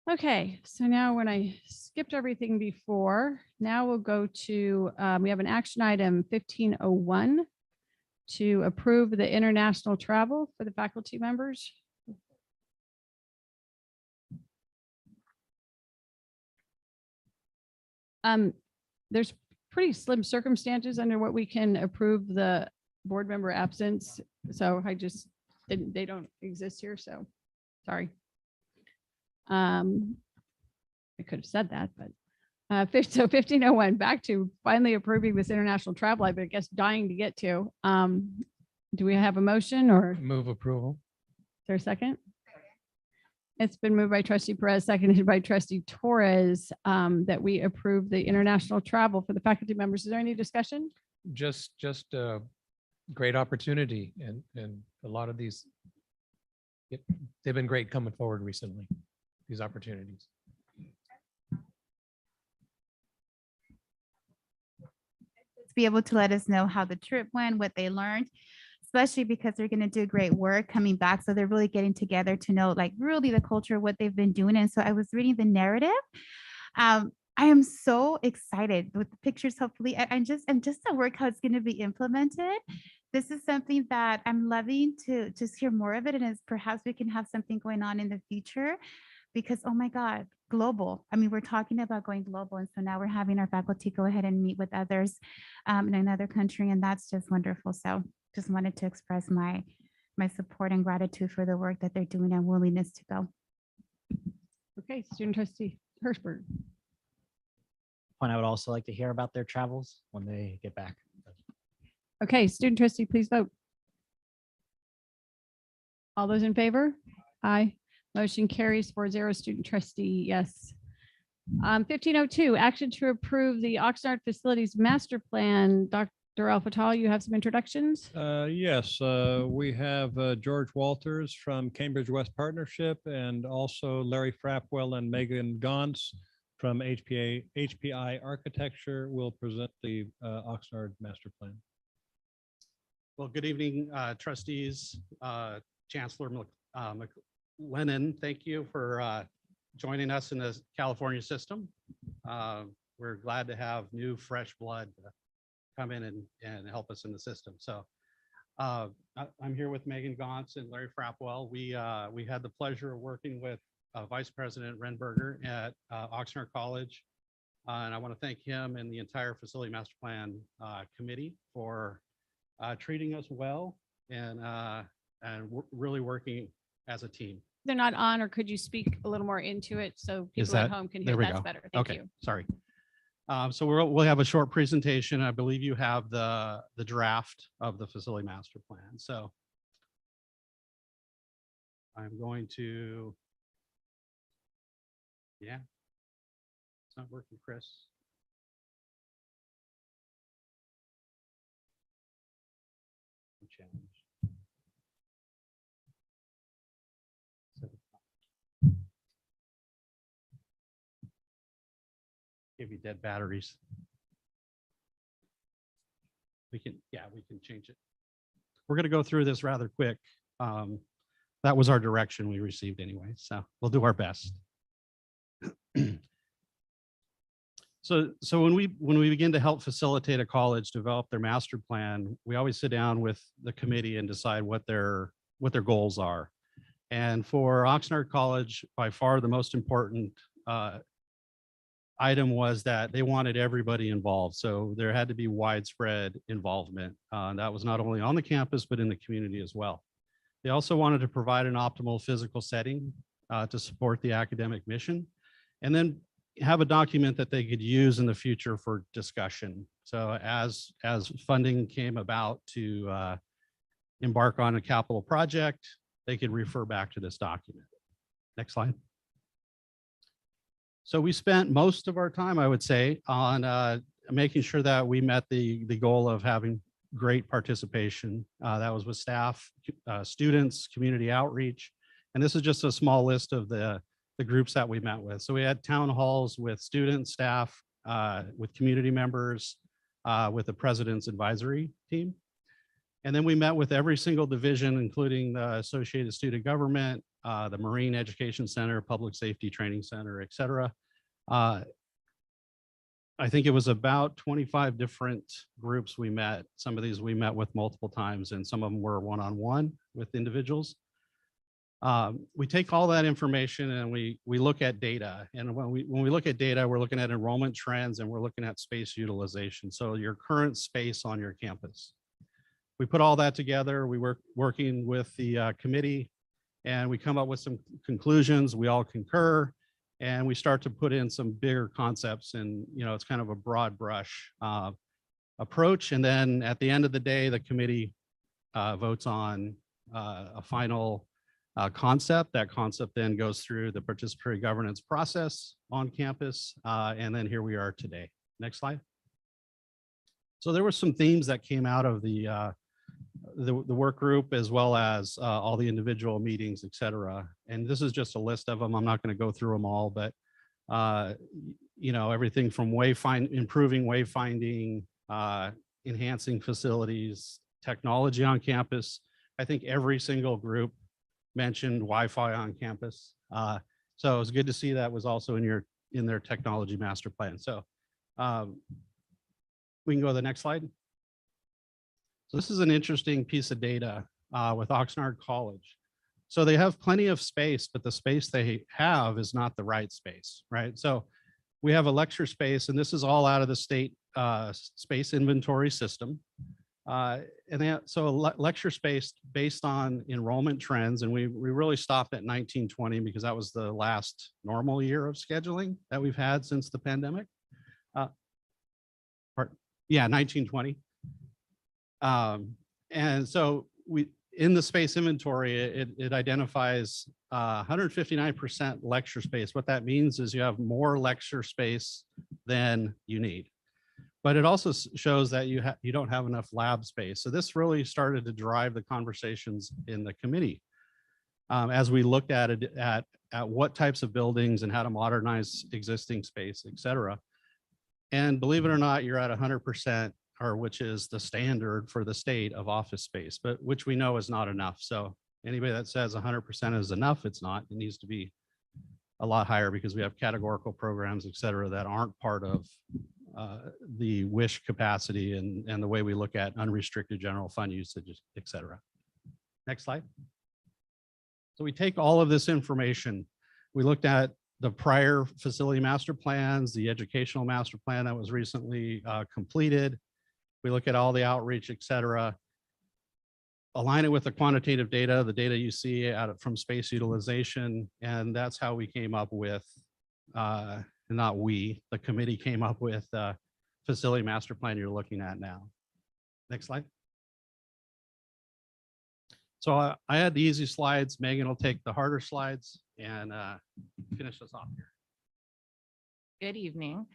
Okay, so now when I skipped everything before, now we'll go to, we have an action item 1501 to approve the international travel for the faculty members. There's pretty slim circumstances under what we can approve the board member absence. So I just didn't, they don't exist here. So sorry. I could have said that, but so 1501, back to finally approving this international travel. I've been, I guess, dying to get to. Do we have a motion or? Move approval. Is there a second? It's been moved by Trustee Perez, seconded by Trustee Torres, that we approve the international travel for the faculty members. Is there any discussion? Just a great opportunity, and a lot of these, they've been great coming forward recently, these opportunities. To be able to let us know how the trip went, what they learned, especially because they're going to do great work coming back. So they're really getting together to know like really the culture of what they've been doing. And so I was reading the narrative. I am so excited with the pictures, hopefully, and just the work, how it's going to be implemented. This is something that I'm loving to just hear more of it. And as perhaps we can have something going on in the future, because, oh my God, global. I mean, we're talking about going global. And so now we're having our faculty go ahead and meet with others in another country. And that's just wonderful. So just wanted to express my support and gratitude for the work that they're doing and willingness to go. Okay, student trustee Hirschberg. Point, I would also like to hear about their travels when they get back. Okay, student trustee, please vote. All those in favor? Aye. Motion carries 4-0. Student trustee, yes. 1502, action to approve the Oxnard Facilities Master Plan. Dr. Al-Fatah, you have some introductions? Yes, we have George Walters from Cambridge West Partnership and also Larry Frapwell and Megan Gauntz from HPI Architecture will present the Oxnard Master Plan. Well, good evening, trustees, Chancellor McLennan. Thank you for joining us in the California system. We're glad to have new, fresh blood come in and help us in the system. So I'm here with Megan Gauntz and Larry Frapwell. We had the pleasure of working with Vice President Renberger at Oxnard College. And I want to thank him and the entire Facility Master Plan Committee for treating us well and really working as a team. They're not on, or could you speak a little more into it so people at home can hear? There we That's go. better. Thank Okay, you. sorry. So we'll have a short presentation. I believe you have the draft of the Facility Master Plan. So I'm going to, yeah, it's not working, Chris. Challenge. Give you dead batteries. We can change it. We're going to go through this rather quick. That was our direction we received anyway, so we'll do our best. So when we begin to help facilitate a college develop their master plan, we always sit down with the committee and decide what their goals are. And for Oxnard College, by far the most important item was that they wanted everybody involved. So there had to be widespread involvement. That was not only on the campus, but in the community as well. They also wanted to provide an optimal physical setting to support the academic mission, and then have a document that they could use in the future for discussion. So as funding came about to embark on a capital project, they could refer back to this document. Next slide. So we spent most of our time, I would say, on making sure that we met the goal of having great participation. That was with staff, students, community outreach. And this is just a small list of the groups that we met with. So we had town halls with students, staff, with community members, with the president's advisory team. And then we met with every single division, including the Associated Student Government, the Marine Education Center, Public Safety Training Center, et cetera. I think it was about 25 different groups we met. Some of these we met with multiple times, and some of them were one-on-one with individuals. We take all that information and we look at data. And when we look at data, we're looking at enrollment trends and we're looking at space utilization. So your current space on your campus. We put all that together. We were working with the committee and we come up with some conclusions. We all concur and we start to put in some bigger concepts, and it's kind of a broad brush approach. And then at the end of the day, the committee votes on a final concept. That concept then goes through the participatory governance process on campus. And then here we are today. Next slide. So there were some themes that came out of the work group, as well as all the individual meetings, et cetera. And this is just a list of them. I'm not going to go through them all, but everything from improving wayfinding, enhancing facilities, technology on campus. I think every single group mentioned Wi-Fi on campus. So it was good to see that was also in their technology master plan. So we can go to the next slide. So this is an interesting piece of data with Oxnard College. So they have plenty of space, but the space they have is not the right space, right? So we have a lecture space, and this is all out of the state space inventory system. So lecture space based on enrollment trends, and we really stopped at 1920 because that was the last normal year of scheduling that we've had since the pandemic. 1920. And so in the space inventory, it identifies 159% lecture space. What that means is you have more lecture space than you need. But it also shows that you don't have enough lab space. So this really started to drive the conversations in the committee as we looked at it at what types of buildings and how to modernize existing space, et cetera. And believe it or not, you're at 100%, or which is the standard for the state of office space, but which we know is not enough. So anybody that says 100% is enough, it's not. It needs to be a lot higher because we have categorical programs, et cetera, that aren't part of the wish capacity and the way we look at unrestricted general fund usage, et cetera. Next slide. So we take all of this information. We looked at the prior facility master plans, the educational master plan that was recently completed. We look at all the outreach, et cetera. Align it with the quantitative data, the data you see from space utilization. And that's how we came up with, not we, the committee came up with facility master plan you're looking at now. Next slide. So I had the easy slides. Megan will take the harder slides and finish us off here. Good evening.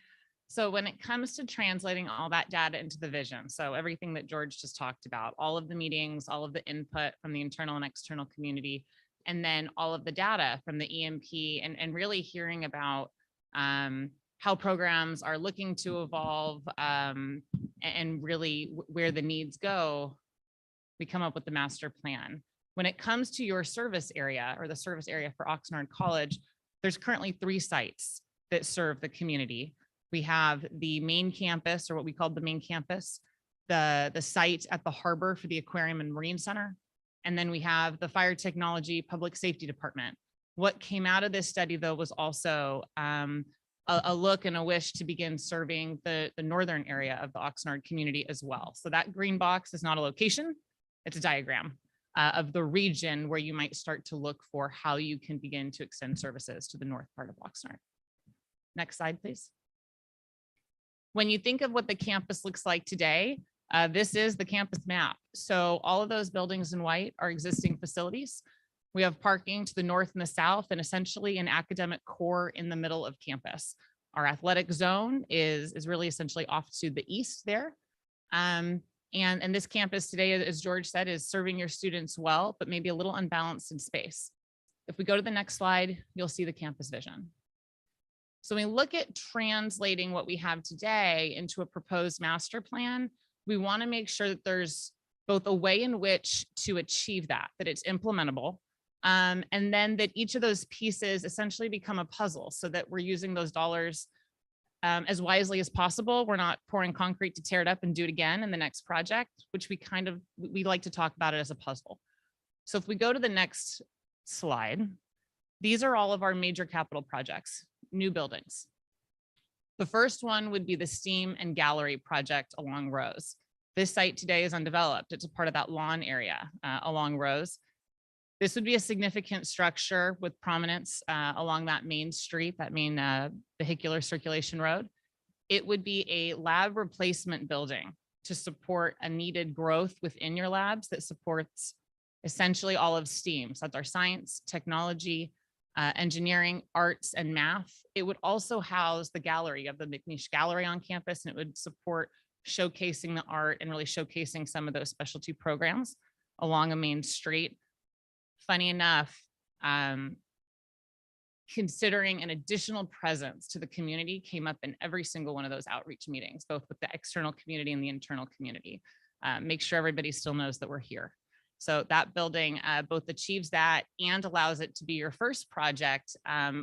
So when it comes to translating all that data into the vision, so everything that George just talked about, all of the meetings, all of the input from the internal and external community, and then all of the data from the EMP and really hearing about how programs are looking to evolve and really where the needs go, we come up with the master plan. When it comes to your service area or the service area for Oxnard College, there's currently 3 sites that serve the community. We have the main campus, or what we call the main campus, the site at the harbor for the Aquarium and Marine Center, and then we have the Fire Technology Public Safety Department. What came out of this study, though, was also a look and a wish to begin serving the northern area of the Oxnard community as well. So that green box is not a location, it's a diagram of the region where you might start to look for how you can begin to extend services to the north part of Oxnard. Next slide, please. When you think of what the campus looks like today, this is the campus map. So all of those buildings in white are existing facilities. We have parking to the north and the south, and essentially an academic core in the middle of campus. Our athletic zone is really essentially off to the east there. And this campus today, as George said, is serving your students well, but maybe a little unbalanced in space. If we go to the next slide, you'll see the campus vision. So when we look at translating what we have today into a proposed master plan, we want to make sure that there's both a way in which to achieve that it's implementable, and then that each of those pieces essentially become a puzzle so that we're using those dollars as wisely as possible. We're not pouring concrete to tear it up and do it again in the next project, which we like to talk about it as a puzzle. So if we go to the next slide, these are all of our major capital projects. New buildings. The first one would be the STEAM and gallery project along Rose. This site today is undeveloped. It's a part of that lawn area along Rose. This would be a significant structure with prominence along that main street, that main vehicular circulation road. It would be a lab replacement building to support a needed growth within your labs that supports essentially all of STEAM. So that's our science, technology, engineering, arts, and math. It would also house the gallery of the McNeish Gallery on campus, and it would support showcasing the art and really showcasing some of those specialty programs along a main street. Funny enough, considering an additional presence to the community came up in every single one of those outreach meetings, both with the external community and the internal community. Make sure everybody still knows that we're here. So that building both achieves that and allows it to be your first project.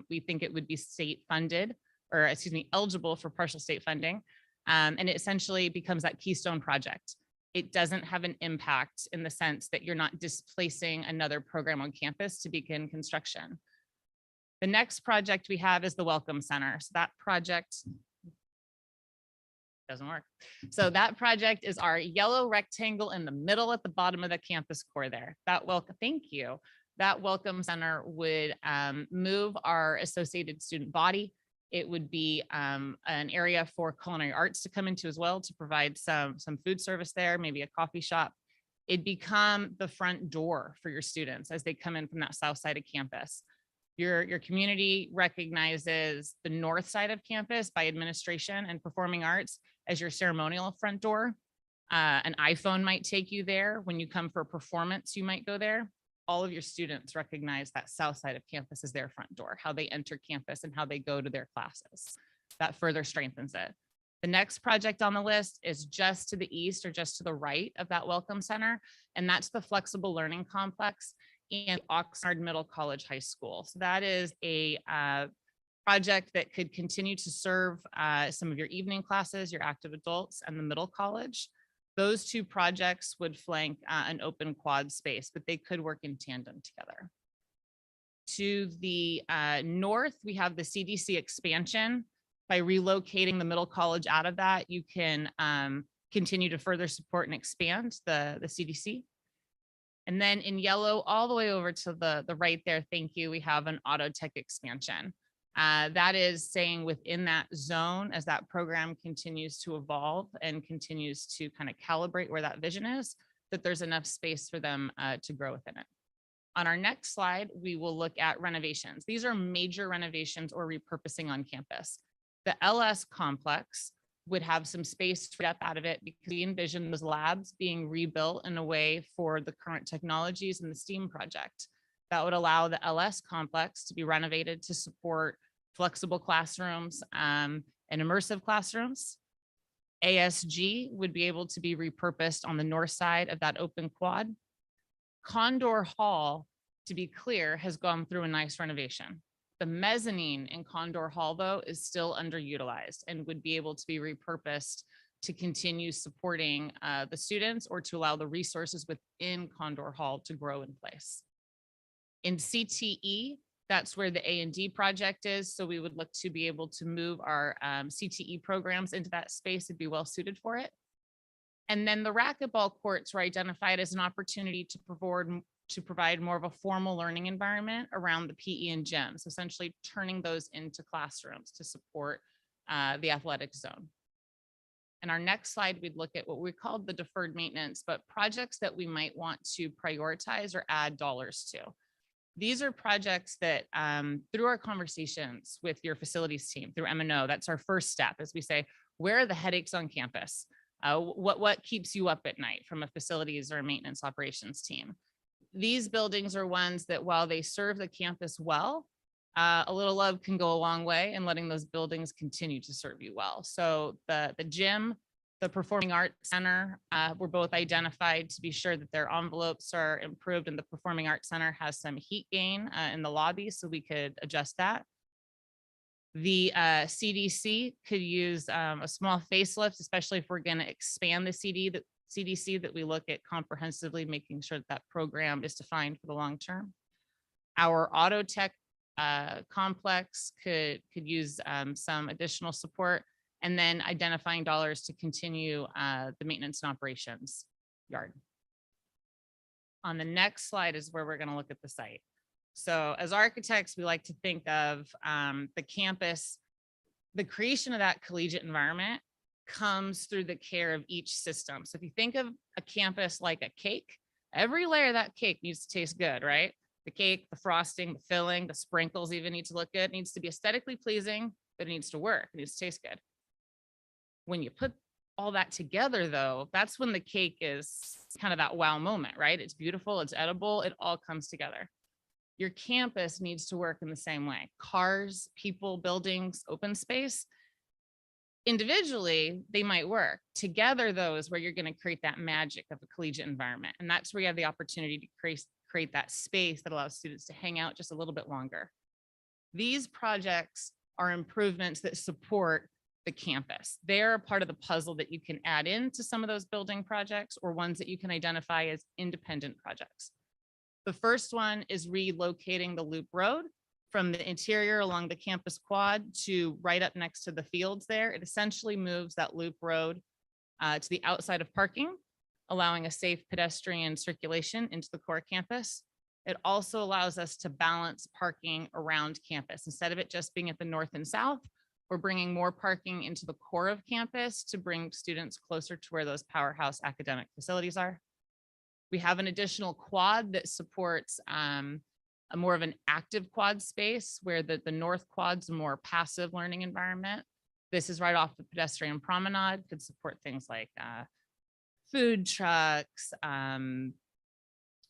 We think it would be state funded, or excuse me, eligible for partial state funding. And it essentially becomes that keystone project. It doesn't have an impact in the sense that you're not displacing another program on campus to begin construction. The next project we have is the Welcome Center. So that project doesn't work. So that project is our yellow rectangle in the middle at the bottom of the campus core there. Thank you. That Welcome Center would move our associated student body. It would be an area for culinary arts to come into as well to provide some food service there, maybe a coffee shop. It'd become the front door for your students as they come in from that south side of campus. Your community recognizes the north side of campus by administration and performing arts as your ceremonial front door. An iPhone might take you there. When you come for a performance, you might go there. All of your students recognize that south side of campus as their front door, how they enter campus and how they go to their classes. That further strengthens it. The next project on the list is just to the east or just to the right of that Welcome Center, and that's the Flexible Learning Complex and Oxnard Middle College High School. So that is a project that could continue to serve some of your evening classes, your active adults, and the middle college. Those two projects would flank an open quad space, but they could work in tandem together. To the north, we have the CDC expansion. By relocating the middle college out of that, you can continue to further support and expand the CDC. And then in yellow, all the way over to the right there, thank you, we have an auto tech expansion. That is saying within that zone, as that program continues to evolve and continues to kind of calibrate where that vision is, that there's enough space for them to grow within it. On our next slide, we will look at renovations. These are major renovations or repurposing on campus. The LS complex would have some space freed up out of it because we envision those labs being rebuilt in a way for the current technologies in the STEAM project. That would allow the LS complex to be renovated to support flexible classrooms and immersive classrooms. ASG would be able to be repurposed on the north side of that open quad. Condor Hall, to be clear, has gone through a nice renovation. The mezzanine in Condor Hall, though, is still underutilized and would be able to be repurposed to continue supporting the students or to allow the resources within Condor Hall to grow in place. In CTE, that's where the A&D project is. So we would look to be able to move our CTE programs into that space. It'd be well suited for it. And then the racquetball courts were identified as an opportunity to provide more of a formal learning environment around the PE and gyms, essentially turning those into classrooms to support the athletic zone. And our next slide, we'd look at what we called the deferred maintenance, but projects that we might want to prioritize or add dollars to. These are projects that through our conversations with your facilities team, through M&O, that's our first step as we say, where are the headaches on campus? What keeps you up at night from a facilities or a maintenance operations team? These buildings are ones that while they serve the campus well, a little love can go a long way in letting those buildings continue to serve you well. So the gym, the Performing Arts Center were both identified to be sure that their envelopes are improved, and the Performing Arts Center has some heat gain in the lobby, so we could adjust that. The CDC could use a small facelift, especially if we're going to expand the CDC, that we look at comprehensively, making sure that that program is defined for the long term. Our auto tech complex could use some additional support, and then identifying dollars to continue the maintenance and operations yard. On the next slide is where we're going to look at the site. So as architects, we like to think of the campus, the creation of that collegiate environment comes through the care of each system. So if you think of a campus like a cake, every layer of that cake needs to taste good, right? The cake, the frosting, the filling, the sprinkles even need to look good. It needs to be aesthetically pleasing, but it needs to work. It needs to taste good. When you put all that together, though, that's when the cake is kind of that wow moment, right? It's beautiful, it's edible, it all comes together. Your campus needs to work in the same way. Cars, people, buildings, open space. Individually, they might work. Together, though, is where you're going to create that magic of a collegiate environment. And that's where you have the opportunity to create that space that allows students to hang out just a little bit longer. These projects are improvements that support the campus. They're a part of the puzzle that you can add into some of those building projects, or ones that you can identify as independent projects. The first one is relocating the loop road from the interior along the campus quad to right up next to the fields there. It essentially moves that loop road to the outside of parking, allowing a safe pedestrian circulation into the core campus. It also allows us to balance parking around campus. Instead of it just being at the north and south, we're bringing more parking into the core of campus to bring students closer to where those powerhouse academic facilities are. We have an additional quad that supports a more of an active quad space where the north quad's a more passive learning environment. This is right off the pedestrian promenade, could support things like food trucks,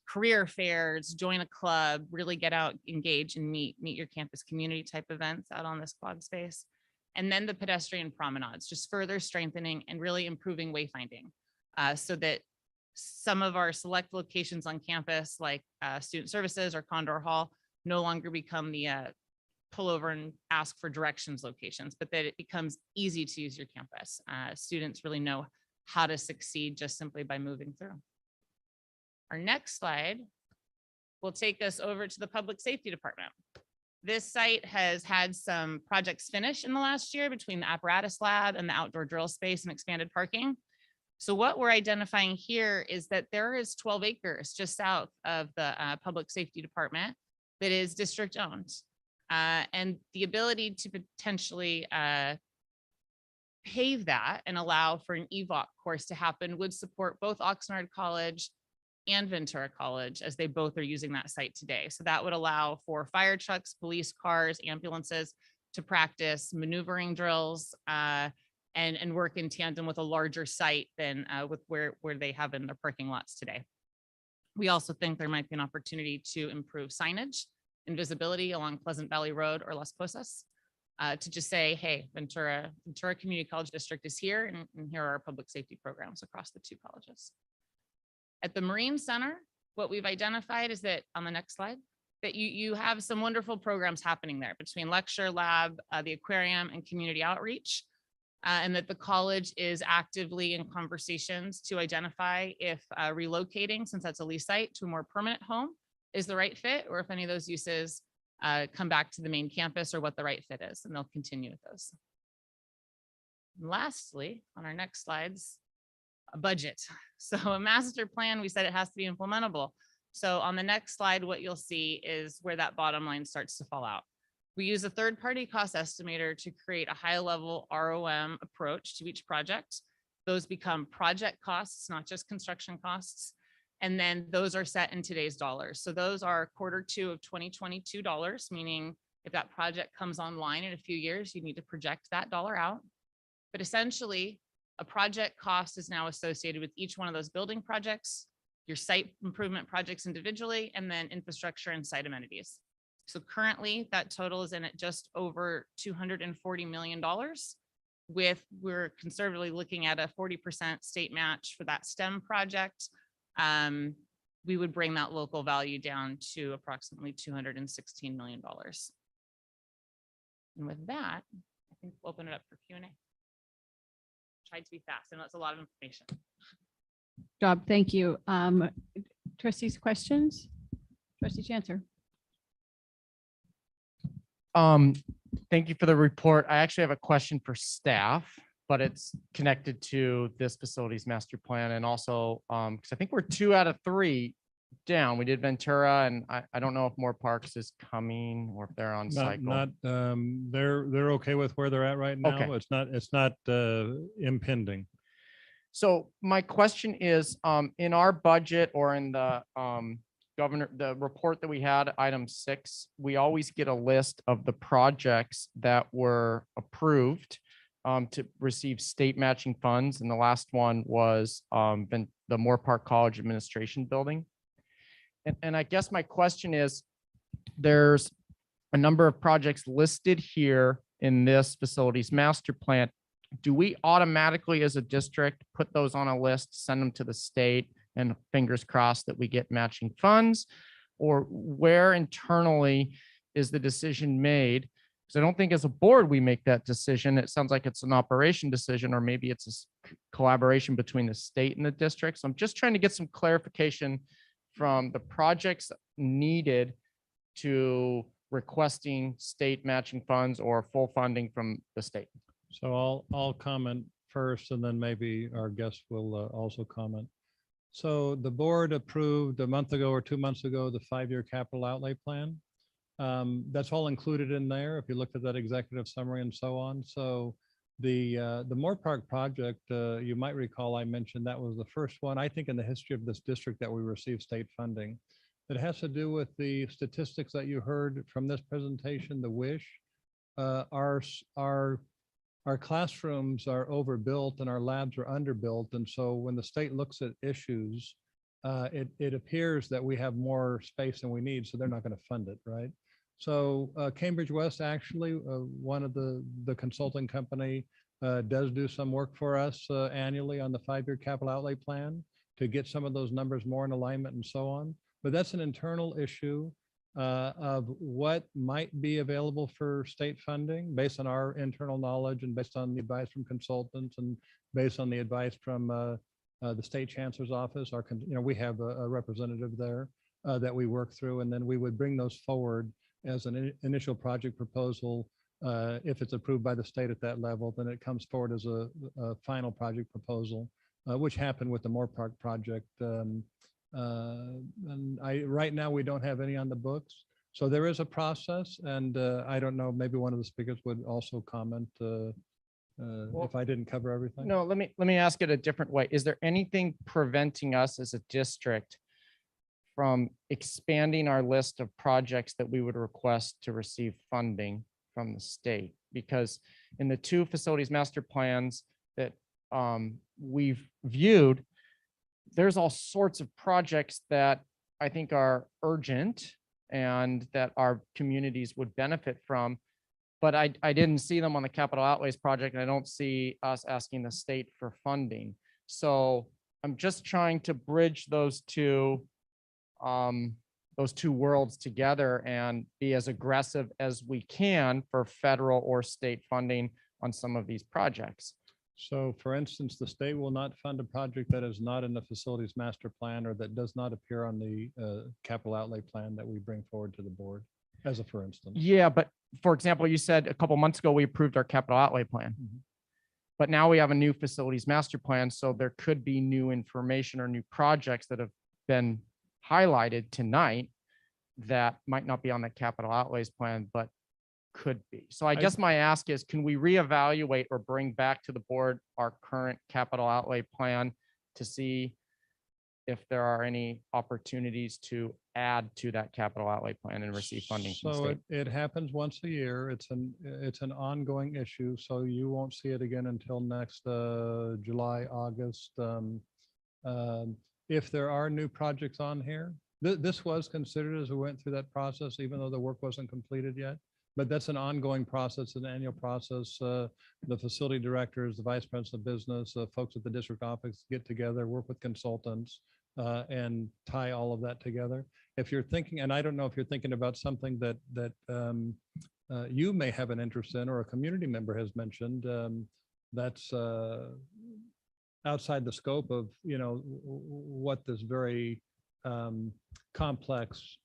career fairs, join a club, really get out, engage and meet your campus community type events out on this quad space. And then the pedestrian promenades, just further strengthening and really improving wayfinding so that some of our select locations on campus, like student services or Condor Hall, no longer become the pull over and ask for directions locations, but that it becomes easy to use your campus. Students really know how to succeed just simply by moving through. Our next slide will take us over to the public safety department. This site has had some projects finish in the last year between the apparatus lab and the outdoor drill space and expanded parking. So what we're identifying here is that there is 12 acres just south of the public safety department that is district owned. And the ability to potentially pave that and allow for an EVOC course to happen would support both Oxnard College and Ventura College, as they both are using that site today. So that would allow for fire trucks, police cars, ambulances to practice maneuvering drills and work in tandem with a larger site than with where they have in their parking lots today. We also think there might be an opportunity to improve signage and visibility along Pleasant Valley Road or Las Posas to just say, hey, Ventura Community College District is here, and here are our public safety programs across the two colleges. At the Marine Center, what we've identified is that, on the next slide, that you have some wonderful programs happening there between lecture lab, the aquarium, and community outreach, and that the college is actively in conversations to identify if relocating, since that's a lease site, to a more permanent home is the right fit, or if any of those uses come back to the main campus, or what the right fit is, and they'll continue with those. And lastly, on our next slides, a budget. So a master plan, we said it has to be implementable. So on the next slide, what you'll see is where that bottom line starts to fall out. We use a third-party cost estimator to create a high-level ROM approach to each project. Those become project costs, not just construction costs. And then those are set in today's dollars. So those are Q2 of 2022 dollars, meaning if that project comes online in a few years, you need to project that dollar out. But essentially, a project cost is now associated with each one of those building projects, your site improvement projects individually, and then infrastructure and site amenities. So currently that total is in at just over $240 million, we're conservatively looking at a 40% state match for that STEM project. We would bring that local value down to approximately $216 million. And with that, I think we'll open it up for Q&A. Tried to be fast. I know that's a lot of information. Job, thank you. Trustees, questions? Trustee Chancellor. Thank you for the report. I actually have a question for staff, but it's connected to this facilities master plan, and also because I think we're 2 out of 3 down. We did Ventura, and I don't know if Moore Parks is coming or if they're on cycle. They're okay with where they're at right now. Okay. It's not impending. So my question is, in our budget or in the the report that we had, item 6, we always get a list of the projects that were approved to receive state matching funds. And the last one was the Moore Park College Administration Building. And I guess my question is, there's a number of projects listed here in this facilities master plan. Do we automatically as a district put those on a list, send them to the state, and fingers crossed that we get matching funds? Or where internally is the decision made? Because I don't think as a board we make that decision. It sounds like it's an operation decision, or maybe it's a collaboration between the state and the district. So I'm just trying to get some clarification from the projects needed to requesting state matching funds or full funding from the state. So I'll comment first, and then maybe our guests will also comment. So the board approved a month ago or 2 months ago the 5-year capital outlay plan. That's all included in there if you looked at that executive summary and so on. So The Moore Park project, you might recall, I mentioned that was the first one, I think, in the history of this district that we received state funding. It has to do with the statistics that you heard from this presentation, the WISH. Our classrooms are overbuilt and our labs are underbuilt. And so when the state looks at issues, it appears that we have more space than we need, so they're not going to fund it, right? So Cambridge West, actually, one of the consulting company does do some work for us annually on the 5-year capital outlay plan to get some of those numbers more in alignment and so on. But that's an internal issue of what might be available for state funding based on our internal knowledge and based on the advice from consultants and based on the advice from the state chancellor's office. We have a representative there that we work through, and then we would bring those forward as an initial project proposal. If it's approved by the state at that level, then it comes forward as a final project proposal, which happened with the Moore Park project. Right now we don't have any on the books. So there is a process, and I don't know, maybe one of the speakers would also comment if I didn't cover everything. No, let me ask it a different way. Is there anything preventing us as a district from expanding our list of projects that we would request to receive funding from the state? Because in the 2 facilities master plans that we've viewed, there's all sorts of projects that I think are urgent and that our communities would benefit from. But I didn't see them on the capital outlays project, and I don't see us asking the state for funding. So I'm just trying to bridge those two worlds together and be as aggressive as we can for federal or state funding on some of these projects. So for instance, the state will not fund a project that is not in the facilities master plan or that does not appear on the capital outlay plan that we bring forward to the board, as a for instance. Yeah, but for example, you said a couple months ago, we approved our capital outlay plan. But now we have a new facilities master plan. So there could be new information or new projects that have been highlighted tonight that might not be on the capital outlays plan, but could be. So I guess my ask is, can we reevaluate or bring back to the board our current capital outlay plan to see if there are any opportunities to add to that capital outlay plan and receive funding from the So state? it happens once a year. It's an ongoing issue. So you won't see it again until next July, August. If there are new projects on here, this was considered as we went through that process, even though the work wasn't completed yet. But that's an ongoing process, an annual process. The facility directors, the vice president of business, folks at the district office get together, work with consultants, and tie all of that together. If you're thinking, and I don't know if you're thinking about something that you may have an interest in, or a community member has mentioned, that's outside the scope of what this very complex,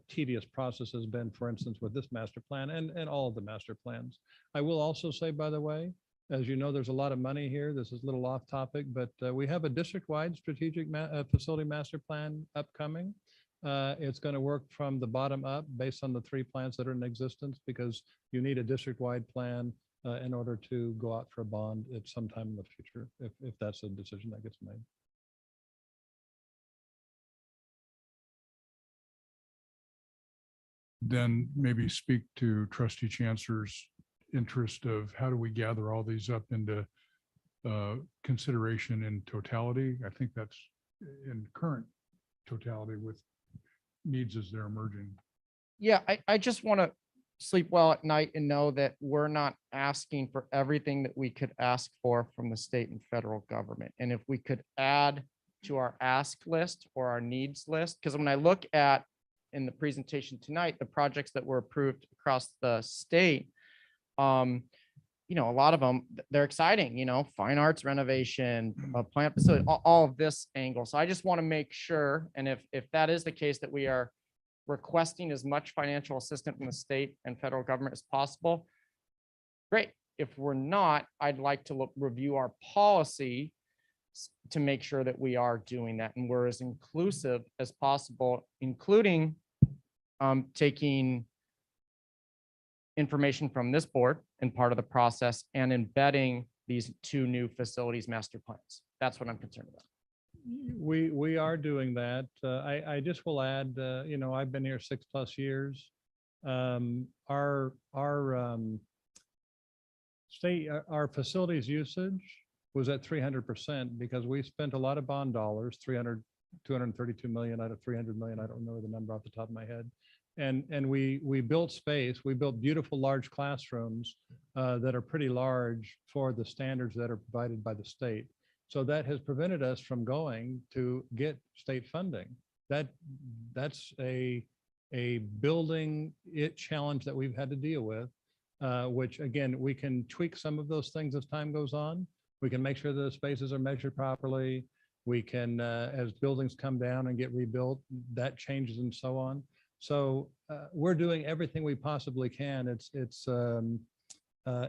tedious process has been, for instance, with this master plan and all of the master plans. I will also say, by the way, as you know, there's a lot of money here. This is a little off topic, but we have a district-wide strategic facility master plan upcoming. It's going to work from the bottom up based on the 3 plans that are in existence, because you need a district-wide plan in order to go out for a bond at some time in the future, if that's a decision that gets made. Then maybe speak to Trustee Chancellor's interest of how do we gather all these up into consideration in totality. I think that's in current totality with needs as they're emerging. Yeah, I just want to sleep well at night and know that we're not asking for everything that we could ask for from the state and federal government. And if we could add to our ask list or our needs list, because when I look at in the presentation tonight, the projects that were approved across the state, a lot of them, they're exciting, fine arts renovation, plant facility, all of this angle. So I just want to make sure, and if that is the case, that we are requesting as much financial assistance from the state and federal government as possible. Great. If we're not, I'd like to review our policy to make sure that we are doing that and we're as inclusive as possible, including taking information from this board and part of the process and embedding these two new facilities master plans. That's what I'm concerned about. We are doing that. I just will add, I've been here 6+ years. Our facilities usage was at 300% because we spent a lot of bond dollars, 232 million out of 300 million. I don't know the number off the top of my head. And we built space. We built beautiful large classrooms that are pretty large for the standards that are provided by the state. So that has prevented us from going to get state funding. That's a building challenge that we've had to deal with, which again, we can tweak some of those things as time goes on. We can make sure the spaces are measured properly. We can, as buildings come down and get rebuilt, that changes and so on. So we're doing everything we possibly can. It's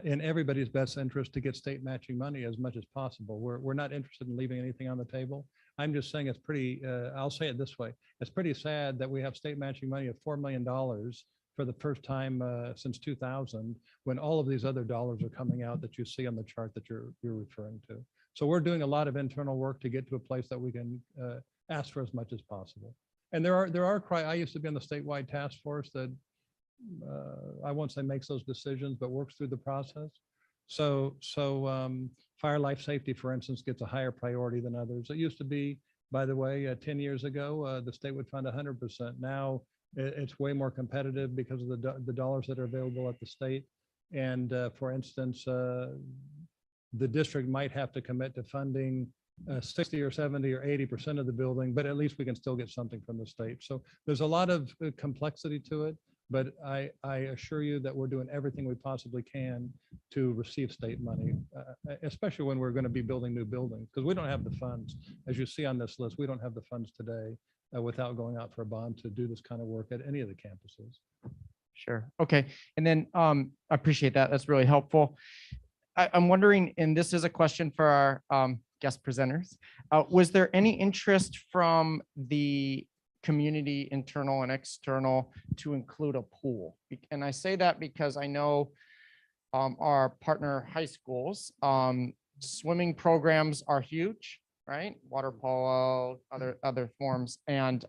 in everybody's best interest to get state matching money as much as possible. We're not interested in leaving anything on the table. I'm just saying it's pretty, I'll say it this way. It's pretty sad that we have state matching money of $4 million for the first time since 2000, when all of these other dollars are coming out that you see on the chart that you're referring to. So we're doing a lot of internal work to get to a place that we can ask for as much as possible. And I used to be on the statewide task force that I won't say makes those decisions, but works through the process. So fire life safety, for instance, gets a higher priority than others. It used to be, by the way, 10 years ago, the state would fund 100%. Now it's way more competitive because of the dollars that are available at the state. And for instance, the district might have to commit to funding 60 or 70 or 80% of the building, but at least we can still get something from the state. So there's a lot of complexity to it, but I assure you that we're doing everything we possibly can to receive state money, especially when we're going to be building new buildings, because we don't have the funds. As you see on this list, we don't have the funds today without going out for a bond to do this kind of work at any of the campuses. Sure. Okay. And then I appreciate that. That's really helpful. I'm wondering, and this is a question for our guest presenters, was there any interest from the community, internal and external, to include a pool? And I say that because I know our partner high schools, swimming programs are huge, right? Water polo, other forms. And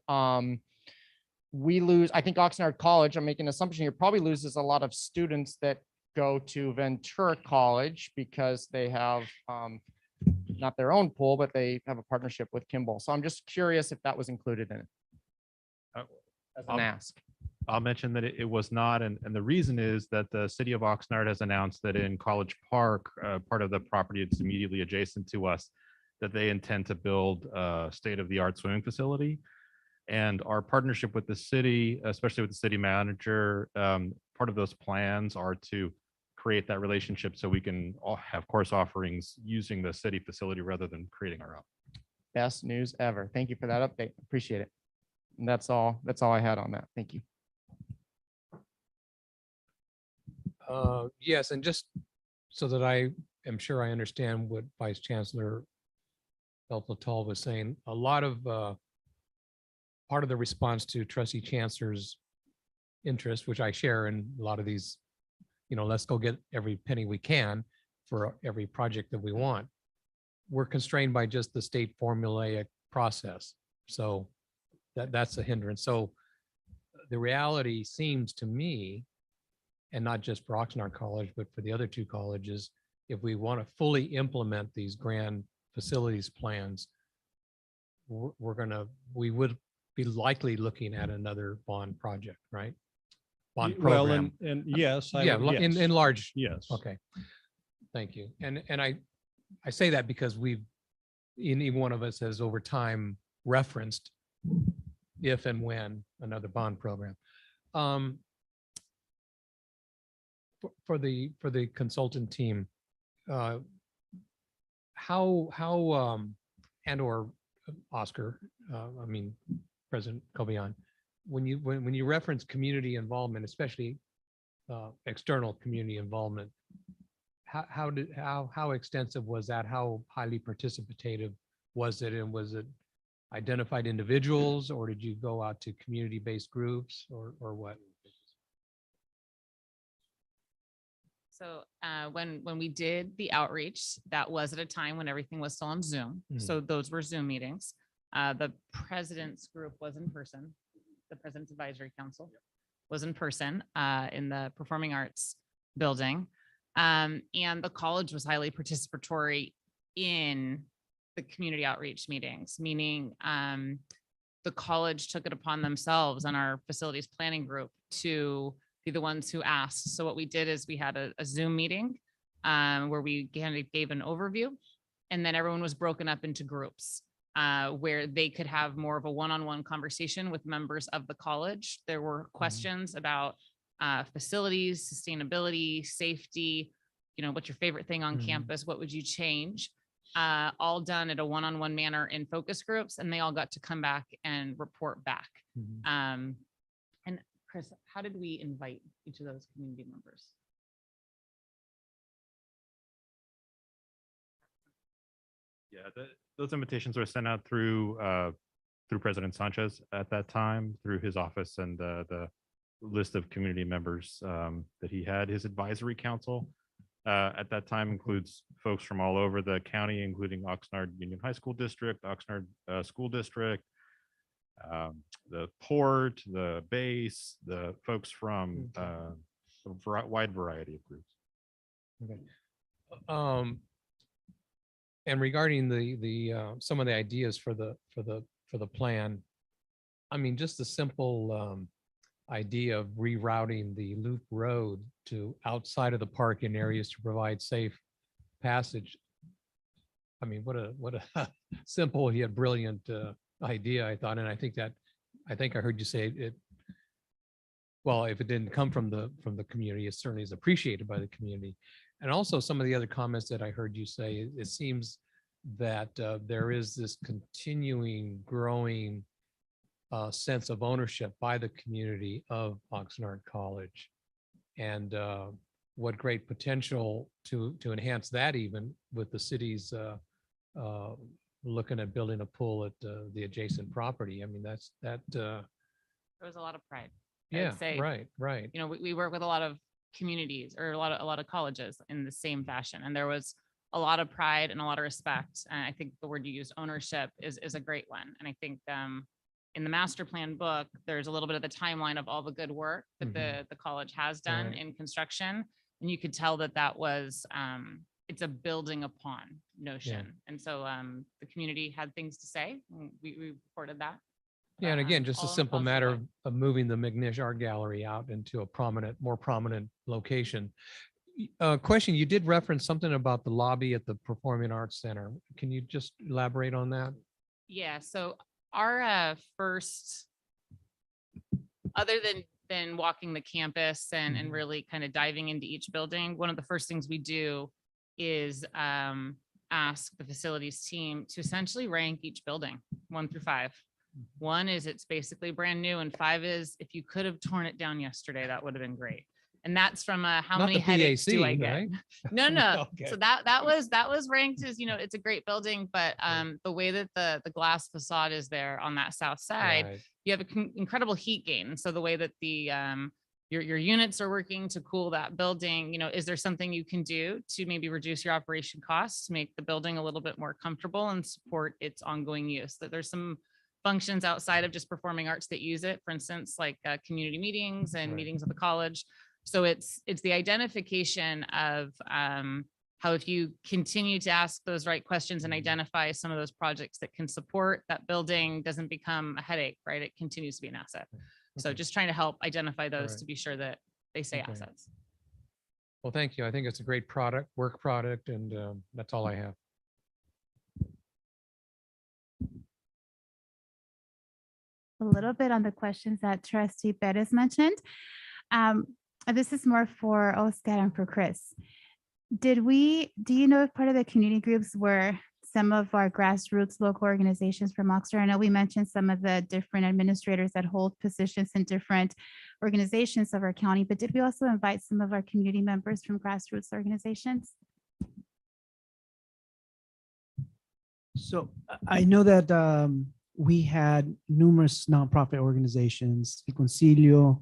we lose, I think Oxnard College, I'm making an assumption here, probably loses a lot of students that go to Ventura College because they have not their own pool, but they have a partnership with Kimball. So I'm just curious if that was included in it. As an ask. I'll mention that it was not, and the reason is that the city of Oxnard has announced that in College Park, part of the property that's immediately adjacent to us, that they intend to build a state-of-the-art swimming facility. And our partnership with the city, especially with the city manager, part of those plans are to create that relationship so we can all have course offerings using the city facility rather than creating our own. Best news ever. Thank you for that update. Appreciate it. And that's all I had on that. Thank you. Yes, and just so that I am sure I understand what Vice Chancellor Belplatal was saying, a lot of part of the response to Trustee Chancellor's interest, which I share in a lot of these, let's go get every penny we can for every project that we want. We're constrained by just the state formulaic process. So that's a hindrance. So the reality seems to me, and not just for Oxnard College, but for the other two colleges, if we want to fully implement these grand facilities plans, we would be likely looking at another bond project, right? Bond program. Well, and yes, Yeah, in large. Yes. Okay. Thank you. And I say that because any one of us has over time referenced if and when another bond program. For the consultant team, how and or Oscar, President Cobian, when you reference community involvement, especially external community involvement, how extensive was that? How highly participative was it? And was it identified individuals, or did you go out to community-based groups, or what? So when we did the outreach, that was at a time when everything was still on Zoom. So those were Zoom meetings. The president's group was in person. The President's Advisory Council was in person in the Performing Arts building. And the college was highly participatory in the community outreach meetings, meaning the college took it upon themselves and our facilities planning group to be the ones who asked. So what we did is we had a Zoom meeting where we kind of gave an overview, and then everyone was broken up into groups where they could have more of a one-on-one conversation with members of the college. There were questions about facilities, sustainability, safety, what's your favorite thing on campus? What would you change? All done at a one-on-one manner in focus groups, and they all got to come back and report back. And Chris, how did we invite each of those community members? Yeah, those invitations were sent out through President Sanchez at that time, through his office and the list of community members that he had. His advisory council at that time includes folks from all over the county, including Oxnard Union High School District, Oxnard School District, the port, the base, the folks from a wide variety of groups. Okay. And regarding the some of the ideas for the plan, I mean, just the simple idea of rerouting the loop road to outside of the park in areas to provide safe passage. I mean, what a simple yet brilliant idea, I thought. And I think I heard you say it. Well, if it didn't come from the community, it certainly is appreciated by the community. And also some of the other comments that I heard you say, it seems that there is this continuing growing sense of ownership by the community of Oxnard College. And what great potential to enhance that, even with the city's looking at building a pool at the adjacent property. I mean, that there was a lot of pride. I Yeah, would say. right. We work with a lot of communities or a lot of colleges in the same fashion, and there was a lot of pride and a lot of respect. And I think the word you used, ownership, is a great one. And I think in the master plan book, there's a little bit of the timeline of all the good work that the college has done in construction, and you could tell that was it's a building upon notion. And so the community had things to say. We reported that. Yeah, and again, just a all in a simple positive matter way. of moving the McNish Art Gallery out into a more prominent location. Question, you did reference something about the lobby at the Performing Arts Center. Can you just elaborate on that? Yeah, so our first, other than walking the campus and really kind of diving into each building, one of the first things we do is ask the facilities team to essentially rank each building 1 through 5. 1 is it's basically brand new, and 5 is if you could have torn it down yesterday, that would have been great. And that's from how Not many the headaches do I PAC, get? right? No. Okay. So that was ranked as, it's a great building, but the way that the glass facade is there on that south side, Right. you have an incredible heat gain. So the way that the your units are working to cool that building, is there something you can do to maybe reduce your operation costs, make the building a little bit more comfortable and support its ongoing use? That there's some functions outside of just performing arts that use it, for instance, like community meetings and meetings at the college. So it's the identification of how, if you continue to ask those right questions and identify some of those projects that can support that building, doesn't become a headache, right? It continues to be an asset. So just trying to help identify those to be sure that they stay assets. Well, thank you. I think it's a great work product, and that's all I have. A little bit on the questions that Trustee Perez mentioned. This is more for Oscar and for Chris. Do you know if part of the community groups were some of our grassroots local organizations from Oxnard? I know we mentioned some of the different administrators that hold positions in different organizations of our county, but did we also invite some of our community members from grassroots organizations? So I know that we had numerous nonprofit organizations, El Concilio,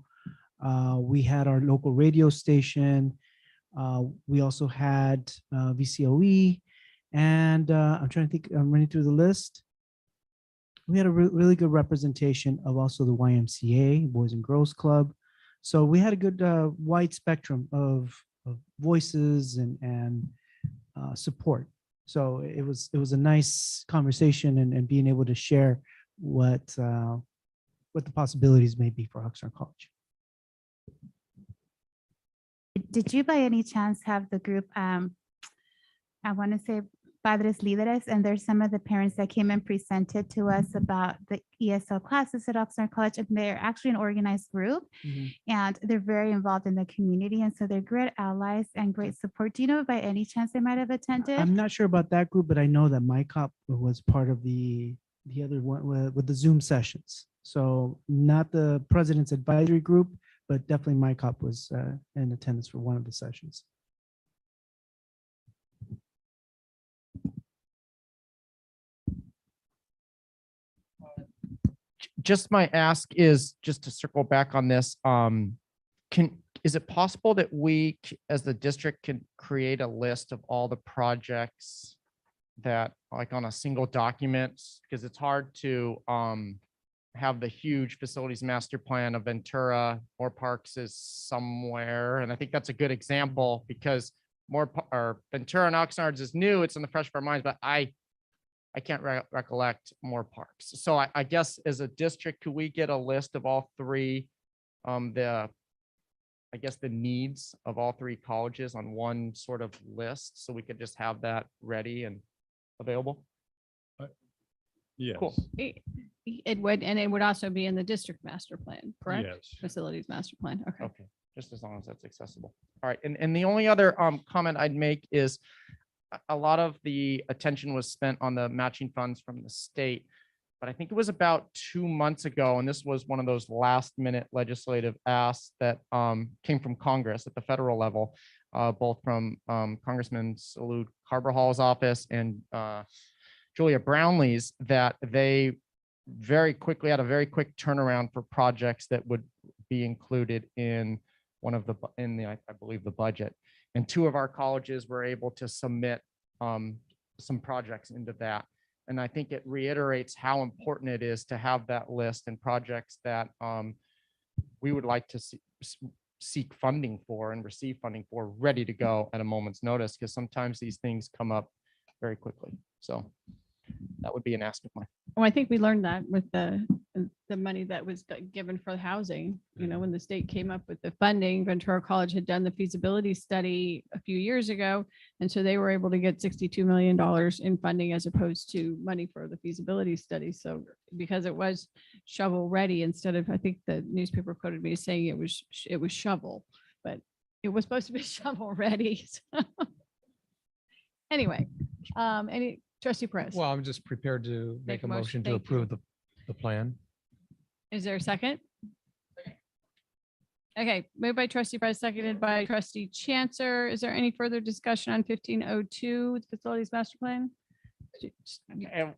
we had our local radio station, We also had VCOE, and I'm trying to think, I'm running through the list. We had a really good representation of also the YMCA, Boys and Girls Club. So we had a good wide spectrum of voices and support. So it was a nice conversation and being able to share what the possibilities may be for Oxnard College. Did you by any chance have the group, I want to say Padres Líderes, and there's some of the parents that came and presented to us about the ESL classes at Oxnard College, and they're actually an organized group, and they're very involved in the community, and so they're great allies and great support. Do you know by any chance they might have attended? I'm not sure about that group, but I know that MyCop was part of the other one with the Zoom sessions. So not the president's advisory group, but definitely MyCop was in attendance for one of the sessions. Just my ask is just to circle back on this. Is it possible that we, as the district, can create a list of all the projects that, like, on a single document? Because it's hard to have the huge facilities master plan of Ventura. More Parks is somewhere, and I think that's a good example because Ventura and Oxnard's is new. It's in the fresh of our minds, but I can't recollect More Parks. So I guess as a district, could we get a list of all three, the needs of all three colleges on one sort of list, so we could just have that ready and available? Yes. Cool. It would, and it would also be in the district master plan, correct? Yes. Facilities master plan. Okay. Okay, just as long as that's accessible. All right, and the only other comment I'd make is a lot of the attention was spent on the matching funds from the state, but I think it was about 2 months ago, and this was one of those last minute legislative asks that came from Congress at the federal level, both from Congressman Salud Carvajal's office and Julia Brownlee's, that they very quickly had a very quick turnaround for projects that would be included in I believe the budget. And 2 of our colleges were able to submit some projects into that. And I think it reiterates how important it is to have that list and projects that we would like to seek funding for and receive funding for, ready to go at a moment's notice, because sometimes these things come up very quickly. So that would be an ask of mine. Well, I think we learned that with the money that was given for the housing. You know, when the state came up with the funding, Ventura College had done the feasibility study a few years ago. And so they were able to get $62 million in funding as opposed to money for the feasibility study. So because it was shovel ready, instead of, I think the newspaper quoted me as saying it was shovel, but it was supposed to be shovel ready. So anyway, any Trustee Perez? Well, I'm just prepared to make a motion to Thank approve the plan. Is there a second? Okay, moved by Trustee Perez, seconded by Trustee Chancer. Is there any further discussion on 1502, the facilities master plan?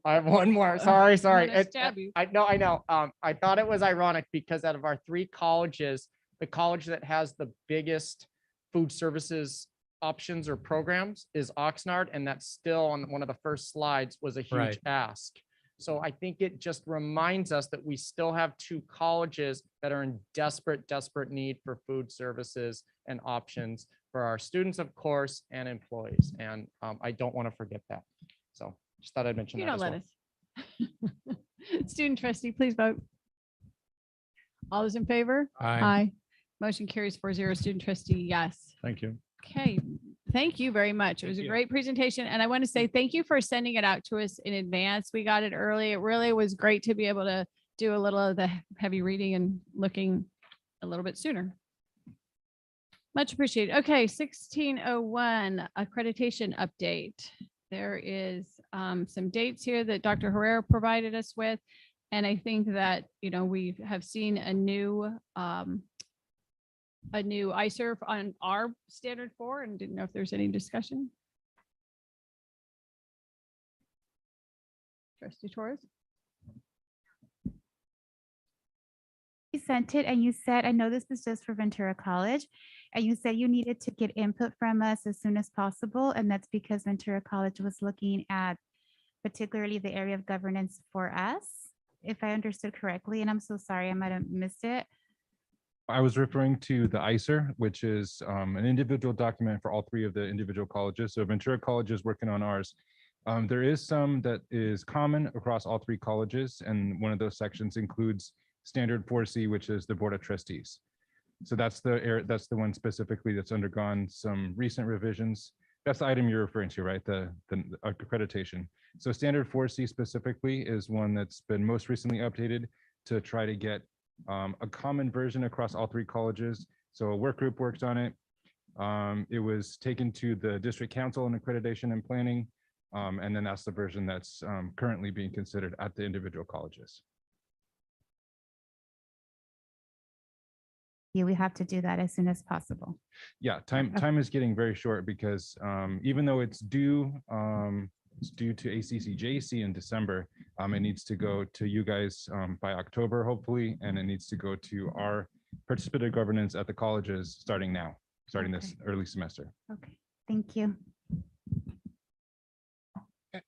I have one more. Sorry. gonna stab you. I know. I thought it was ironic because out of our 3 colleges, the college that has the biggest food services options or programs is Oxnard, and that's still on one of the first slides was a huge Right. ask. So I think it just reminds us that we still have 2 colleges that are in desperate need for food services and options for our students, of course, and employees. And I don't want to forget that. So just thought I'd mention You that don't as let well. us. Student trustee, please vote. All those in favor? Aye. Motion carries 4-0. Student trustee, yes. Thank you. Okay, thank you very much. It was a great presentation. And I want to say thank you for sending it out to us in advance. We got it early. It really was great to be able to do a little of the heavy reading and looking a little bit sooner. Much appreciated. Okay, 1601 accreditation update. There is some dates here that Dr. Herrera provided us with. And I think that, you know, we have seen a new ICER on our standard 4 and didn't know if there's any discussion. Trustee Torres? You sent it and you said, I know this was just for Ventura College. And you said you needed to get input from us as soon as possible. And that's because Ventura College was looking at particularly the area of governance for us, if I understood correctly. And I'm so sorry, I might have missed it. I was referring to the ICER, which is an individual document for all three of the individual colleges. So Ventura College is working on ours. There is some that is common across all three colleges, and one of those sections includes standard 4C, which is the Board of Trustees. So that's the one specifically that's undergone some recent revisions. That's the item you're referring to, right? The accreditation. So standard 4C specifically is one that's been most recently updated to try to get a common version across all three colleges. So a work group worked on it. It was taken to the district council on accreditation and planning. And then that's the version that's currently being considered at the individual colleges. Yeah, we have to do that as soon as possible. Yeah, time is getting very short because even though it's due to ACCJC in December, it needs to go to you guys by October, hopefully, and it needs to go to our participative governance at the colleges starting now, starting this early semester. Okay, thank you.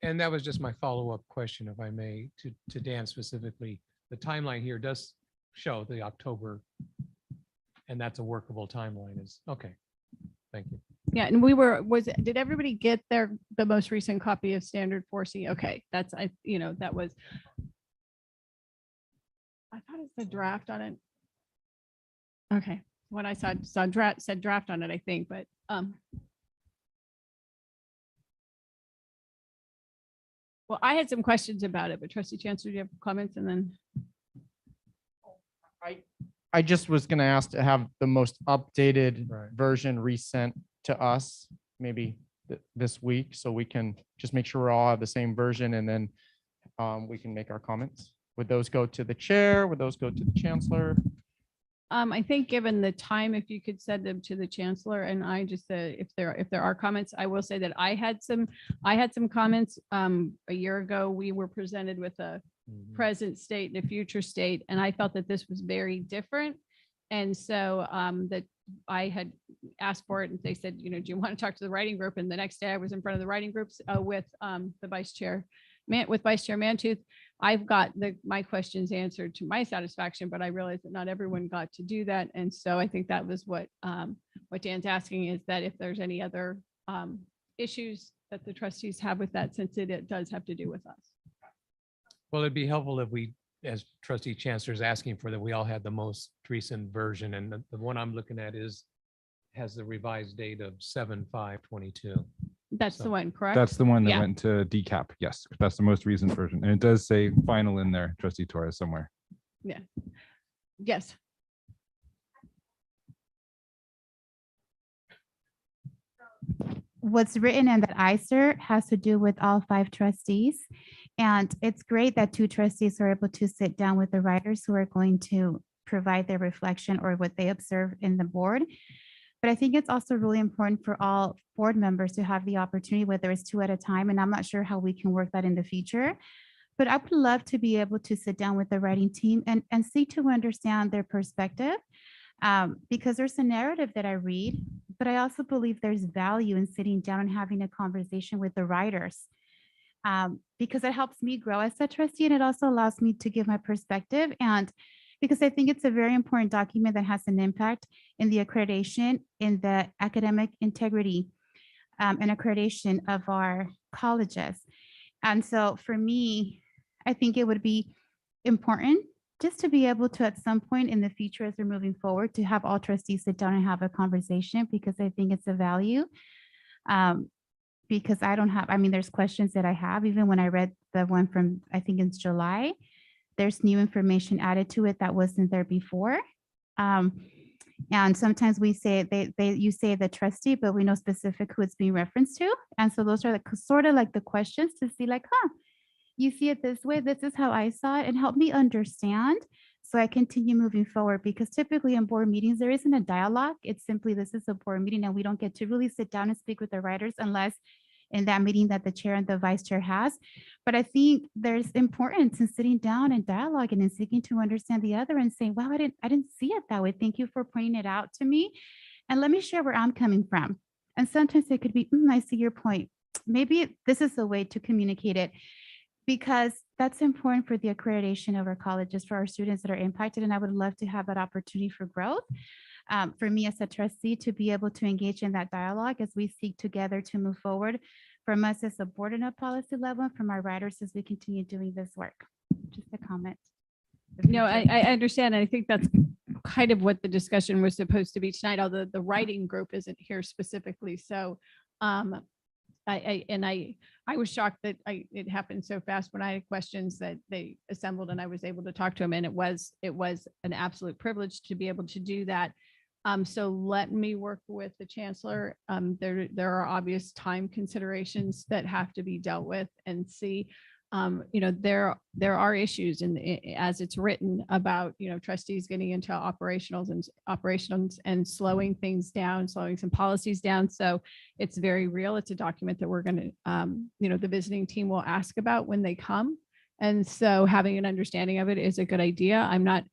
And that was just my follow-up question, if I may, to Dan specifically. The timeline here does show the October, and that's a workable timeline. Is okay. Thank you. Yeah, and did everybody get the most recent copy of standard 4C? Okay, that was, I thought it said draft on it. Okay, what I saw draft said draft on it, I think, but well, I had some questions about it, but Trustee Chancellor, do you have comments? And then I just was going to ask to have the most updated version resent to us, maybe this week, so we can just make sure we all have the same version, and then we can make our comments. Would those go to the chair? Would those go to the chancellor? I think given the time, if you could send them to the chancellor, and I just said if there are comments, I will say that I had some comments a year ago. We were presented with a present state and a future state, and I felt that this was very different. And so that I had asked for it, and they said, do you want to talk to the writing group? And the next day I was in front of the writing groups with the Vice Chair Mantooth. I've got my questions answered to my satisfaction, but I realized that not everyone got to do that. And so I think that was what Dan's asking, is that if there's any other issues that the trustees have with that, since it does have to do with us. Well, it'd be helpful if we, as Trustee Chancellor is asking for, that we all had the most recent version. And the one I'm looking at has the revised date of 7/5/22. That's the one, correct? That's the one that Yeah. went to DCAP. Yes, that's the most recent version. And it does say final in there, Trustee Torres, somewhere. Yeah. Yes. What's written in that ICER has to do with all 5 trustees. And it's great that 2 trustees are able to sit down with the writers who are going to provide their reflection or what they observe in the board. But I think it's also really important for all board members to have the opportunity, whether it's 2 at a time, and I'm not sure how we can work that in the future. But I would love to be able to sit down with the writing team and seek to understand their perspective, because there's a narrative that I read, but I also believe there's value in sitting down and having a conversation with the writers, because it helps me grow as a trustee, and it also allows me to give my perspective. And because I think it's a very important document that has an impact in the accreditation, in the academic integrity and accreditation of our colleges. And so for me, I think it would be important just to be able to, at some point in the future, as we're moving forward, to have all trustees sit down and have a conversation, because I think it's a value. Because there's questions that I have, even when I read the one from, I think it's July, there's new information added to it that wasn't there before. And sometimes we say you say the trustee, but we know specific who it's being referenced to. And so those are sort of like the questions to see, like, you see it this way, this is how I saw it, and help me understand so I continue moving forward. Because typically in board meetings, there isn't a dialogue. It's simply, this is a board meeting, and we don't get to really sit down and speak with the writers unless in that meeting that the chair and the vice chair has. But I think there's importance in sitting down and dialoguing and seeking to understand the other and saying, wow, I didn't see it that way. Thank you for pointing it out to me. And let me share where I'm coming from. And sometimes it could be, I see your point. Maybe this is a way to communicate it, because that's important for the accreditation of our colleges, for our students that are impacted. And I would love to have that opportunity for growth. For me as a trustee to be able to engage in that dialogue as we seek together to move forward, from us as a board and a policy level, and from our writers as we continue doing this work. Just a comment. No, I understand. And I think that's kind of what the discussion was supposed to be tonight, although the writing group isn't here specifically. So I was shocked that it happened so fast when I had questions that they assembled and I was able to talk to them. And it was an absolute privilege to be able to do that. So let me work with the chancellor. There are obvious time considerations that have to be dealt with, and see, there are issues as it's written about, trustees getting into operations and slowing things down, slowing some policies down. So it's very real. It's a document that we're going to, the visiting team will ask about when they come. And so having an understanding of it is a good idea. I'm not,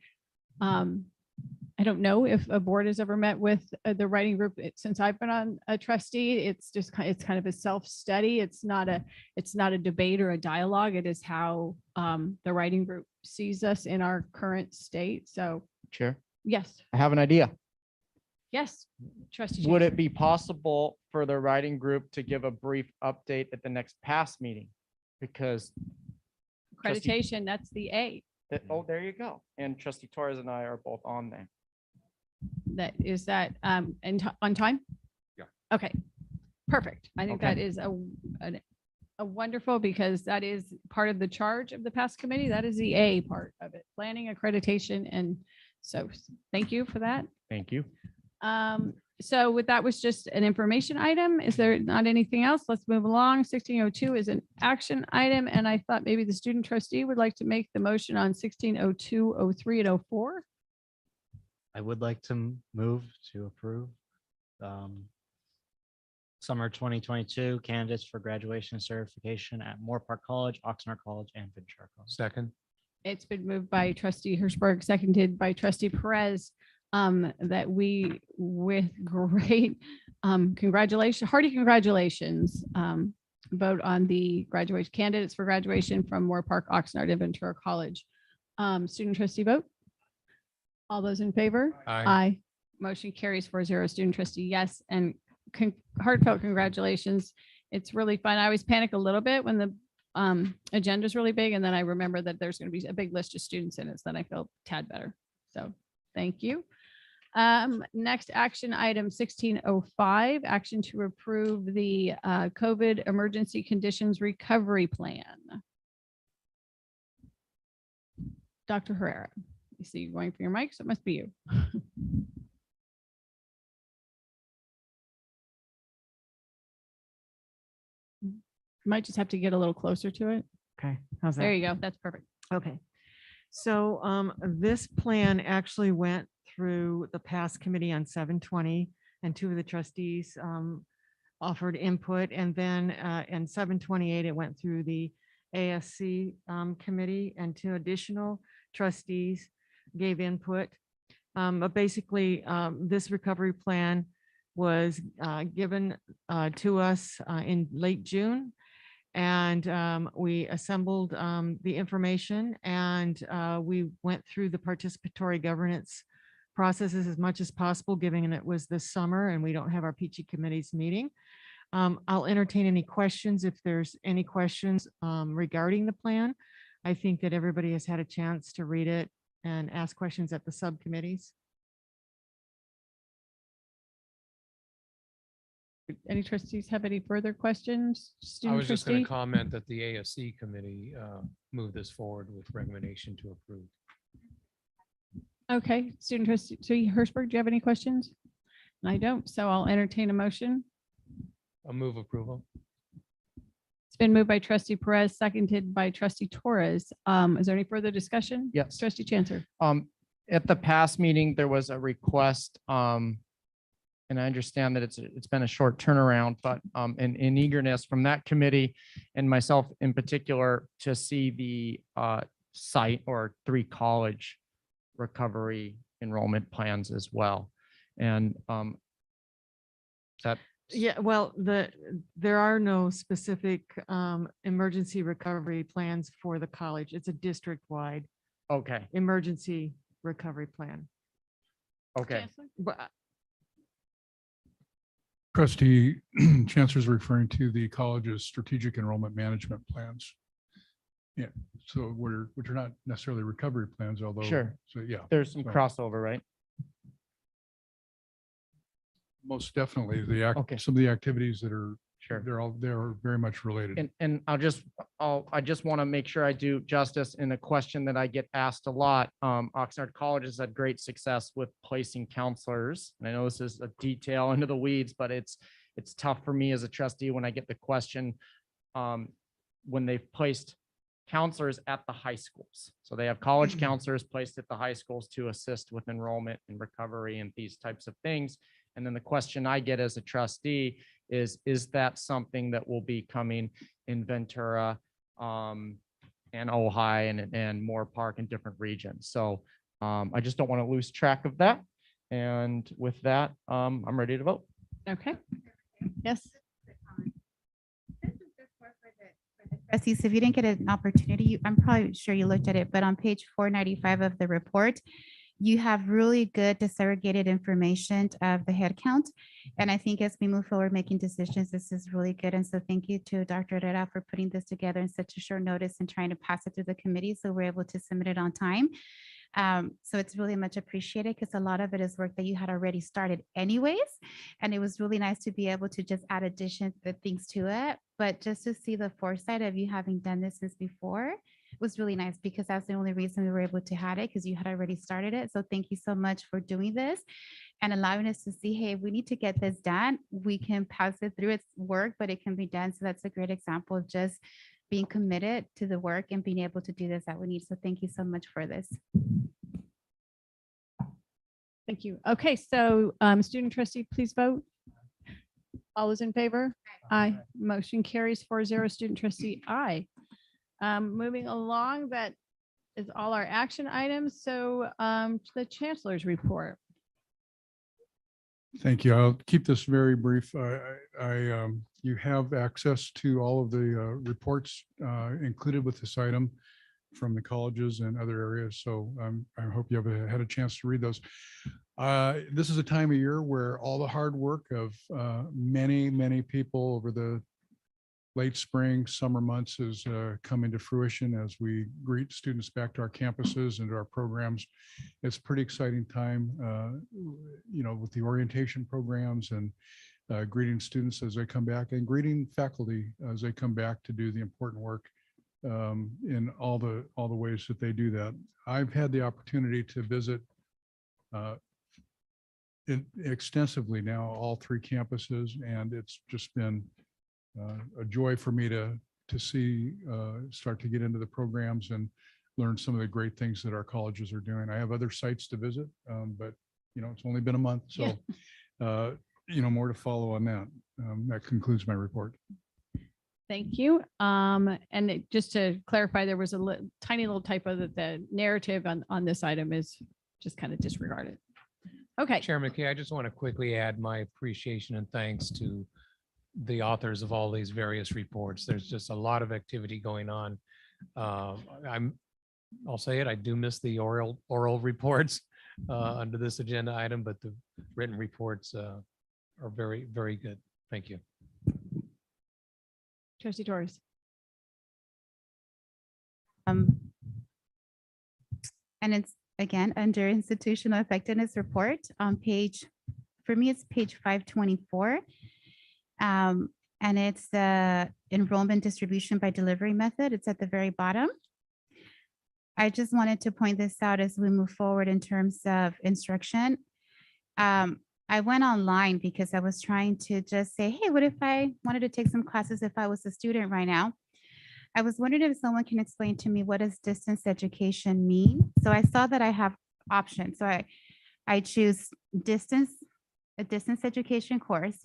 I don't know if a board has ever met with the writing group since I've been on a trustee. It's just it's kind of a self-study. It's not a debate or a dialogue. It is how the writing group sees us in our current state. So, Chair, yes, I have an idea. yes, trustee. Would it Chancellor. be possible for the writing group to give a brief update at the next past meeting? Because trustee- Accreditation, that's the A. oh, there you go. And trustee Torres and I are both on there. Is that on time? Yeah. Okay, perfect. I think Okay. that is a wonderful, because that is part of the charge of the past committee. That is the A part of it, planning, accreditation. And so thank you for that. Thank you. So with that was just an information item. Is there not anything else? Let's move along. 1602 is an action item. And I thought maybe the student trustee would like to make the motion on 1602, 03, and 04. I would like to move to approve summer 2022 candidates for graduation and certification at Moore Park College, Oxnard College, and Ventura College. Second. It's been moved by trustee Hirschberg, seconded by trustee Perez, that we, with great congratulations, hearty congratulations, vote on the graduation candidates for graduation from Moore Park, Oxnard, and Ventura College. Student trustee vote. All those in favor? Aye. Motion carries 4-0. Student trustee, yes. And heartfelt congratulations. It's really fun. I always panic a little bit when the agenda is really big, and then I remember that there's going to be a big list of students in it, so then I feel a tad better. So thank you. Next action item 1605, action to approve the COVID emergency conditions recovery plan. Dr. Herrera. You see you going for your mic, so it must be you. Might just have to get a little closer to it. Okay, how's that? There you go. That's perfect. Okay. So this plan actually went through the past committee on 720, and two of the trustees offered input. And then in 728, it went through the ASC committee, and two additional trustees gave input. But basically, this recovery plan was given to us in late June. And we assembled the information, and we went through the participatory governance processes as much as possible, given it was this summer and we don't have our peachy committees meeting. I'll entertain any questions if there's any questions regarding the plan. I think that everybody has had a chance to read it and ask questions at the subcommittees. Any trustees have any further questions? I Student was just going trustee? to comment that the ASC committee moved this forward with recommendation to approve. Okay, student trustee Hirschberg, do you have any questions? I don't, so I'll entertain a motion. A move approval. It's been moved by trustee Perez, seconded by trustee Torres. Is there any further discussion? Yes. Trustee Chancellor. At the past meeting, there was a request, and I understand that it's been a short turnaround, but in eagerness from that committee and myself in particular to see the site or 3 college recovery enrollment plans as well. And Is that, Yeah, well, there are no specific emergency recovery plans for the college. It's a district-wide okay, emergency recovery plan. okay. But Trustee Chancellor is referring to the college's strategic enrollment management plans. Yeah, so which are not necessarily recovery plans, although. Sure. So, yeah. There's some so crossover, right? Most definitely Okay. some of the activities that are, Sure. they're very much related. And I just want to make sure I do justice in a question that I get asked a lot. Oxnard College has had great success with placing counselors. And I know this is a detail into the weeds, but it's tough for me as a trustee when I get the question when they've placed counselors at the high schools. So they have college counselors placed at the high schools to assist with enrollment and recovery and these types of things. And then the question I get as a trustee is that something that will be coming in Ventura and Ojai and Moore Park and different regions? So I just don't want to lose track of that. And with that, I'm ready to vote. Okay. Yes. Trustees, if you didn't get an opportunity, I'm probably sure you looked at it, but on page 495 of the report, you have really good disaggregated information of the head count. And I think as we move forward making decisions, this is really good. And so thank you to Dr. Herrera for putting this together in such a short notice and trying to pass it through the committee so we're able to submit it on time. So it's really much appreciated because a lot of it is work that you had already started anyways. And it was really nice to be able to just add addition things to it. But just to see the foresight of you having done this since before was really nice because that's the only reason we were able to have it because you had already started it. So thank you so much for doing this and allowing us to see, hey, we need to get this done. We can pass it through its work, but it can be done. So that's a great example of just being committed to the work and being able to do this that we need. So thank you so much for this. Thank you. Okay, so student trustee, please vote. All those in favor? Aye. Motion carries 4-0. Student trustee, aye. Moving along, that is all our action items. So the chancellor's report. Thank you. I'll keep this very brief. You have access to all of the reports included with this item from the colleges and other areas. So I hope you have had a chance to read those. This is a time of year where all the hard work of many people over the late spring, summer months is coming to fruition as we greet students back to our campuses and to our programs. It's a pretty exciting time, with the orientation programs and greeting students as they come back and greeting faculty as they come back to do the important work in all the ways that they do that. I've had the opportunity to visit extensively now all three campuses, and it's just been a joy for me to see start to get into the programs and learn some of the great things that our colleges are doing. I have other sites to visit, but it's only been a month, so more to follow on that. That concludes my report. Thank you. And just to clarify, there was a tiny little typo that the narrative on this item is just kind of disregarded. Okay. Chair McKay, I just want to quickly add my appreciation and thanks to the authors of all these various reports. There's just a lot of activity going on. I'll say it, I do miss the oral reports under this agenda item, but the written reports are very, very good. Thank you. Trustee Torres. And it's again under institutional effectiveness report on page, for me, it's page 524. And it's the enrollment distribution by delivery method. It's at the very bottom. I just wanted to point this out as we move forward in terms of instruction. I went online because I was trying to just say, hey, what if I wanted to take some classes if I was a student right now? I was wondering if someone can explain to me what does distance education mean? So I saw that I have options. So I choose a distance education course.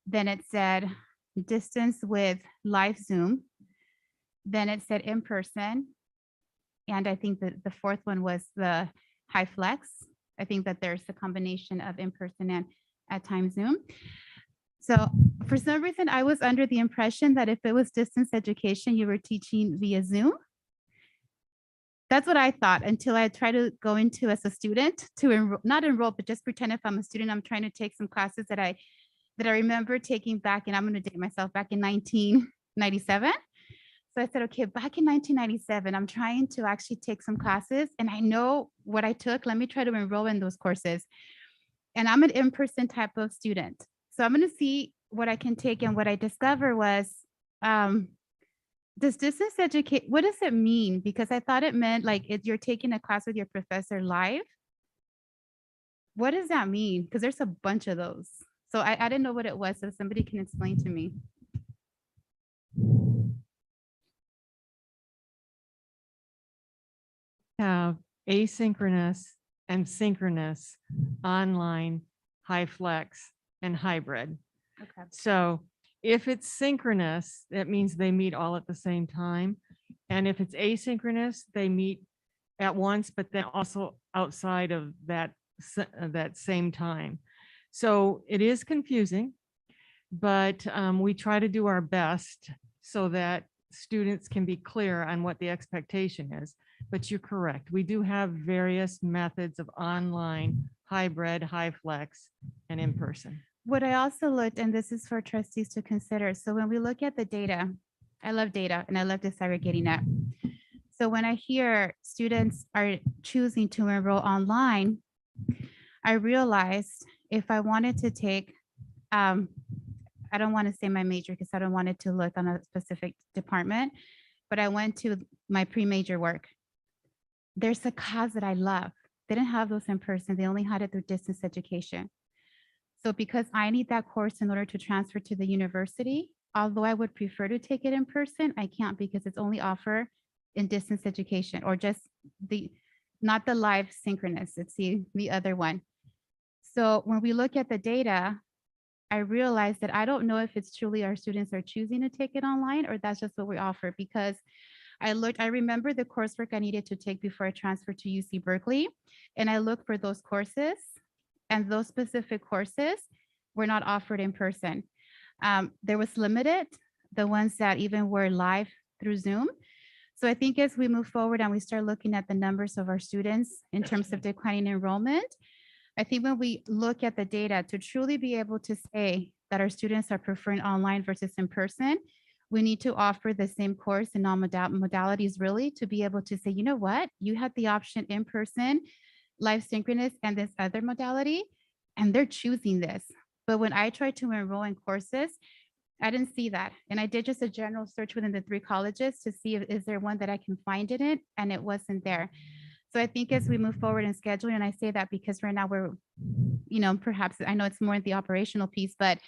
Then it said distance with live Zoom. Then it said in person. And I think that the fourth one was the high flex. I think that there's a combination of in person and at times Zoom. So for some reason, I was under the impression that if it was distance education, you were teaching via Zoom. That's what I thought until I tried to go into as a student to not enroll, but just pretend if I'm a student, I'm trying to take some classes that I remember taking back, and I'm going to date myself, back in 1997. So I said, okay, back in 1997, I'm trying to actually take some classes and I know what I took. Let me try to enroll in those courses. And I'm an in-person type of student. So I'm going to see what I can take. And what I discovered was, does distance educate, what does it mean? Because I thought it meant like if you're taking a class with your professor live. What does that mean? Because there's a bunch of those. So I didn't know what it was. So somebody can explain to me. Have asynchronous and synchronous, online, high flex, and hybrid. Okay. So if it's synchronous, that means they meet all at the same time. And if it's asynchronous, they meet at once, but then also outside of that same time. So it is confusing, but we try to do our best so that students can be clear on what the expectation is. But you're correct. We do have various methods of online, hybrid, high flex, and in person. What I also looked, and this is for trustees to consider. So when we look at the data, I love data and I love disaggregating it. So when I hear students are choosing to enroll online, I realized if I wanted to take, I don't want to say my major because I don't want it to look on a specific department, but I went to my pre-major work. There's a cause that I love. They didn't have those in person. They only had it through distance education. So because I need that course in order to transfer to the university, although I would prefer to take it in person, I can't because it's only offered in distance education, or just not the live synchronous, it's the other one. So when we look at the data, I realized that I don't know if it's truly our students are choosing to take it online or that's just what we offer, because I remember the coursework I needed to take before I transferred to UC Berkeley, and I looked for those courses, and those specific courses were not offered in person. There was limited, the ones that even were live through Zoom. So I think as we move forward and we start looking at the numbers of our students in terms of declining enrollment, I think when we look at the data to truly be able to say that our students are preferring online versus in person, we need to offer the same course in all modalities really to be able to say, you know what, you had the option in person, live synchronous, and this other modality, and they're choosing this. But when I tried to enroll in courses, I didn't see that. And I did just a general search within the 3 colleges to see if is there one that I can find in it, and it wasn't there. So I think as we move forward in scheduling, and I say that because right now we're, perhaps I know it's more the operational piece, but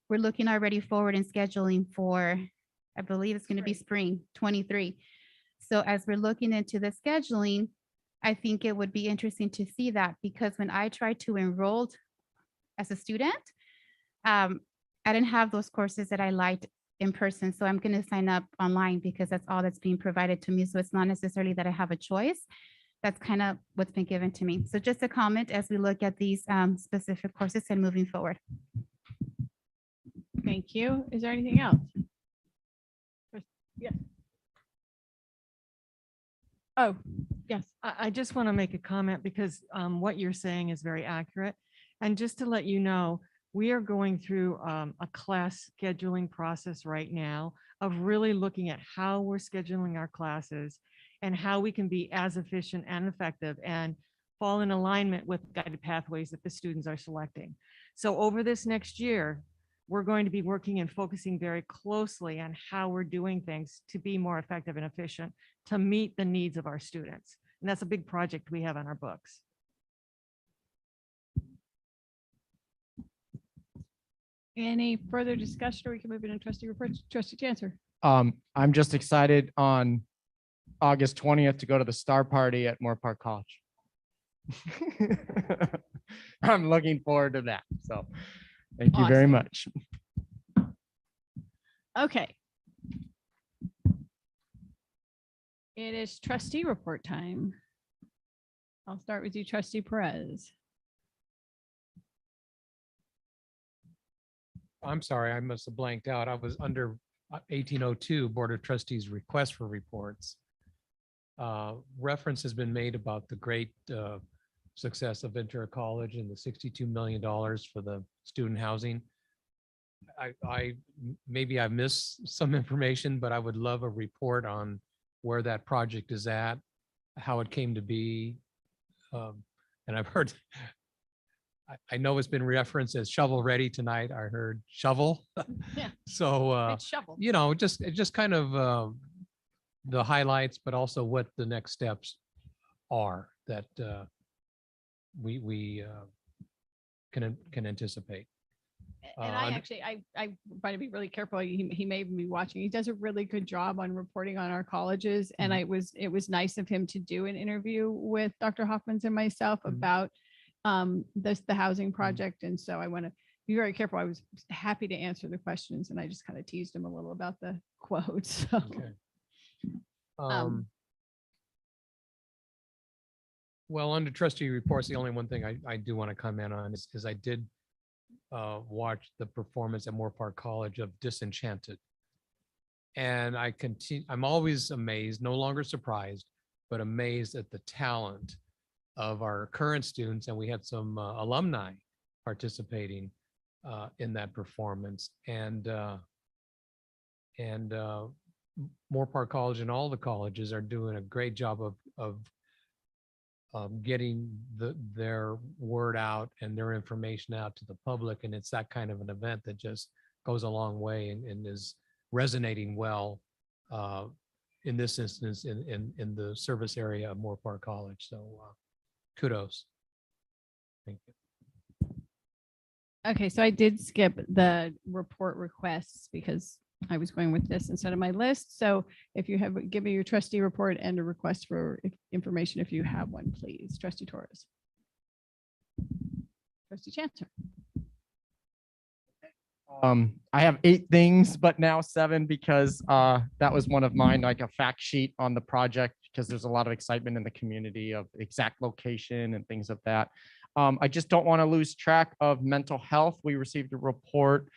we're looking already forward in scheduling for, I believe it's going to be spring 23. So as we're looking into the scheduling, I think it would be interesting to see that, because when I tried to enroll as a student, I didn't have those courses that I liked in person. So I'm going to sign up online because that's all that's being provided to me. So it's not necessarily that I have a choice. That's kind of what's been given to me. So just a comment as we look at these specific courses and moving forward. Thank you. Is there anything else? Yes. Oh, yes. I just want to make a comment because what you're saying is very accurate. And just to let you know, we are going through a class scheduling process right now of really looking at how we're scheduling our classes and how we can be as efficient and effective and fall in alignment with guided pathways that the students are selecting. So over this next year, we're going to be working and focusing very closely on how we're doing things to be more effective and efficient to meet the needs of our students. And that's a big project we have on our books. Any further discussion, or we can move into trustee reports? Trustee Chancellor. I'm just excited on August 20th to go to the Star Party at Moore Park College. I'm looking forward to that. So thank you very Awesome. much. Okay. It is trustee report time. I'll start with you, trustee Perez. I'm sorry, I must have blanked out. I was under 1802 Board of Trustees request for reports. Reference has been made about the great success of Ventura College and the $62 million for the student housing. Maybe I missed some information, but I would love a report on where that project is at, how it came to be. And I've heard, I know it's been referenced as shovel ready tonight. I heard shovel. Yeah. So, It's shovel. you know, just kind of the highlights, but also what the next steps are that we can anticipate. And I actually, I try to be really careful. He may be watching. He does a really good job on reporting on our colleges. And it was nice of him to do an interview with Dr. Hoffman's and myself about the housing project. And so I want to be very careful. I was happy to answer the questions, and I just kind of teased him a little about the quotes. So. Okay. Well, under trustee reports, the only one thing I do want to comment on is I did watch the performance at Moore Park College of Disenchanted. And I'm always amazed, no longer surprised, but amazed at the talent of our current students. And we had some alumni participating in that performance. And Moore Park College and all the colleges are doing a great job of getting their word out and their information out to the public. And it's that kind of an event that just goes a long way and is resonating well in this instance in the service area of Moore Park College. So kudos. Thank you. Okay, so I did skip the report requests because I was going with this instead of my list. So if you have, give me your trustee report and a request for information if you have one, please. Trustee Torres. Trustee Chancellor. I have 8 things, but now 7 because that was one of mine, like a fact sheet on the project, because there's a lot of excitement in the community of exact location and things of that. I just don't want to lose track of mental health. We received a report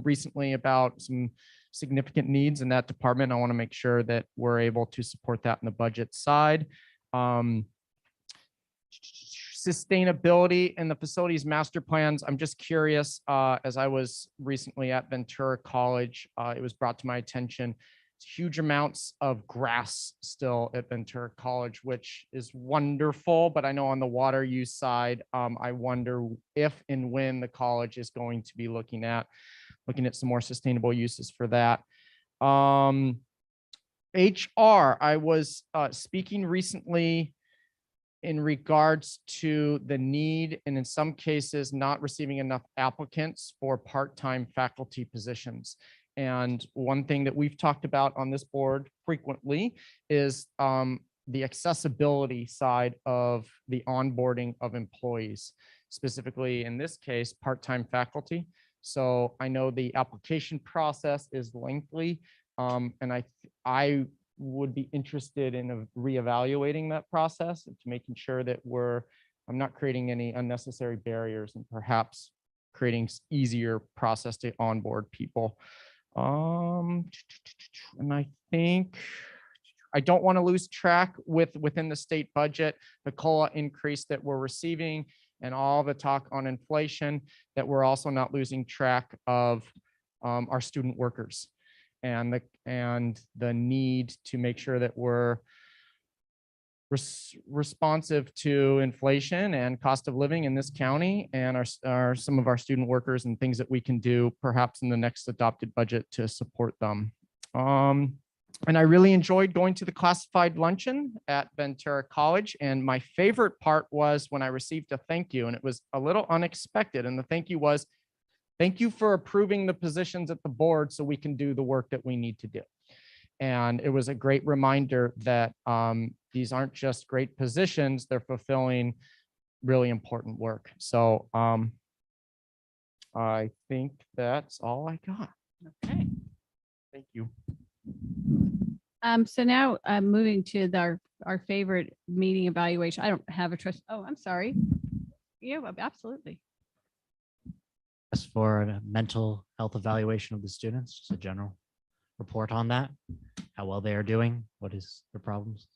recently about some significant needs in that department. I want to make sure that we're able to support that in the budget side. Sustainability and the facilities master plans. I'm just curious, as I was recently at Ventura College, it was brought to my attention, huge amounts of grass still at Ventura College, which is wonderful. But I know on the water use side, I wonder if and when the college is going to be looking at some more sustainable uses for that. HR, I was speaking recently in regards to the need, and in some cases, not receiving enough applicants for part-time faculty positions. And one thing that we've talked about on this board frequently is the accessibility side of the onboarding of employees, specifically in this case, part-time faculty. So I know the application process is lengthy, and I would be interested in reevaluating that process and to making sure that I'm not creating any unnecessary barriers and perhaps creating easier process to onboard people. And I think I don't want to lose track within the state budget, the COLA increase that we're receiving and all the talk on inflation, that we're also not losing track of our student workers and the need to make sure that we're responsive to inflation and cost of living in this county, and some of our student workers and things that we can do perhaps in the next adopted budget to support them. And I really enjoyed going to the classified luncheon at Ventura College. And my favorite part was when I received a thank you, and it was a little unexpected. And the thank you was, thank you for approving the positions at the board so we can do the work that we need to do. And it was a great reminder that these aren't just great positions, they're fulfilling really important work. So I think that's all I got. Okay. Thank you. So now I'm moving to our favorite meeting evaluation. I don't have a trust. Oh, I'm sorry. Yeah, absolutely. As for a mental health evaluation of the students, just a general report on that, how well they are doing, what is their problems.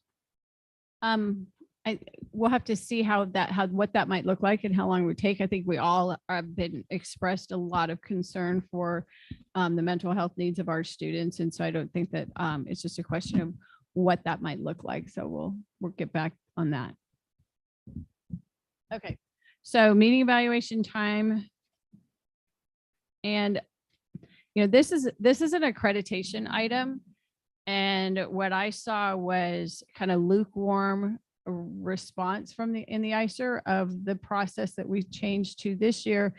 We'll have to see what that might look like and how long it would take. I think we all have been expressed a lot of concern for the mental health needs of our students. And so I don't think that it's just a question of what that might look like. So we'll get back on that. Okay. So meeting evaluation time. And, this is an accreditation item. And what I saw was kind of lukewarm response from in the ICER of the process that we've changed to this year.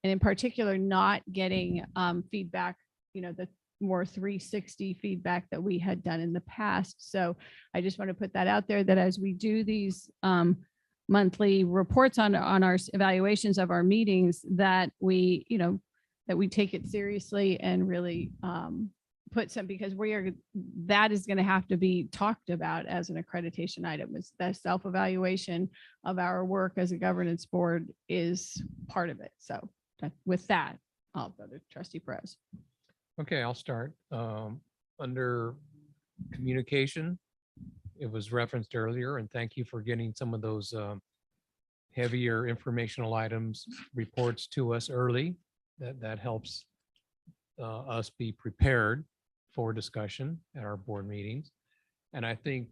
And in particular, not getting feedback, the more 360 feedback that we had done in the past. So I just want to put that out there that as we do these monthly reports on our evaluations of our meetings, that we take it seriously and really put some, because that is going to have to be talked about as an accreditation item. It's the self-evaluation of our work as a governance board is part of it. So with that, I'll go to Trustee Perez. Okay, I'll start. Under communication, it was referenced earlier, and thank you for getting some of those heavier informational items reports to us early. That helps us be prepared for discussion at our board meetings. And I think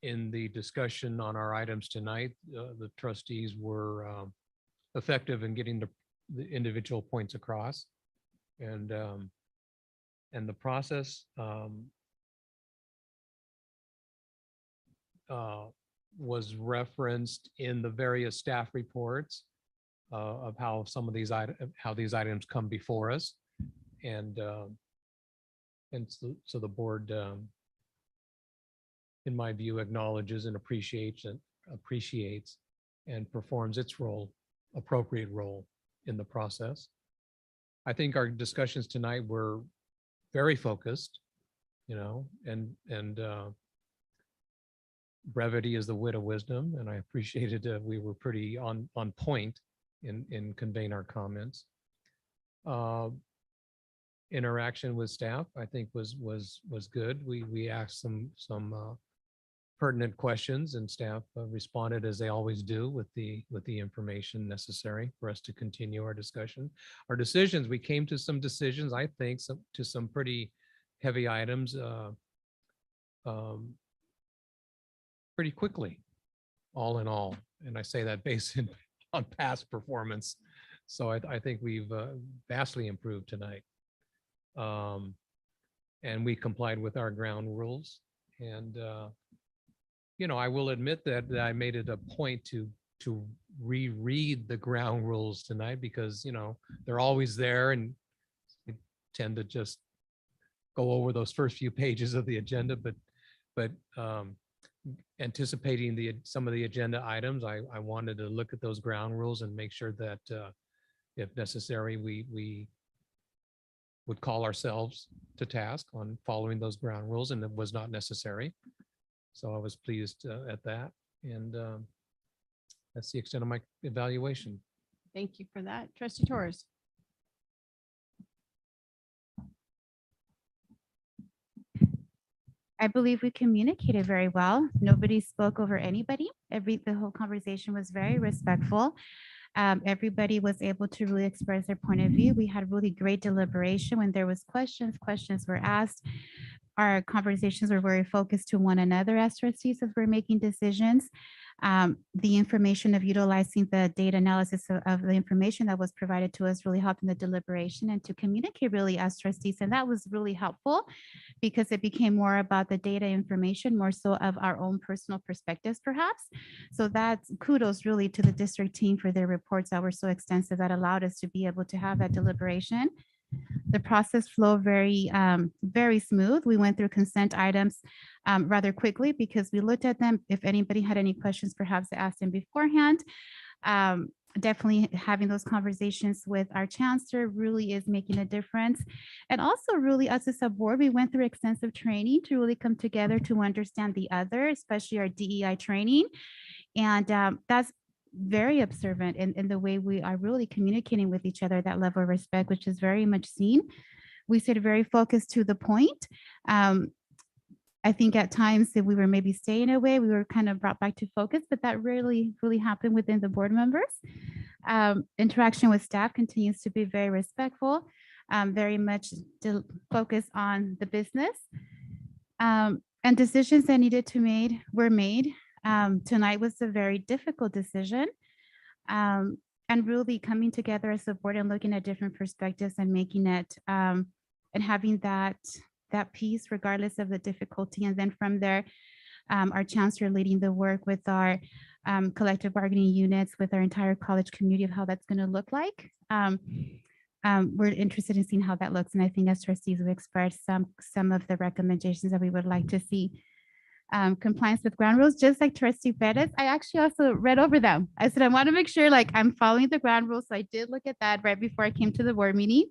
in the discussion on our items tonight, the trustees were effective in getting the individual points across. And the process was referenced in the various staff reports of how these items come before us, and so the board, in my view, acknowledges and appreciates and performs its appropriate role in the process. I think our discussions tonight were very focused, and brevity is the wit of wisdom, and I appreciated we were pretty on point in conveying our comments. Interaction with staff, I think, was good. We asked some pertinent questions, and staff responded as they always do with the information necessary for us to continue our discussion. Our decisions, we came to some decisions, I think, to some pretty heavy items pretty quickly, all in all. And I say that based on past performance. So I think we've vastly improved tonight. And we complied with our ground rules. And, I will admit that I made it a point to reread the ground rules tonight, because, they're always there, and we tend to just go over those first few pages of the agenda, but anticipating some of the agenda items, I wanted to look at those ground rules and make sure that if necessary, we would call ourselves to task on following those ground rules, and it was not necessary. So I was pleased at that. And that's the extent of my evaluation. Thank you for that. Trustee Torres. I believe we communicated very well. Nobody spoke over anybody. The whole conversation was very respectful. Everybody was able to really express their point of view. We had really great deliberation. When there was questions were asked. Our conversations were very focused to one another as trustees as we're making decisions. The information of utilizing the data analysis of the information that was provided to us really helped in the deliberation and to communicate really as trustees. And that was really helpful, because it became more about the data information, more so of our own personal perspectives, perhaps. So that's kudos really to the district team for their reports that were so extensive that allowed us to be able to have that deliberation. The process flowed very smooth. We went through consent items rather quickly because we looked at them. If anybody had any questions, perhaps they asked them beforehand. Definitely having those conversations with our chancellor really is making a difference. And also really us as a board, we went through extensive training to really come together to understand the other, especially our DEI training. And that's very observant in the way we are really communicating with each other, that level of respect, which is very much seen. We stayed very focused to the point. I think at times that we were maybe staying away, we were kind of brought back to focus, but that really happened within the board members. Interaction with staff continues to be very respectful, very much to focus on the business. And decisions that needed to were made. Tonight was a very difficult decision. And really coming together as a board and looking at different perspectives and making it and having that piece regardless of the difficulty. And then from there, our chancellor leading the work with our collective bargaining units, with our entire college community of how that's going to look like. We're interested in seeing how that looks. And I think as trustees, we've expressed some of the recommendations that we would like to see. Compliance with ground rules, just like Trustee Perez, I actually also read over them. I said, I want to make sure like I'm following the ground rules. So I did look at that right before I came to the board meeting.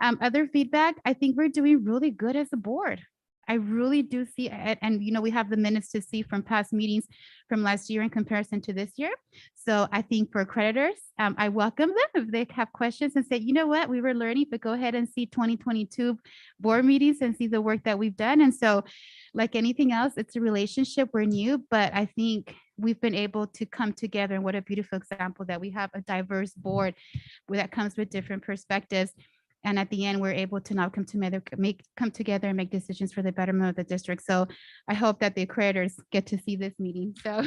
Other feedback, I think we're doing really good as a board. I really do see it. And, we have the minutes to see from past meetings from last year in comparison to this year. So I think for creditors, I welcome them if they have questions and say, you know what, we were learning, but go ahead and see 2022 board meetings and see the work that we've done. And so like anything else, it's a relationship. We're new, but I think we've been able to come together. And what a beautiful example that we have a diverse board that comes with different perspectives. And at the end, we're able to now come together and make decisions for the betterment of the district. So I hope that the creators get to see this meeting. So,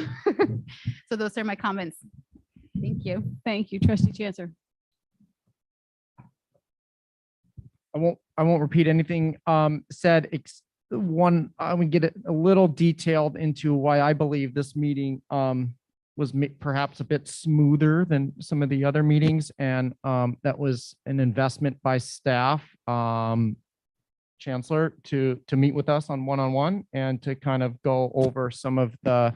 so those are my comments. Thank you. Thank you, Trustee Chancellor. I won't repeat anything said. I would get a little detailed into why I believe this meeting was perhaps a bit smoother than some of the other meetings. And that was an investment by staff, Chancellor, to meet with us on one-on-one and to kind of go over some of the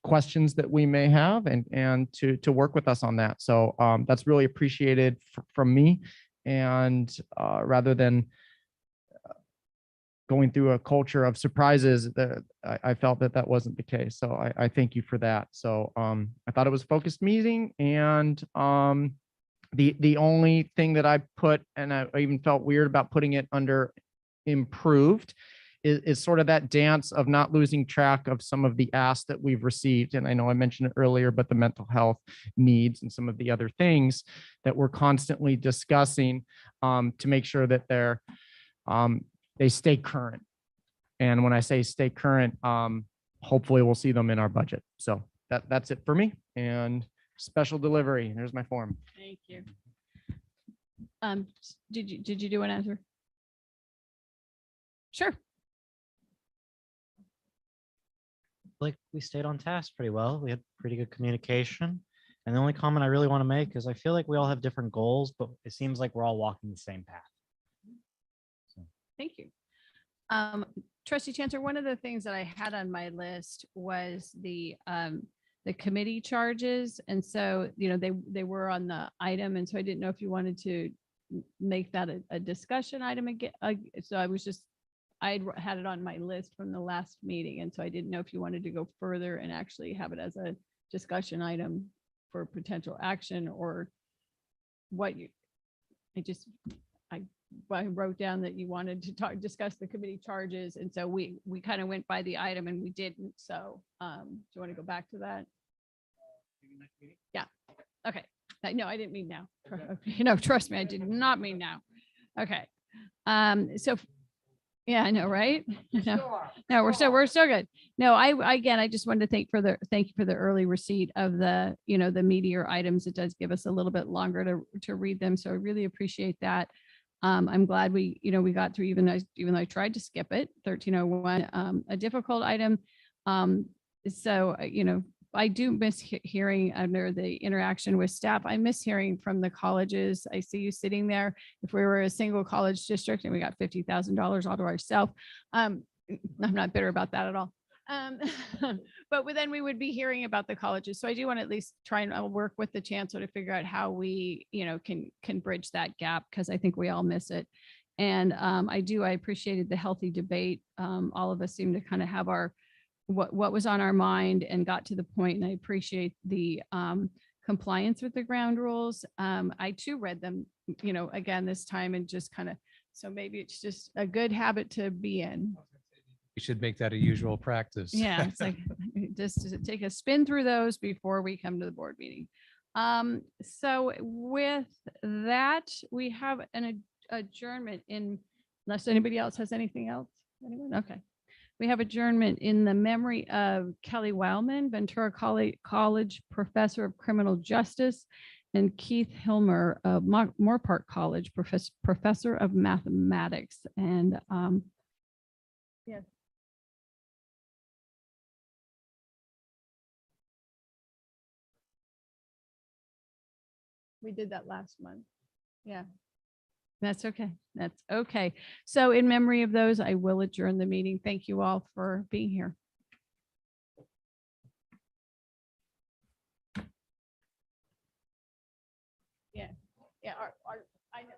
questions that we may have and to work with us on that. So that's really appreciated from me. And rather than going through a culture of surprises, that I felt that wasn't the case. So I thank you for that. So I thought it was a focused meeting, and the only thing that I put, and I even felt weird about putting it under improved, is sort of that dance of not losing track of some of the asks that we've received. And I know I mentioned it earlier, but the mental health needs and some of the other things that we're constantly discussing to make sure that they stay current. And when I say stay current, hopefully we'll see them in our budget. So that's it for me. And special delivery, there's my form. Thank you. Did you do an answer? Sure. Like we stayed on task pretty well. We had pretty good communication. And the only comment I really want to make is I feel like we all have different goals, but it seems like we're all walking the same path. Thank you. Trustee Chancellor, one of the things that I had on my list was the committee charges. And so, they were on the item. And so I didn't know if you wanted to make that a discussion item again. So I had it on my list from the last meeting. And so I didn't know if you wanted to go further and actually have it as a discussion item for potential action, or what I wrote down that you wanted to discuss the committee charges. And so we kind of went by the item and we didn't. So do you want to go back to that? Yeah. Okay. No, I didn't mean now. Trust me, I did not mean now. Okay. So yeah, I know, right? No, we're still good. No, I just wanted to thank you for the early receipt of the meatier items. It does give us a little bit longer to read them. So I really appreciate that. I'm glad we got through, even though I tried to skip it, 1301, a difficult item. So, I do miss hearing under the interaction with staff. I miss hearing from the colleges. I see you sitting there. If we were a single college district and we got $50,000 all to ourselves, I'm not bitter about that at all. But then we would be hearing about the colleges. So I do want to at least try and work with the chancellor to figure out how we, can bridge that gap, because I think we all miss it. And I appreciated the healthy debate. All of us seem to kind of have our what was on our mind and got to the point, and I appreciate the compliance with the ground rules. I too read them, again this time, and just kind of, so maybe it's just a good habit to be in. We should make that a usual practice. Yeah, it's like just to take a spin through those before we come to the board meeting. So with that, we have an adjournment unless anybody else has anything else. Anyone? Okay. We have adjournment in the memory of Kelly Wildman, Ventura College Professor of Criminal Justice, and Keith Hilmer of Moorpark College Professor of Mathematics. And yes. We did that last month. Yeah. That's okay. That's okay. So in memory of those, I will adjourn the meeting. Thank you all for being here. Yeah. Yeah. I know.